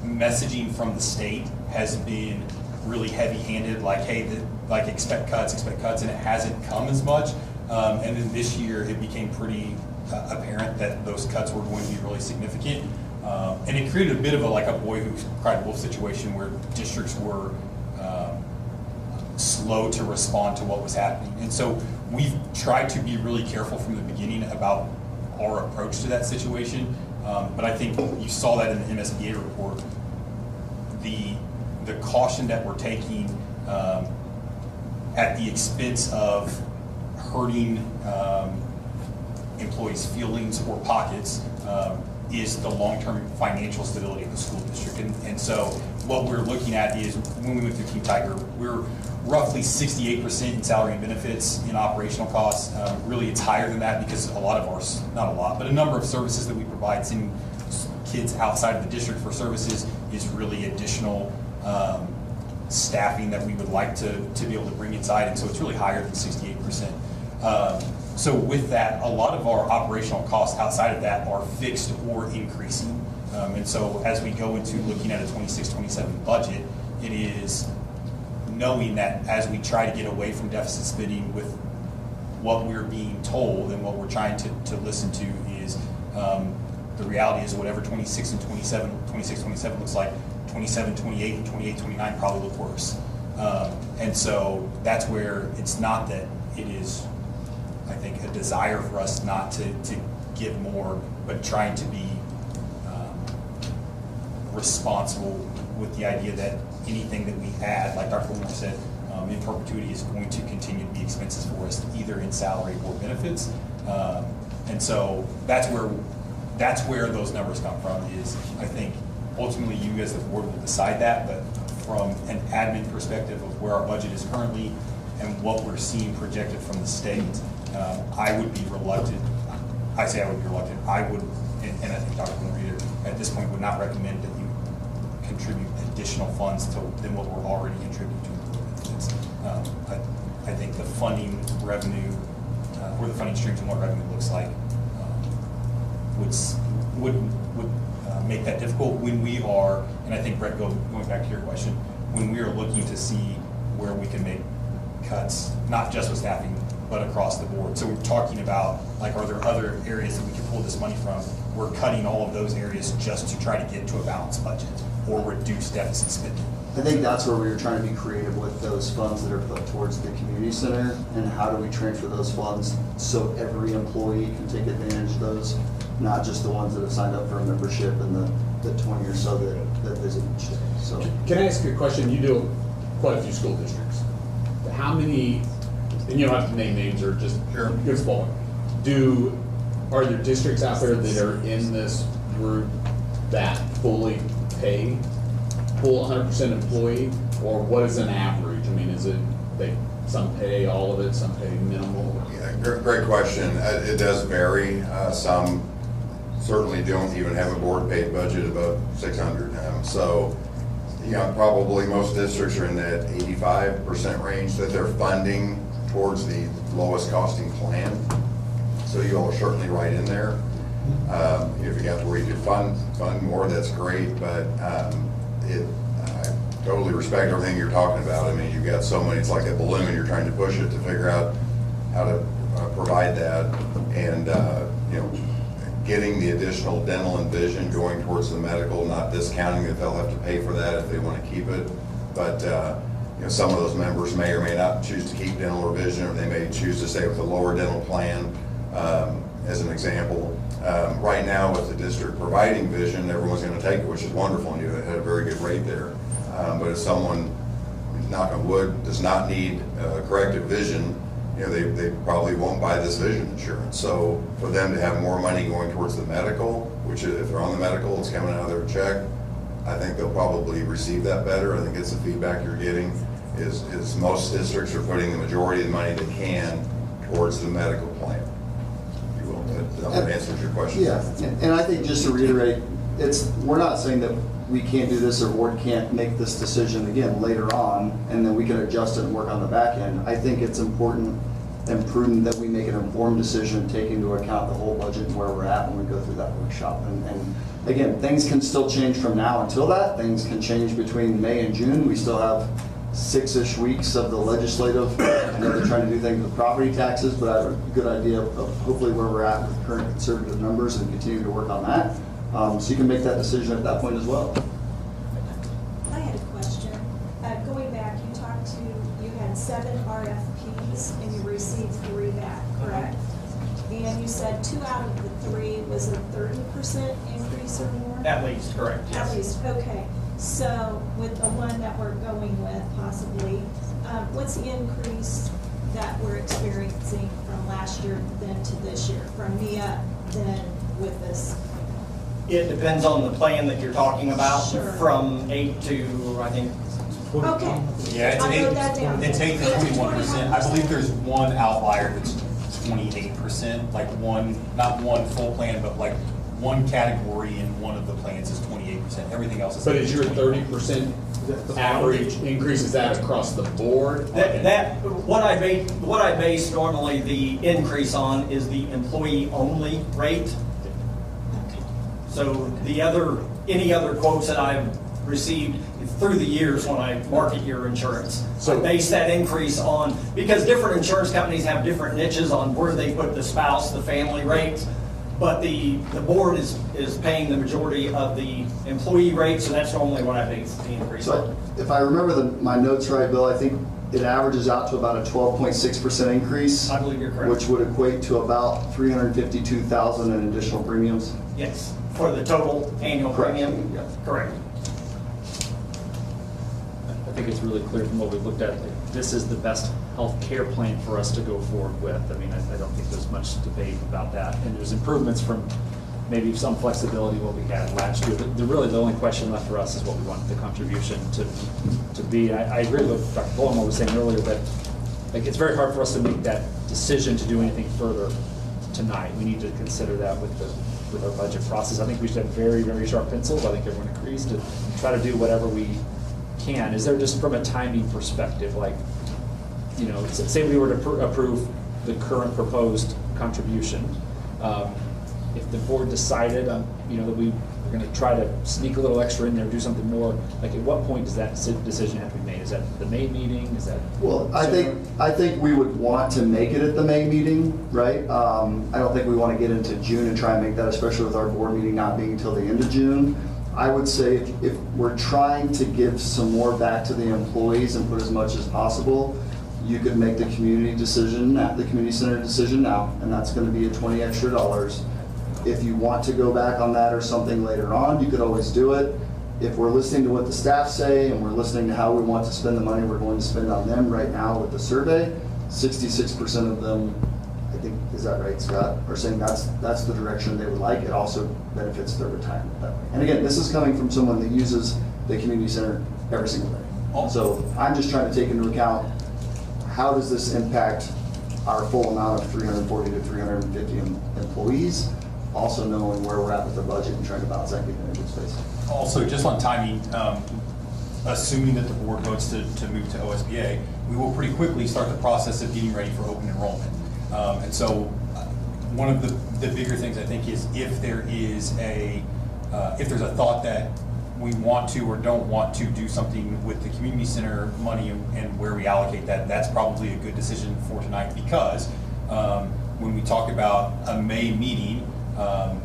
messaging from the state has been really heavy-handed, hey, expect cuts, and it hasn't come as much. And then this year it became pretty apparent that those cuts were going to be really significant. And it created a bit of a boy who cried wolf situation where districts were slow to respond to what was happening. And so we've tried to be really careful from the beginning about our approach to that situation. But I think you saw that in the MSBA report. The caution that we're taking at the expense of hurting employees' feelings or pockets is the long-term financial stability of the school district. And so what we're looking at is when we went through Team Tiger, we're roughly 68% in salary and benefits in operational costs. Really, it's higher than that because a lot of our, not a lot, but a number of services that we provide, sending kids outside of the district for services, is really additional staffing that we would like to be able to bring inside. And so it's really higher than 68%. So with that, a lot of our operational costs outside of that are fixed or increasing. And so as we go into looking at a 26-27 budget, it is knowing that as we try to get away from deficit spending with what we're being told and what we're trying to listen to is the reality is whatever 26-27 looks like, 27-28 and 28-29 probably look worse. And so that's where it's not that it is, I think, a desire for us not to give more, but trying to be responsible with the idea that anything that we add, like Dr. Moore said, in perpetuity is going to continue to be expenses for us, either in salary or benefits. And so that's where those numbers come from, is I think ultimately you as the board will decide that, but from an admin perspective of where our budget is currently and what we're seeing projected from the state, I would be reluctant. I say I would be reluctant. I would, and I think Dr. Boomer either at this point would not recommend that you contribute additional funds than what we're already contributing to. I think the funding revenue, or the funding streams and what revenue looks like, would make that difficult when we are, and I think Brett, going back to your question, when we are looking to see where we can make cuts, not just with staffing, but across the board. So we're talking about, like, are there other areas that we can pull this money from? We're cutting all of those areas just to try to get to a balanced budget or reduce deficit spending. I think that's where we were trying to be creative with those funds that are put towards the community center, and how do we transfer those funds so every employee can take advantage of those, not just the ones that have signed up for a membership and the 20 or so that visit each day. So, can I ask you a question? You do quite a few school districts. How many, and you don't have to name names or just good spelling, are there districts out there that are in this group that fully pay full 100% employee, or what is an average? I mean, is it some pay all of it, some pay minimal? Yeah, great question. It does vary. Some certainly don't even have a board paid budget above 600. So, probably most districts are in that 85% range that they're funding towards the lowest costing plan. So you all are certainly right in there. If you got to where you could fund more, that's great, but I totally respect everything you're talking about. I mean, you've got so many, it's like a balloon, you're trying to push it to figure out how to provide that, and getting the additional dental and vision going towards the medical, not discounting that they'll have to pay for that if they want to keep it. But some of those members may or may not choose to keep dental or vision, or they may choose to stay with a lower dental plan, as an example. Right now with the district providing vision, everyone's going to take it, which is wonderful, and you had a very good rate there. But if someone, knock on wood, does not need corrective vision, they probably won't buy this vision insurance. So for them to have more money going towards the medical, which if they're on the medical, it's coming out of their check, I think they'll probably receive that better. I think it's the feedback you're getting is most districts are putting the majority of the money they can towards the medical plan. If you will, that answers your question. Yeah, and I think just to reiterate, we're not saying that we can't do this or board can't make this decision again later on, and then we can adjust it and work on the back end. I think it's important and prudent that we make an informed decision, taking into account the whole budget and where we're at when we go through that workshop. And again, things can still change from now until that. Things can change between May and June. We still have 6-ish weeks of the legislative. I know they're trying to do things with property taxes, but I have a good idea of hopefully where we're at with current conservative numbers and continue to work on that. So you can make that decision at that point as well. I had a question. Going back, you had 7 RFPs and you received 3 back, correct? And you said 2 out of the 3 was a 30% increase or more? At least, correct, yes. At least, okay. So with the one that we're going with, possibly, what's the increase that we're experiencing from last year then to this year, from MIA then with this? It depends on the plan that you're talking about. Sure. From 8 to, I think. Okay. Yeah, it's 8 to 21%. I believe there's one outlier that's 28%, like not one full plan, but like one category in one of the plans is 28%. Everything else is. But is your 30% average increase, is that across the board? What I base normally the increase on is the employee only rate. So any other quotes that I've received through the years when I market your insurance, so I base that increase on, because different insurance companies have different niches on where they put the spouse, the family rates, but the board is paying the majority of the employee rate, so that's normally what I base the increase on. If I remember my notes right, Bill, I think it averages out to about a 12.6% increase. I believe you're correct. Which would equate to about $352,000 in additional premiums. Yes, for the total annual premium. Yeah. Correct. I think it's really clear from what we've looked at, like, this is the best health care plan for us to go forward with. I mean, I don't think there's much debate about that. And there's improvements from maybe some flexibility what we had last year. But really the only question left for us is what we want the contribution to be. I agree with what Dr. Bullen was saying earlier that like it's very hard for us to make that decision to do anything further tonight. We need to consider that with our budget process. I think we should have very, very sharp pencils. I think everyone agrees to try to do whatever we can. Is there just from a timing perspective, like, you know, say we were to approve the current proposed contribution, if the board decided, you know, that we were going to try to sneak a little extra in there, do something more, like at what point does that decision have to be made? Is that the May meeting? Is that? Well, I think we would want to make it at the May meeting, right? I don't think we want to get into June and try and make that, especially with our board meeting not being until the end of June. I would say if we're trying to give some more back to the employees and put as much as possible, you could make the community decision, the community center decision now, and that's going to be a $20 extra. If you want to go back on that or something later on, you could always do it. If we're listening to what the staff say and we're listening to how we want to spend the money we're going to spend on them right now with the survey, 66% of them, I think, is that right, Scott, are saying that's the direction they would like. It also benefits their retirement that way. And again, this is coming from someone that uses the community center every single day. So I'm just trying to take into account how does this impact our full amount of 340 to 350 employees, also knowing where we're at with the budget and trying to balance that, get in a good space. Also, just on timing, assuming that the board votes to move to OSBA, we will pretty quickly start the process of getting ready for open enrollment. And so one of the bigger things I think is if there's a thought that we want to or don't want to do something with the community center money and where we allocate that, that's probably a good decision for tonight, because when we talk about a May meeting,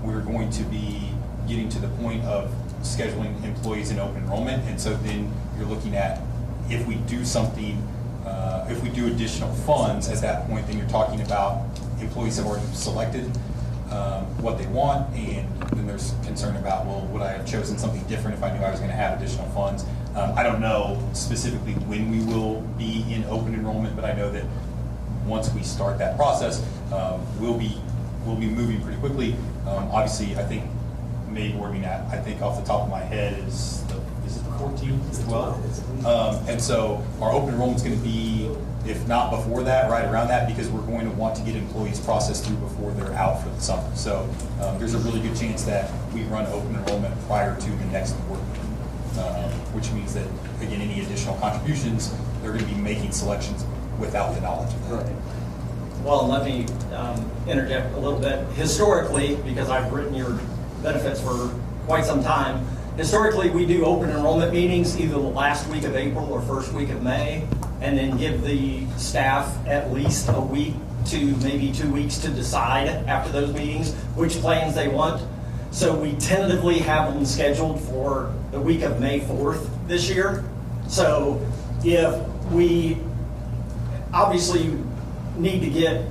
we're going to be getting to the point of scheduling employees in open enrollment. And so then you're looking at, if we do something, if we do additional funds at that point, then you're talking about employees have already selected what they want, and then there's concern about, well, would I have chosen something different if I knew I was going to have additional funds? I don't know specifically when we will be in open enrollment, but I know that once we start that process, we'll be moving pretty quickly. Obviously, I think May board meeting, I think off the top of my head is it the 14th as well? And so our open enrollment is going to be, if not before that, right around that, because we're going to want to get employees processed through before they're out for the summer. So there's a really good chance that we run open enrollment prior to the next board meeting, which means that, again, any additional contributions, they're going to be making selections without the knowledge of that. Right. Well, let me interject a little bit. Historically, because I've written your benefits for quite some time, historically we do open enrollment meetings either the last week of April or first week of May, and then give the staff at least a week to maybe 2 weeks to decide after those meetings which plans they want. So we tentatively have them scheduled for the week of May 4th this year. So if we obviously need to get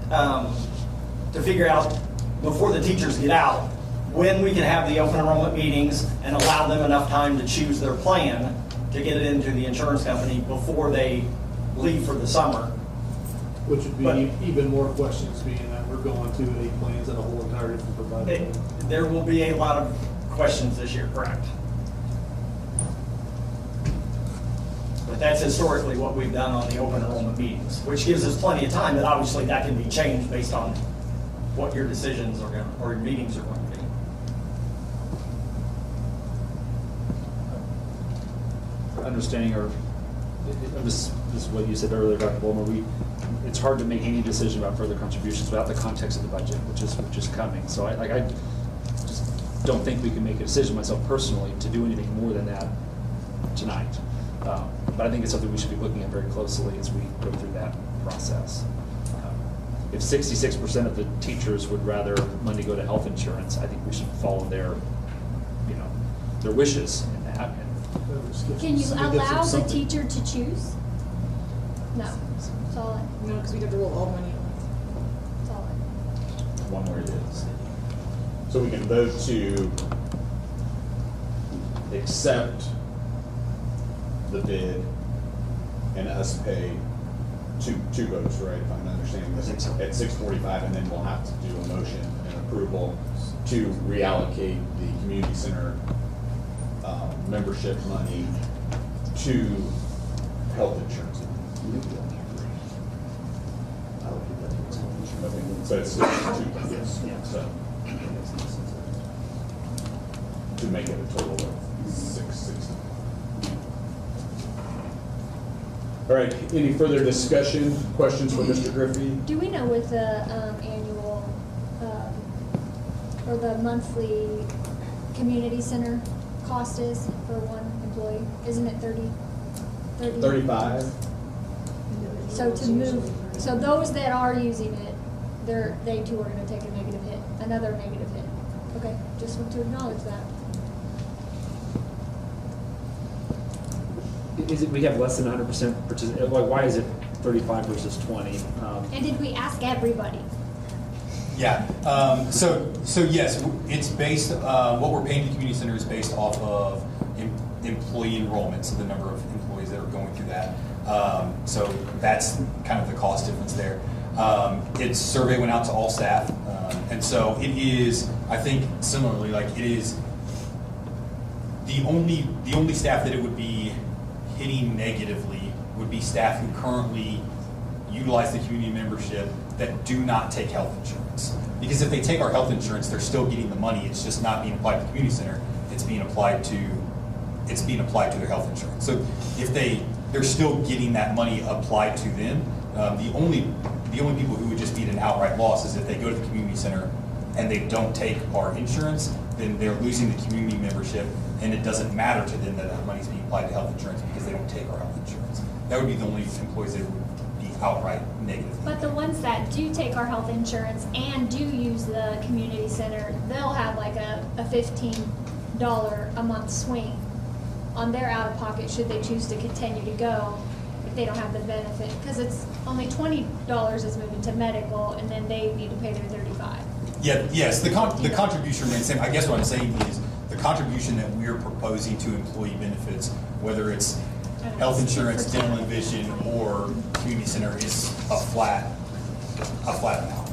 to figure out before the teachers get out when we can have the open enrollment meetings and allow them enough time to choose their plan to get it into the insurance company before they leave for the summer. Which would be even more questions, being that we're going to 8 plans and a whole entire different provider. There will be a lot of questions this year, correct? But that's historically what we've done on the open enrollment meetings, which gives us plenty of time, but obviously that can be changed based on what your decisions are going to, or your meetings are going to be. Understanding or this is what you said earlier, Dr. Bulmer, it's hard to make any decision about further contributions without the context of the budget, which is coming. So I just don't think we can make a decision myself personally to do anything more than that tonight. But I think it's something we should be looking at very closely as we go through that process. If 66% of the teachers would rather money go to health insurance, I think we should follow their wishes in that. Can you allow the teacher to choose? No. Solid. No, because we have to roll all money. Solid. One where it is. So we can vote to accept the bid and us pay two votes, right, if I'm understanding this? I think so. At 6:45, and then we'll have to do a motion and approval to reallocate the community center membership money to health insurance. So it's 2, yes, so to make it a total of 660. All right, any further discussion, questions for Mr. Griffey? Do we know what the annual or the monthly community center cost is for one employee? Isn't it 35. So to move, so those that are using it, they too are going to take a negative hit, another negative hit. Okay, just want to acknowledge that. Is it, we have less than 100% participation? Like, why is it 35 versus 20? And did we ask everybody? Yeah. So yes, it's based. What we're paying the community center is based off of employee enrollment, so the number of employees that are going through that. So that's kind of the cost difference there. Its survey went out to all staff, and so it is. I think similarly, like it is the only staff that it would be hitting negatively would be staff who currently utilize the community membership that do not take health insurance. Because if they take our health insurance, they're still getting the money. It's just not being applied to the community center. It's being applied to their health insurance. So if they're still getting that money applied to them. The only people who would just be at an outright loss is if they go to the community center and they don't take our insurance, then they're losing the community membership, and it doesn't matter to them that that money's being applied to health insurance because they don't take our health insurance. That would be the only employees that would be outright negative. But the ones that do take our health insurance and do use the community center, they'll have like a $15 a month swing on their out-of-pocket should they choose to continue to go if they don't have the benefit. Because it's only $20 is moving to medical, and then they need to pay their $35. Yeah, yes, the contribution remains the same. I guess what I'm saying is the contribution that we're proposing to employee benefits, whether it's health insurance, dental and vision, or community center, is a flat amount.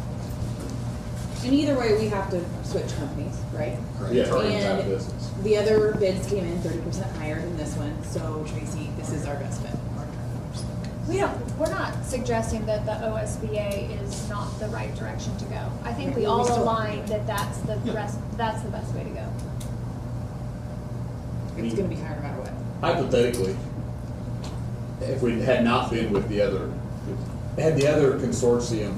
And either way, we have to switch companies, right? Correct. Yeah, and the other bids came in 30% higher than this one, so Tracy, this is our best bet. We're not suggesting that the OSBA is not the right direction to go. I think we Well, all we still- align that that's the best way to go. It's going to be higher no matter what. Hypothetically, if we had not been with the other consortium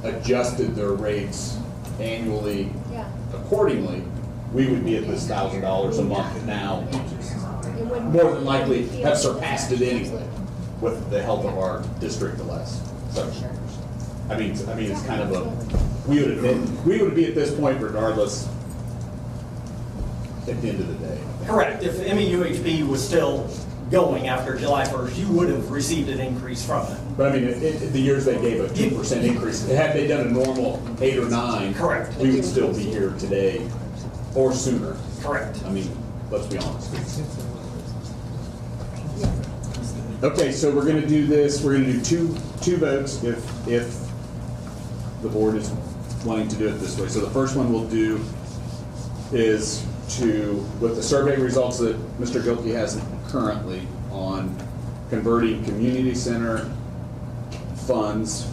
adjusted their rates annually accordingly, we would be at this $1,000 a month now. More than likely have surpassed it anyway with the help of our district less. So, I mean, it's kind of we would be at this point regardless at the end of the day. Correct. If MEUHB was still going after July 1st, you would have received an increase from it. But I mean, the years they gave a 2% increase, had they done a normal 8 or 9, correct, we would still be here today or sooner. Correct. I mean, let's be honest. Okay, so we're going to do this. We're going to do two votes if the board is wanting to do it this way. So the first one we'll do is with the survey results that Mr. Gilkey has currently on converting community center funds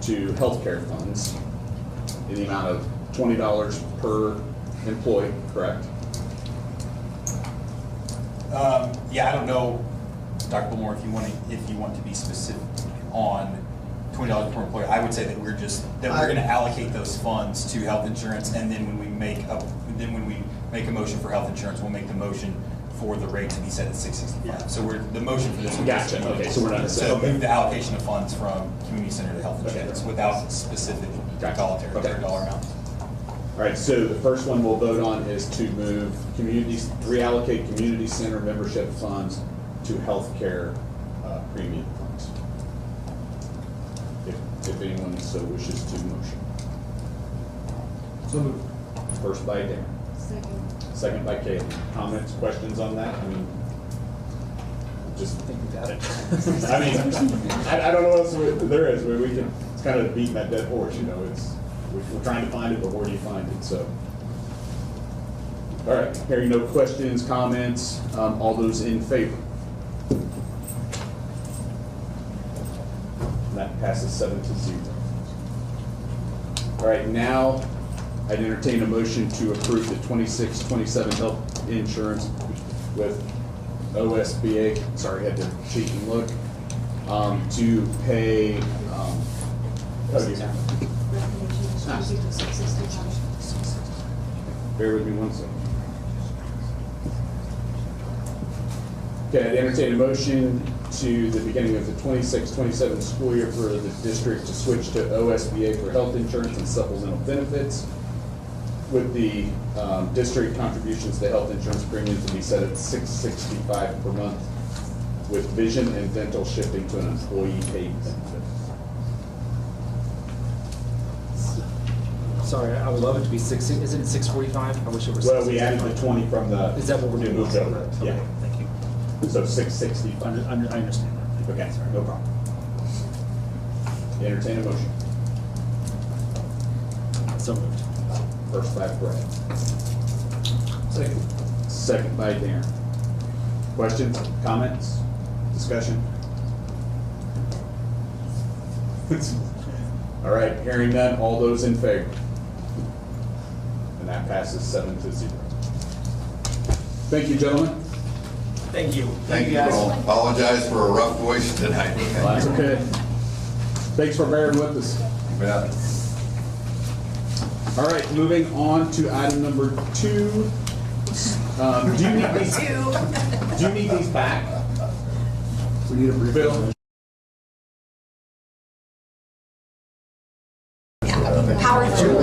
to healthcare funds in the amount of $20 per employee, correct? Yeah, I don't know, Dr. Bullmore, if you want to be specific on $20 per employee. I would say that we're going to allocate those funds to health insurance, and then when we make a motion for health insurance, we'll make the motion for the rate to be set at $665. So the motion for this. Gotcha. Okay, so we're not move the allocation of funds from community center to health insurance without specific dollar amount. All right, so the first one we'll vote on is to reallocate community center membership funds to healthcare premium funds. If anyone so wishes to motion. So moved. First by Darren. Second by Caitlin. Comments, questions on that? I mean, just think about it. I mean, I don't know what else there is. We can, it's kind of beating that dead horse, you know, we're trying to find it, but where do you find it? So, all right, hearing no questions, comments, all those in favor? And that passes 7-0. All right, now I'd entertain a motion to approve the 26-27 health insurance with OSBA, sorry, I had to cheat and look, to pay, bear with me one second. Okay, I'd entertain a motion to the beginning of the 26-27 school year for the district to switch to OSBA for health insurance and supplemental benefits, with the district contributions to health insurance premium to be set at $665 per month, with vision and dental shifting to an employee paid benefit. Sorry, I would love it to be 6. Isn't it 645? I wish it was. Well, we added the 20 from the. Is that what we're doing? Moved over. Okay, Yeah. thank you. So 660. I understand that. Okay, no problem. Entertain a motion. So moved. First by Brett. Second by Darren. Questions, comments, discussion? All right, hearing none, all those in favor? And that passes 7-0. Thank you, gentlemen. Thank you. Thank you all. Apologize for a rough voice tonight. Well, that's okay. Thanks for bearing with us. Yeah. All right, moving on to item number 2. Do you need these? Do you need these back? We need a brief. Bill? Power through.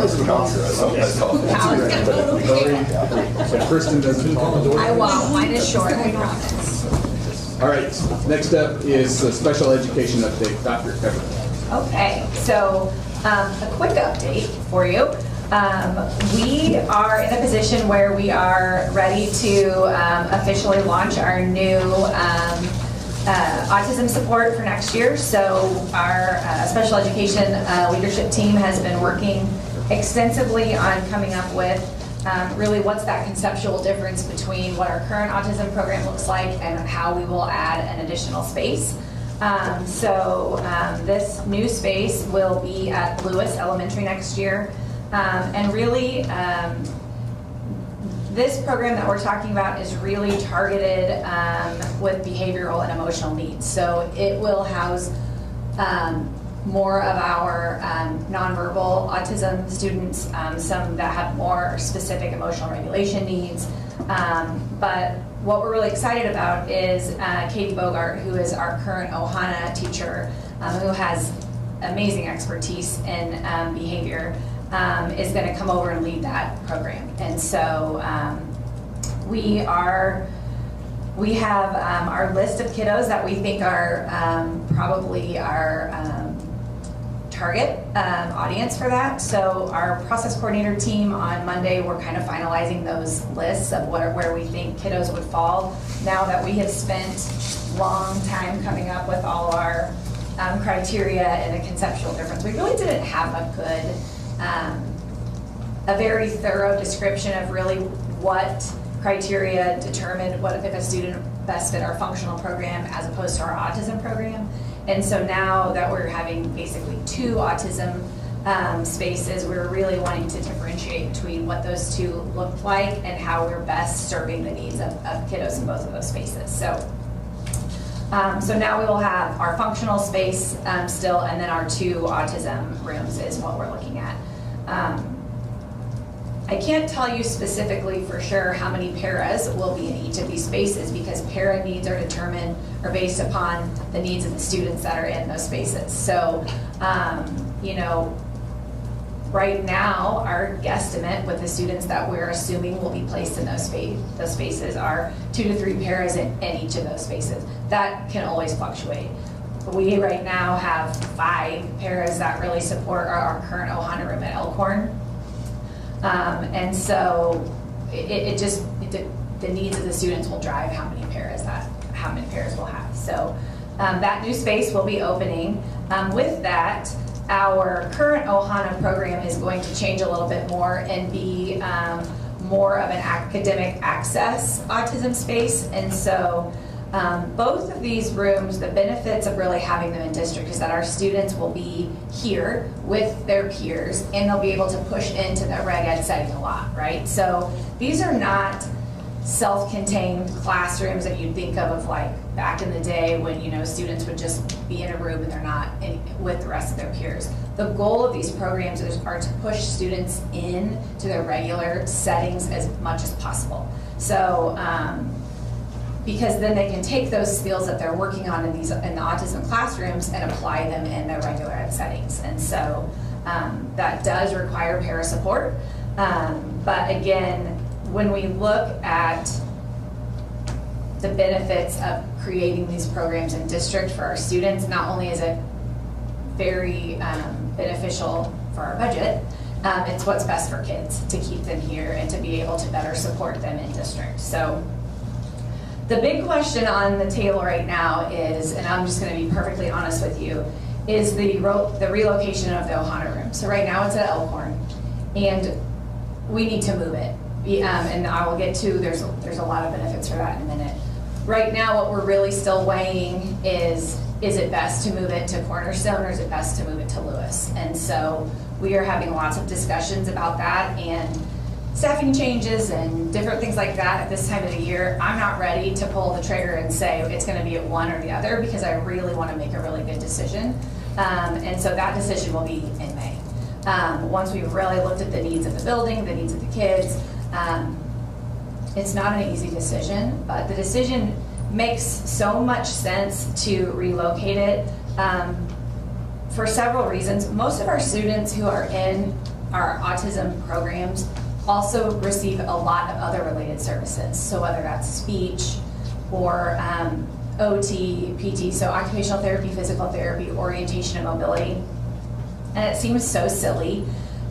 Kristen doesn't call the door. I won't. Mine is short, I promise. All right, next up is a special education update. Dr. Pepper. Okay, so a quick update for you. We are in a position where we are ready to officially launch our new autism support for next year. So our special education leadership team has been working extensively on coming up with really what's that conceptual difference between what our current autism program looks like and how we will add an additional space. This new space will be at Lewis Elementary next year. And really, this program that we're talking about is really targeted with behavioral and emotional needs. So it will house more of our nonverbal autism students, some that have more specific emotional regulation needs. But what we're really excited about is Katie Bogart, who is our current Ohana teacher, who has amazing expertise in behavior, is going to come over and lead that program. And so we have our list of kiddos that we think are probably our target audience for that. So our process coordinator team on Monday, we're kind of finalizing those lists of where we think kiddos would fall. Now that we have spent long time coming up with all of our criteria and the conceptual difference, we really didn't have a very thorough description of really what criteria determined what if a student best fit our functional program as opposed to our autism program. And so now that we're having basically 2 autism spaces, we're really wanting to differentiate between what those 2 look like and how we're best serving the needs of kiddos in both of those spaces. So now we will have our functional space still, and then our 2 autism rooms is what we're looking at. I can't tell you specifically for sure how many paras will be in each of these spaces because para needs are determined or based upon the needs of the students that are in those spaces. So, right now, our guesstimate with the students that we're assuming will be placed in those spaces are 2 to 3 paras in each of those spaces. That can always fluctuate. We right now have 5 paras that really support our current Ohana room at Elkhorn. And so the needs of the students will drive how how many pairs we'll have. So that new space will be opening. With that, our current Ohana program is going to change a little bit more and be more of an academic access autism space. And so both of these rooms, the benefits of really having them in district is that our students will be here with their peers and they'll be able to push into the reg ed setting a lot, right? So these are not self-contained classrooms that you'd think of like back in the day when, you know, students would just be in a room and they're not with the rest of their peers. The goal of these programs are to push students in to their regular settings as much as possible. So, because then they can take those skills that they're working on in the autism classrooms and apply them in their regular ed settings. And so that does require para support. But again, when we look at the benefits of creating these programs in district for our students, not only is it very beneficial for our budget, it's what's best for kids to keep them here and to be able to better support them in district. So the big question on the table right now is, and I'm just going to be perfectly honest with you, is the relocation of the Ohana room. So right now it's at Elkhorn, and we need to move it. And I will get to, there's a lot of benefits for that in a minute. Right now what we're really still weighing is it best to move it to Cornerstone or is it best to move it to Lewis? And so we are having lots of discussions about that and staffing changes and different things like that at this time of the year. I'm not ready to pull the trigger and say it's going to be at one or the other because I really want to make a really good decision. And so that decision will be in May. Once we've really looked at the needs of the building, the needs of the kids, it's not an easy decision, but the decision makes so much sense to relocate it for several reasons. Most of our students who are in our autism programs also receive a lot of other related services. So whether that's speech or OT, PT, so occupational therapy, physical therapy, orientation and mobility. And it seems so silly,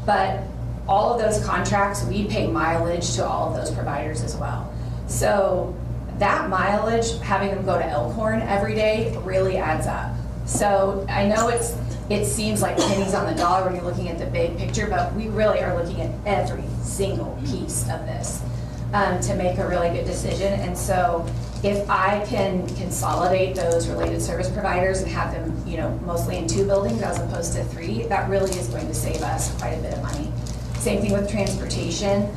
but all of those contracts, we pay mileage to all of those providers as well. So that mileage, having them go to Elkhorn every day really adds up. So I know it seems like pennies on the dollar when you're looking at the big picture, but we really are looking at every single piece of this to make a really good decision. And so if I can consolidate those related service providers and have them, you know, mostly in 2 buildings as opposed to 3, that really is going to save us quite a bit of money. Same thing with transportation.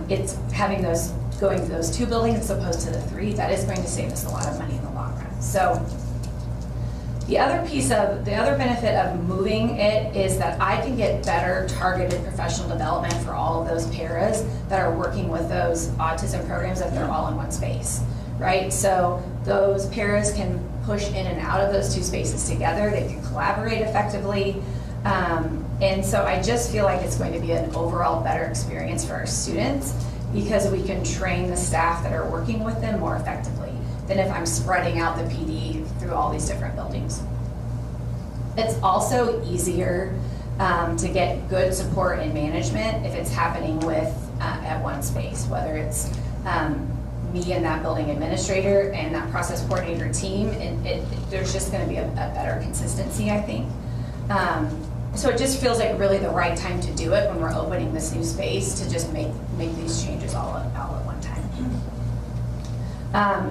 It's having those going to those 2 buildings as opposed to the 3. That is going to save us a lot of money in the long run. So the other benefit of moving it is that I can get better targeted professional development for all of those paras that are working with those autism programs if they're all in one space, right? So those paras can push in and out of those 2 spaces together. They can collaborate effectively. And so I just feel like it's going to be an overall better experience for our students because we can train the staff that are working with them more effectively than if I'm spreading out the PD through all these different buildings. It's also easier to get good support and management if it's happening with at one space, whether it's me and that building administrator and that process coordinator team. There's just going to be a better consistency, I think. So it just feels like really the right time to do it when we're opening this new space to just make these changes all at one time.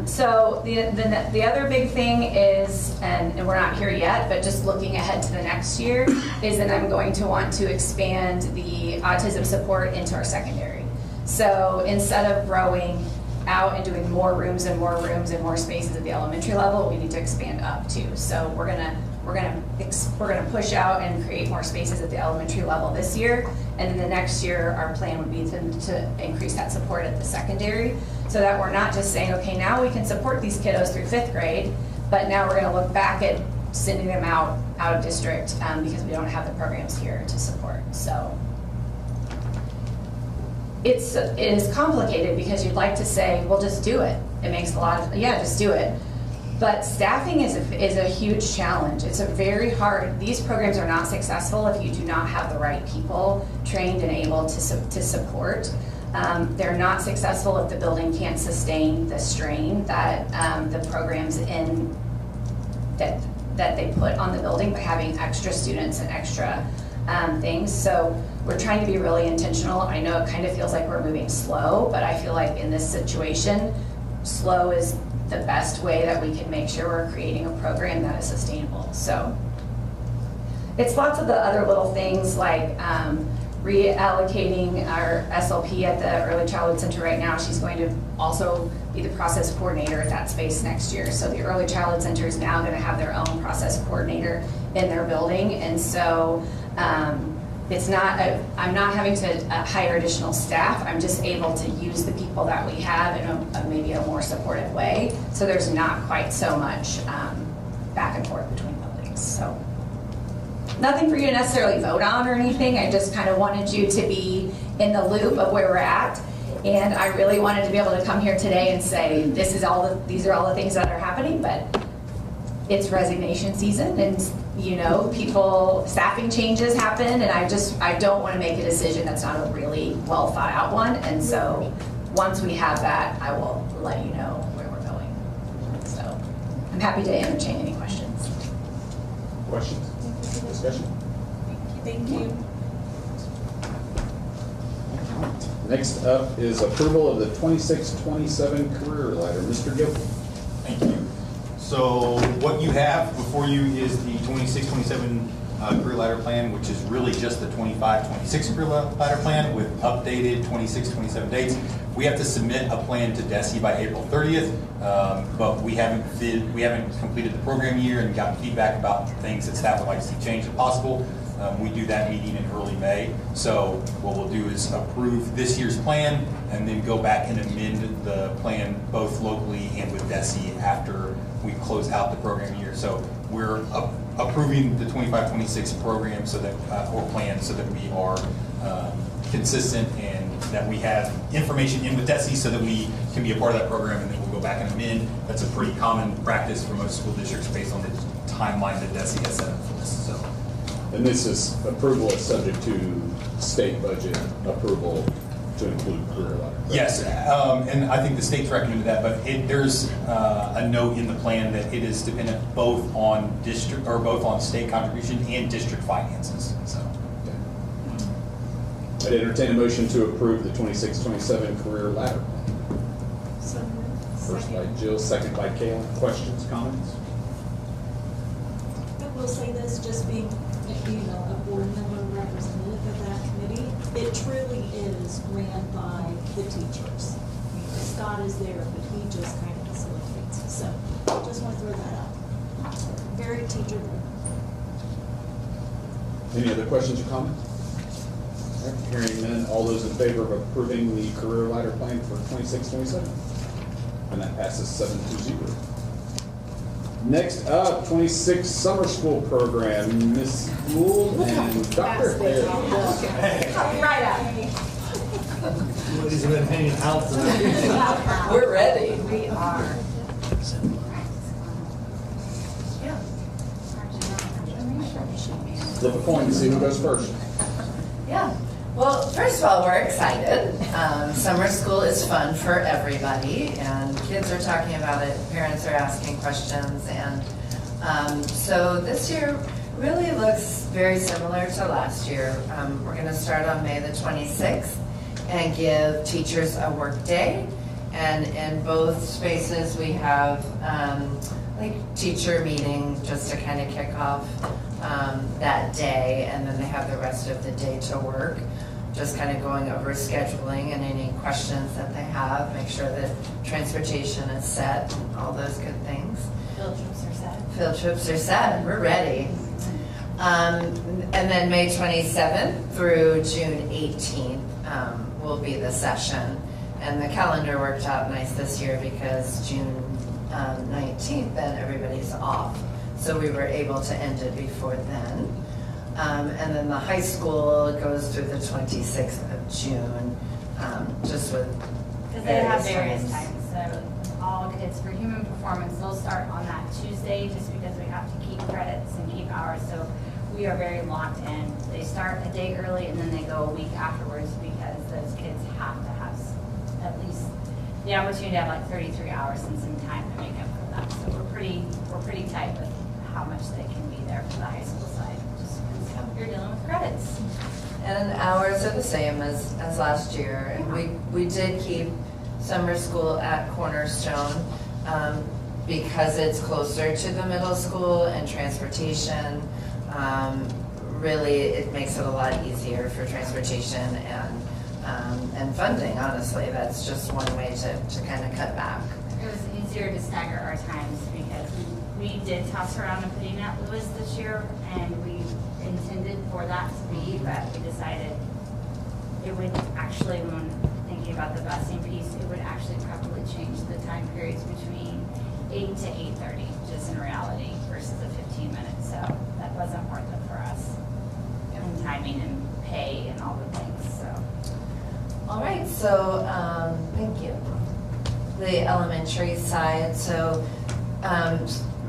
So the other big thing is, and we're not here yet, but just looking ahead to the next year, is that I'm going to want to expand the autism support into our secondary. So instead of growing out and doing more rooms and more rooms and more spaces at the elementary level, we need to expand up too. So we're gonna push out and create more spaces at the elementary level this year, and then the next year our plan would be to increase that support at the secondary, so that we're not just saying, okay, now we can support these kiddos through 5th grade, but now we're going to look back at sending them out of district because we don't have the programs here to support. So it is complicated because you'd like to say, well, just do it. It makes a lot of, yeah, just do it. But staffing is a huge challenge. It's a very hard, these programs are not successful if you do not have the right people trained and able to support. They're not successful if the building can't sustain the strain that the programs in that they put on the building by having extra students and extra things. So we're trying to be really intentional. I know it kind of feels like we're moving slow, but I feel like in this situation, slow is the best way that we can make sure we're creating a program that is sustainable. So it's lots of the other little things like reallocating our SLP at the Early Childhood Center right now. She's going to also be the process coordinator at that space next year. So the Early Childhood Center is now going to have their own process coordinator in their building. And so it's not, I'm not having to hire additional staff. I'm just able to use the people that we have in maybe a more supportive way. So there's not quite so much back and forth between buildings. So nothing for you to necessarily vote on or anything. I just kind of wanted you to be in the loop of where we're at. And I really wanted to be able to come here today and say, these are all the things that are happening, but it's resignation season, and you know, staffing changes happen, and I don't want to make a decision that's not a really well thought out one. And so once we have that, I will let you know where we're going. So I'm happy to entertain any questions. Questions? Discussion? Thank you. Next up is approval of the 26-27 career ladder. Mr. Gill. Thank you. So what you have before you is the 26-27 career ladder plan, which is really just the 25-26 career ladder plan with updated 26-27 dates. We have to submit a plan to DESE by April 30th, but we haven't completed the program year and gotten feedback about things that staff would like to see changed if possible. We do that meeting in early May. So what we'll do is approve this year's plan and then go back and amend the plan both locally and with DESE after we close out the program year. So we're approving the 25-26 program so that, or plan, so that we are consistent and that we have information in with DESE so that we can be a part of that program, and then we'll go back and amend. That's a pretty common practice for most school districts based on the timeline that DESE has set up for this. So. And this is approval is subject to state budget approval to include career ladder. Yes, and I think the state's recommended that, but there's a note in the plan that it is dependent both on state contribution and district finances. So, I'd entertain a motion to approve the 26-27 career ladder. First by Jill, second by Kayla. Questions, comments? I will say this, just being a board member representative of that committee, it truly is ran by the teachers. Scott is there, but he just kind of facilitates. So just want to throw that out. Very teacher driven. Any other questions or comments? All right, hearing none, all those in favor of approving the career ladder plan for 26-27? And that passes 7-0. Next up, 26 summer school program, Ms. Gould and Dr. Harris. Right out. Ladies have been hanging out tonight. We're ready. We are. Flip a coin to see who goes first. Yeah. Well, first of all, we're excited. Summer school is fun for everybody, and kids are talking about it, parents are asking questions, and so this year really looks very similar to last year. We're going to start on May the 26th and give teachers a work day, and in both spaces we have like teacher meeting just to kind of kick off that day, and then they have the rest of the day to work. Just kind of going over scheduling and any questions that they have, make sure that transportation is set, and all those good things. Field trips are set. Field trips are set, we're ready. And then May 27th through June 18th will be the session. And the calendar worked out nice this year because June 19th, then everybody's off. So we were able to end it before then. And then the high school goes through the 26th of June, just with because they have various times. So all kids for human performance, they'll start on that Tuesday just because we have to keep credits and keep hours. So we are very locked in. They start a day early and then they go a week afterwards because those kids have to have at least the opportunity to have like 33 hours and some time to make up for that. So we're pretty tight with how much they can be there for the high school side, just because you're dealing with credits. And hours are the same as last year. And we did keep summer school at Cornerstone because it's closer to the middle school and transportation. Really, it makes it a lot easier for transportation and funding, honestly. That's just one way to kind of cut back. It was easier to stagger our times because we did toss around and putting out Lewis this year, and we intended for that to be, but we decided it would actually, when thinking about the busing piece, it would actually probably change the time periods between 8 to 8:30, just in reality, versus the 15 minutes. So that wasn't worth it for us. And timing and pay and all the things, so. All right, so thank you. The elementary side, so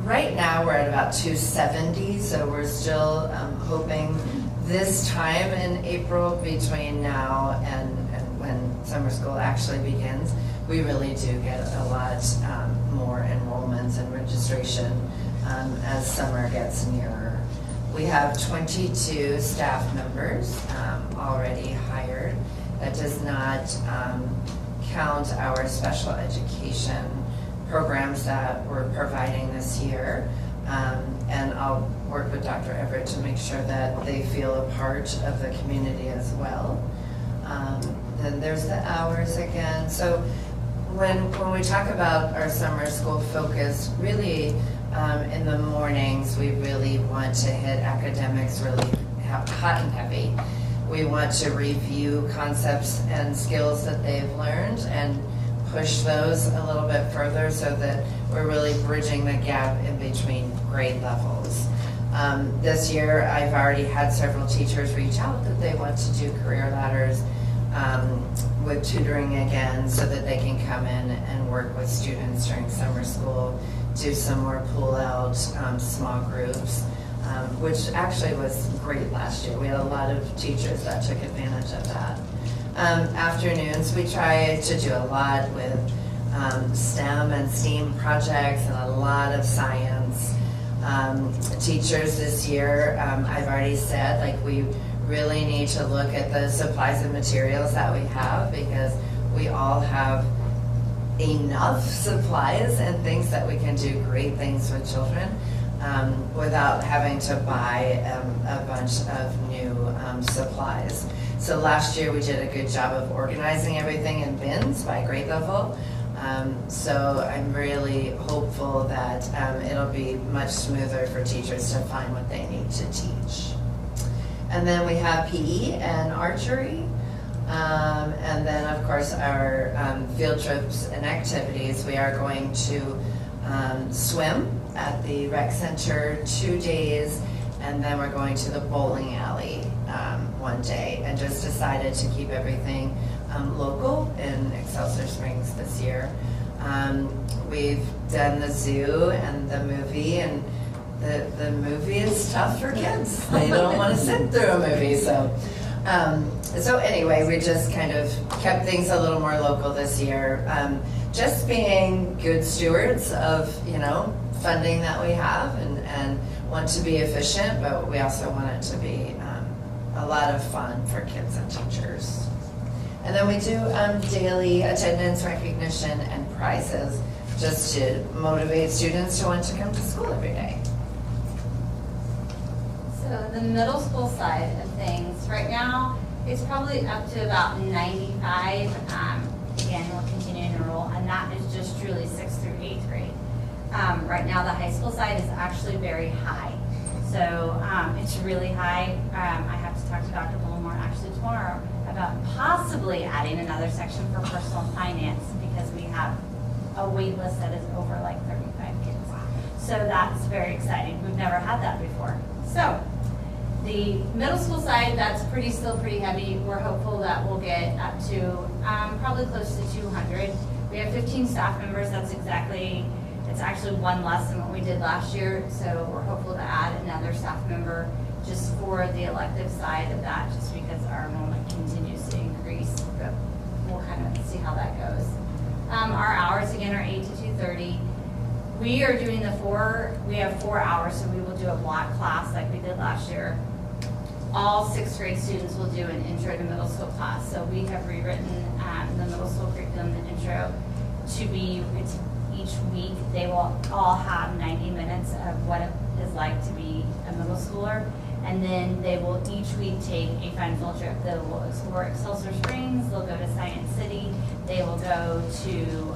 right now we're at about 270, so we're still hoping this time in April, between now and when summer school actually begins, we really do get a lot more enrollments and registration as summer gets nearer. We have 22 staff members already hired. That does not count our special education programs that we're providing this year. And I'll work with Dr. Everett to make sure that they feel a part of the community as well. Then there's the hours again. So when we talk about our summer school focus, really in the mornings, we really want to hit academics really hot and heavy. We want to review concepts and skills that they've learned and push those a little bit further so that we're really bridging the gap in between grade levels. This year, I've already had several teachers reach out that they want to do career ladders with tutoring again so that they can come in and work with students during summer school, do some more pull-out small groups, which actually was great last year. We had a lot of teachers that took advantage of that. Afternoons, we try to do a lot with STEM and STEAM projects and a lot of science. Teachers this year, I've already said, like, we really need to look at the supplies and materials that we have, because we all have enough supplies and things that we can do great things with children without having to buy a bunch of new supplies. So last year we did a good job of organizing everything in bins by grade level. So I'm really hopeful that it'll be much smoother for teachers to find what they need to teach. And then we have PE and archery. And then of course our field trips and activities. We are going to swim at the rec center 2 days, and then we're going to the bowling alley one day, and just decided to keep everything local in Excelsior Springs this year. We've done the zoo and the movie, and the movie is tough for kids. They don't want to sit through a movie, so anyway, we just kind of kept things a little more local this year. Just being good stewards of, funding that we have, and want to be efficient, but we also want it to be a lot of fun for kids and teachers. And then we do daily attendance recognition and prizes, just to motivate students to want to come to school every day. So the middle school side of things, right now, it's probably up to about 95. Again, we're continuing to enroll, and that is just truly 6th through 8th grade. Right now, the high school side is actually very high. So it's really high. I have to talk to Dr. Bullmore actually tomorrow about possibly adding another section for personal finance, because we have a wait list that is over like 35 kids. So that's very exciting. We've never had that before. So the middle school side, that's still pretty heavy. We're hopeful that we'll get up to probably close to 200. We have 15 staff members. It's actually one less than what we did last year. So we're hopeful to add another staff member just for the elective side of that, just because our enrollment continues to increase. But we'll kind of see how that goes. Our hours again are 8 to 2:30. We are doing we have 4 hours, so we will do a block class like we did last year. All 6th grade students will do an intro to middle school class. So we have rewritten the middle school curriculum, the intro, to be, each week they will all have 90 minutes of what it is like to be a middle schooler. And then they will each week take a fun field trip. They will explore Excelsior Springs, they'll go to Science City, they will go to,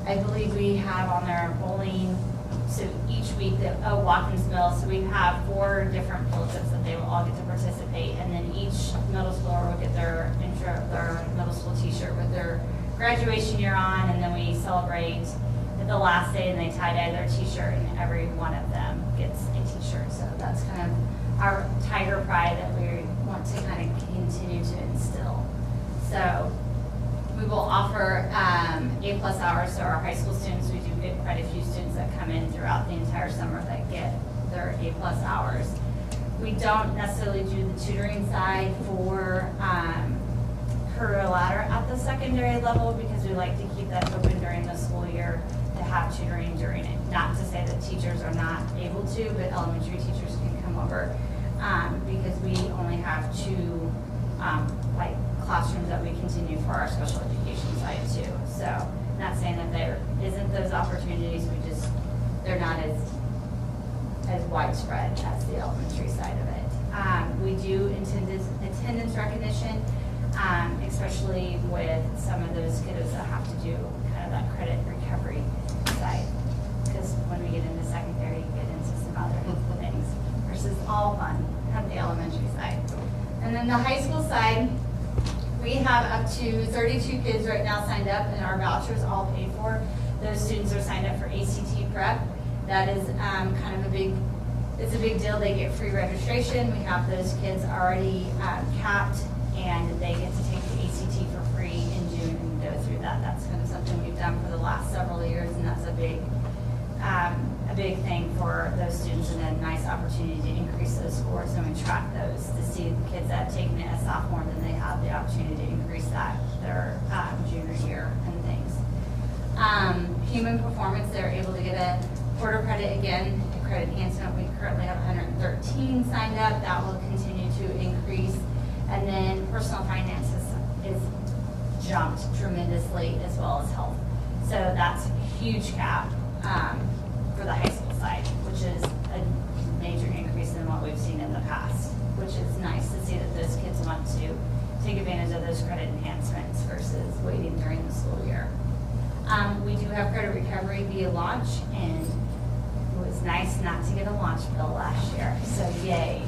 I believe we have on there bowling. So each week, Watkins Mill, so we have 4 different field trips that they will all get to participate. And then each middle schooler will get their middle school t-shirt with their graduation year on, and then we celebrate at the last day and they tie-dye their t-shirt, and every one of them gets a t-shirt. So that's kind of our tiger pride that we want to kind of continue to instill. So we will offer A+ hours to our high school students. We do get quite a few students that come in throughout the entire summer that get their A+ hours. We don't necessarily do the tutoring side for career ladder at the secondary level because we like to keep that open during the school year to have tutoring during it. Not to say that teachers are not able to, but elementary teachers can come over because we only have 2 classrooms that we continue for our special education side too. So not saying that there isn't those opportunities, they're not as widespread as the elementary side of it. We do attendance recognition, especially with some of those kiddos that have to do kind of that credit recovery side. Because when we get into secondary, you get into some other things versus all fun on the elementary side. And then the high school side, we have up to 32 kids right now signed up, and our vouchers all paid for. Those students are signed up for ACT prep. That is kind of it's a big deal. They get free registration. We have those kids already capped, and they get to take the ACT for free in June and go through that. That's kind of something we've done for the last several years, and that's a big thing for those students, and a nice opportunity to increase those scores. And we track those to see the kids that have taken it as sophomore, then they have the opportunity to increase that their junior year and things. Human performance, they're able to get a quarter credit again, a credit enhancement. We currently have 113 signed up. That will continue to increase. And then personal finances is jumped tremendously, as well as health. So that's a huge cap for the high school side, which is a major increase in what we've seen in the past, which is nice to see that those kids want to take advantage of those credit enhancements versus waiting during the school year. We do have credit recovery via launch, and it was nice not to get a launch bill last year, so yay.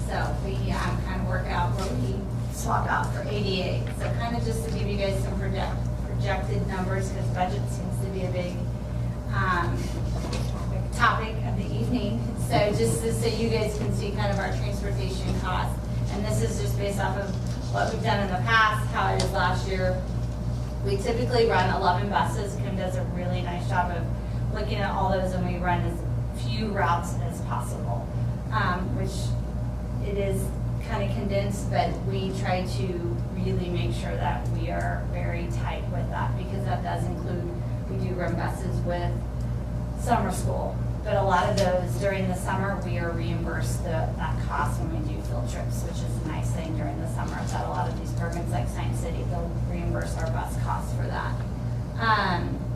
So we kind of work out where we swap out for 88. So kind of just to give you guys some projected numbers, because budget seems to be a big topic of the evening. So just so you guys can see kind of our transportation costs. And this is just based off of what we've done in the past, how it is last year. We typically run 11 buses. Kim does a really nice job of looking at all those, and we run as few routes as possible, which it is kind of condensed, but we try to really make sure that we are very tight with that, because that does include, we do run buses with summer school, but a lot of those during the summer, we are reimbursed that cost when we do field trips, which is a nice thing during the summer, that a lot of these programs like Science City, they'll reimburse our bus costs for that.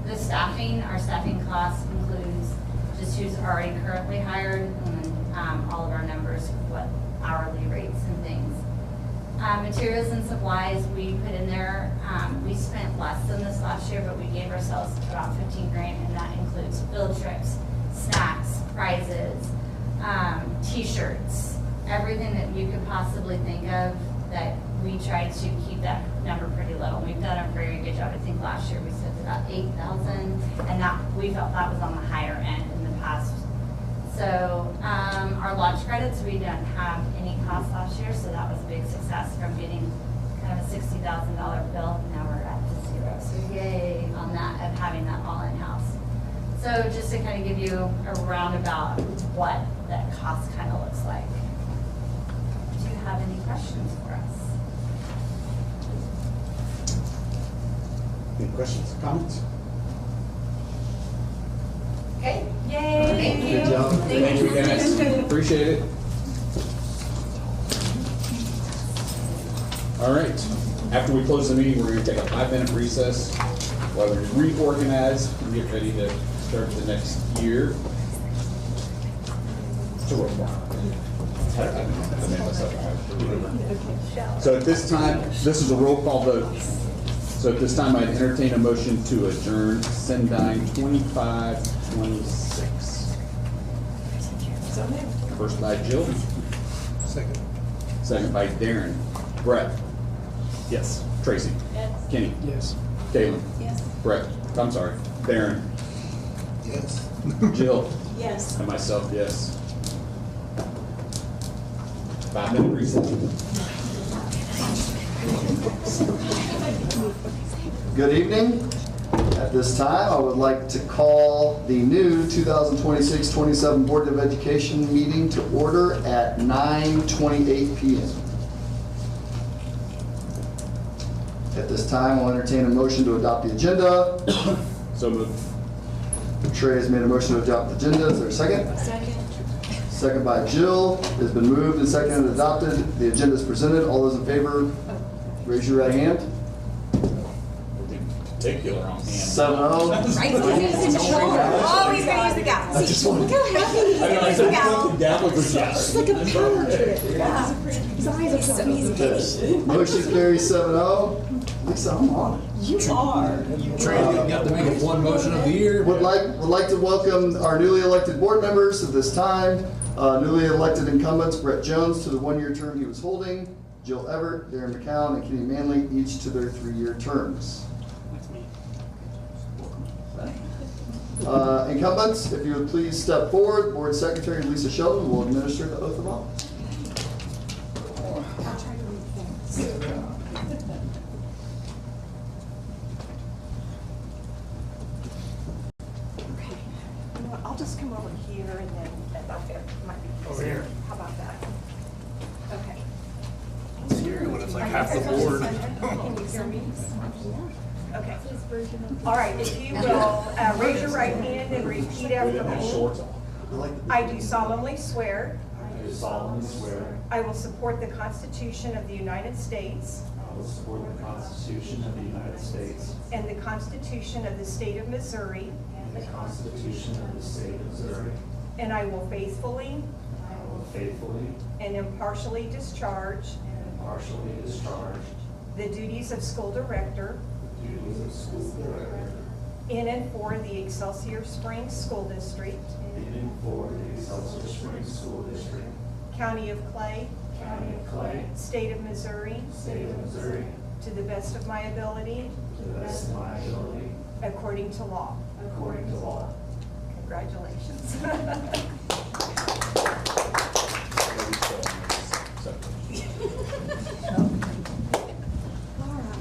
The staffing, our staffing cost includes just who's already currently hired, and then all of our numbers, what hourly rates and things. Materials and supplies, we put in there, we spent less than this last year, but we gave ourselves about 15 grand, and that includes field trips, snacks, prizes, t-shirts, everything that you could possibly think of, that we try to keep that number pretty low. And we've done a very good job. I think last year we spent about 8,000, and that we felt that was on the higher end in the past. So our launch credits, we didn't have any cost last year, so that was a big success from getting kind of a $60,000 bill. Now we're at zero. So yay on that, of having that all in-house. So just to kind of give you a roundabout what that cost kind of looks like. Do you have any questions for us? Any questions, comments? Okay. Yay. Thank you. Good job. Thank you, guys. Appreciate it. All right. After we close the meeting, we're going to take a 5-minute recess while we reorganize and get ready to start the next year. It's a roll call. I made myself. So at this time, this is a roll call vote. So at this time, I'd entertain a motion to adjourn Sendine 2526. First by Jill. Second. Second by Darren. Brett. Yes. Tracy. Yes. Kenny. Yes. Caitlin. Yes. Brett. I'm sorry. Darren. Yes. Jill. Yes. And myself, yes. 5-minute recess. Good evening. At this time, I would like to call the new 2026-27 Board of Education meeting to order at 9:28 p.m. At this time, I'll entertain a motion to adopt the agenda. So moved. Trey has made a motion to adopt the agenda. Is there a second? Second. Second by Jill. It has been moved and seconded and adopted. The agenda is presented. All those in favor, raise your right hand. Particular on hand. 7-0. Right, he's in the shoulder. Always gonna use the gavel. I just want Look how happy he is. I Use the gavel. Gavel was It's like a power trip. His eyes are so easy. Motion carries 7-0. Lisa, I'm on it. You are. Trey, you got to make it one motion of the year. Would like to welcome our newly elected board members at this time. Newly elected incumbents, Brett Jones to the 1-year term he was holding, Jill Everett, Darren McCown, and Kenny Manley, each to their 3-year terms. Incumbents, if you would please step forward, Board Secretary Lisa Sheldon will administer the oath of office. I'll try to read fast. Okay. You know what, I'll just come over here and then back there. Might be Over here. How about that? Okay. Scary when it's like half the board. Can you hear me? Okay. All right, if you will raise your right hand and repeat after me. I do solemnly swear. I do solemnly swear I will support the Constitution of the United States I will support the Constitution of the United States and the Constitution of the State of Missouri, and the Constitution of the State of Missouri. and I will faithfully I will faithfully and impartially discharge and impartially discharge the duties of school director the duties of school director in and for the Excelsior Springs School District, in and for the Excelsior Springs School District, County of Clay, County of Clay, State of Missouri, State of Missouri, to the best of my ability, to the best of my ability, according to law. according to law. Congratulations. All right.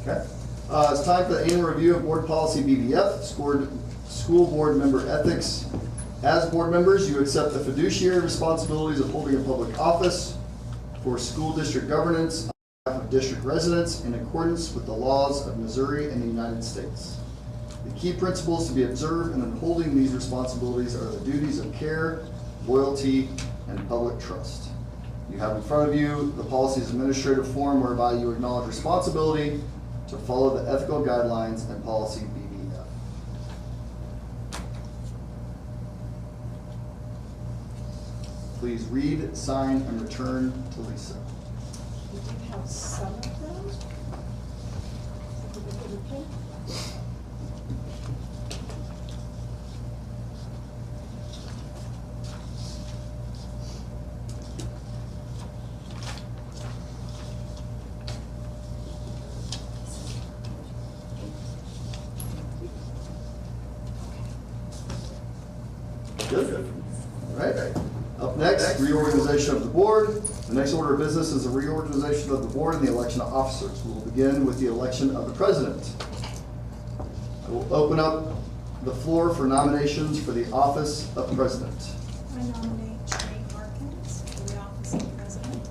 Okay. It's time for the annual review of board policy BBF, school board member ethics. As board members, you accept the fiduciary responsibilities of holding a public office for school district governance on behalf of district residents in accordance with the laws of Missouri and the United States. The key principles to be observed in upholding these responsibilities are the duties of care, loyalty, and public trust. You have in front of you the policy's administrative form whereby you acknowledge responsibility to follow the ethical guidelines and policy BBF. Please read, sign, and return to Lisa. We do have some of those. Good. All right. Up next, reorganization of the board. The next order of business is the reorganization of the board and the election of officers. We will begin with the election of the president. I will open up the floor for nominations for the office of president. I nominate Trey Harkins for the office of president.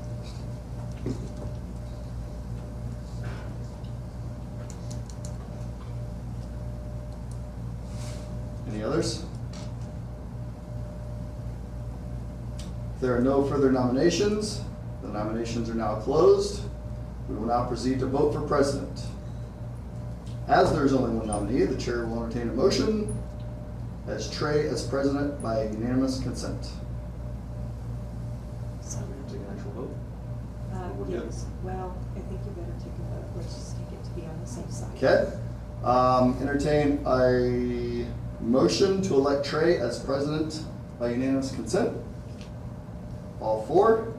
Any others? If there are no further nominations, the nominations are now closed. We will now proceed to vote for president. As there is only one nominee, the chair will entertain a motion as Trey as president by unanimous consent. So Take an actual vote. yes, well, I think you better take a vote. Let's just take it to be on the safe side. Okay. Entertain a motion to elect Trey as president by unanimous consent. All for?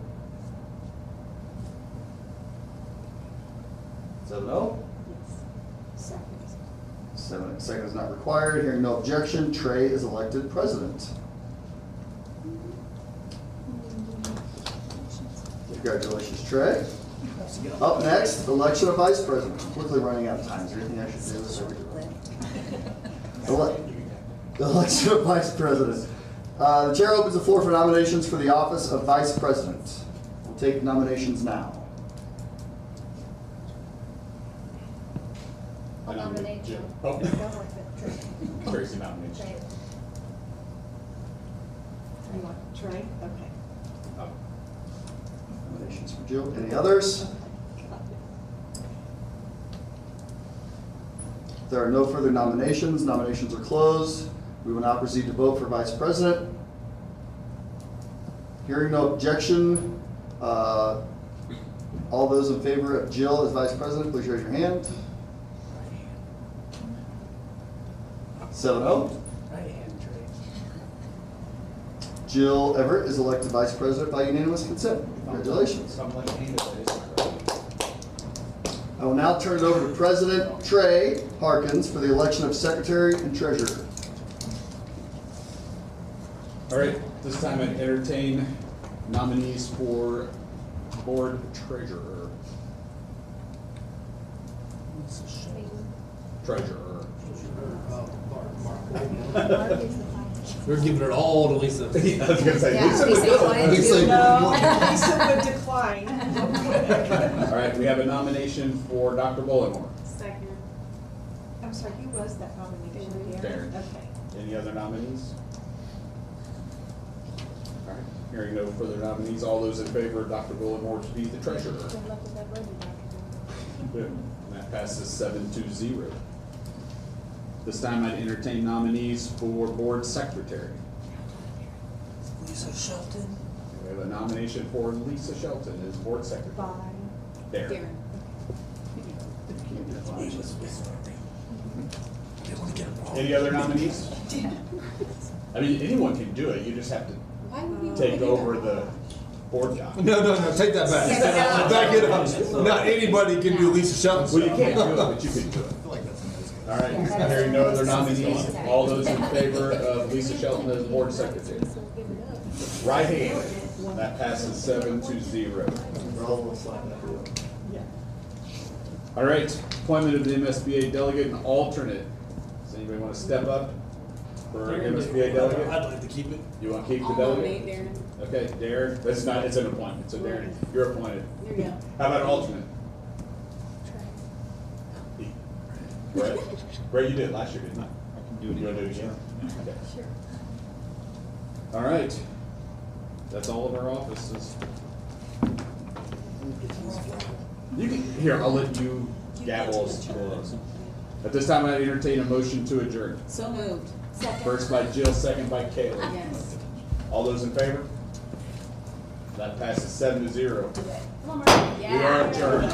7-0. Yes. Second. Second is not required. Hearing no objection, Trey is elected president. Congratulations, Trey. Up next, election of vice president. I'm quickly running out of time. Is there anything I should do? Election of vice president. The chair opens the floor for nominations for the office of vice president. We'll take nominations now. I'll nominate you. Oh, Go with it, Trey. Tracy nominates you. You want Trey? Okay. Nominations for Jill. Any others? If there are no further nominations, nominations are closed. We will now proceed to vote for vice president. Hearing no objection, all those in favor of Jill as vice president, please raise your hand. 7-0. Jill Everett is elected vice president by unanimous consent. Congratulations. I will now turn it over to President Trey Harkins for the election of secretary and treasurer. All right, this time I entertain nominees for board treasurer. Treasurer. We're giving it all to Lisa. Yeah, I was gonna say, Yeah, Lisa would Lisa do it. wanted Lisa to. No, would- Lisa would decline. All right, we have a nomination for Dr. Bullimore. Second. I'm sorry, who was that nomination? Darren. Okay. Any other nominees? All right, hearing no further nominees, all those in favor of Dr. Bullimore to be the treasurer? Good. And that passes 7-0. This time I'd entertain nominees for board secretary. Lisa Shelton. We have a nomination for Lisa Shelton as board secretary. Darren. Any other nominees? I mean, anyone can do it, you just have to take over the board job. No, take that back. Back it up. Not anybody can do Lisa Shelton's Well, you job. can't do it, but you can do it. All right, hearing no other nominees, all those in favor of Lisa Shelton as board secretary? Right hand, that passes 7-0. All right, appointment of the MSBA delegate and alternate. Does anybody want to step up for MSBA delegate? I'd like to keep it. You want to keep the delegate? Okay, Darren, that's not, it's an appointment, so Darren, you're appointed. There you go. How about an alternate? Brett? Brett, you did it last year, didn't you? I can do it. You want to do it again? Okay. Sure. All right. That's all of our offices. You can, here, I'll let you gavel us. At this time, I entertain a motion to adjourn. So moved. Second. First by Jill, second by Kayla. Yes. All those in favor? That passes 7-0. Come on, We are adjourned.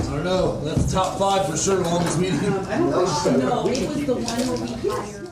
I don't know. That's the top 5 for sure. Longest meeting. No, it was the one where we hired.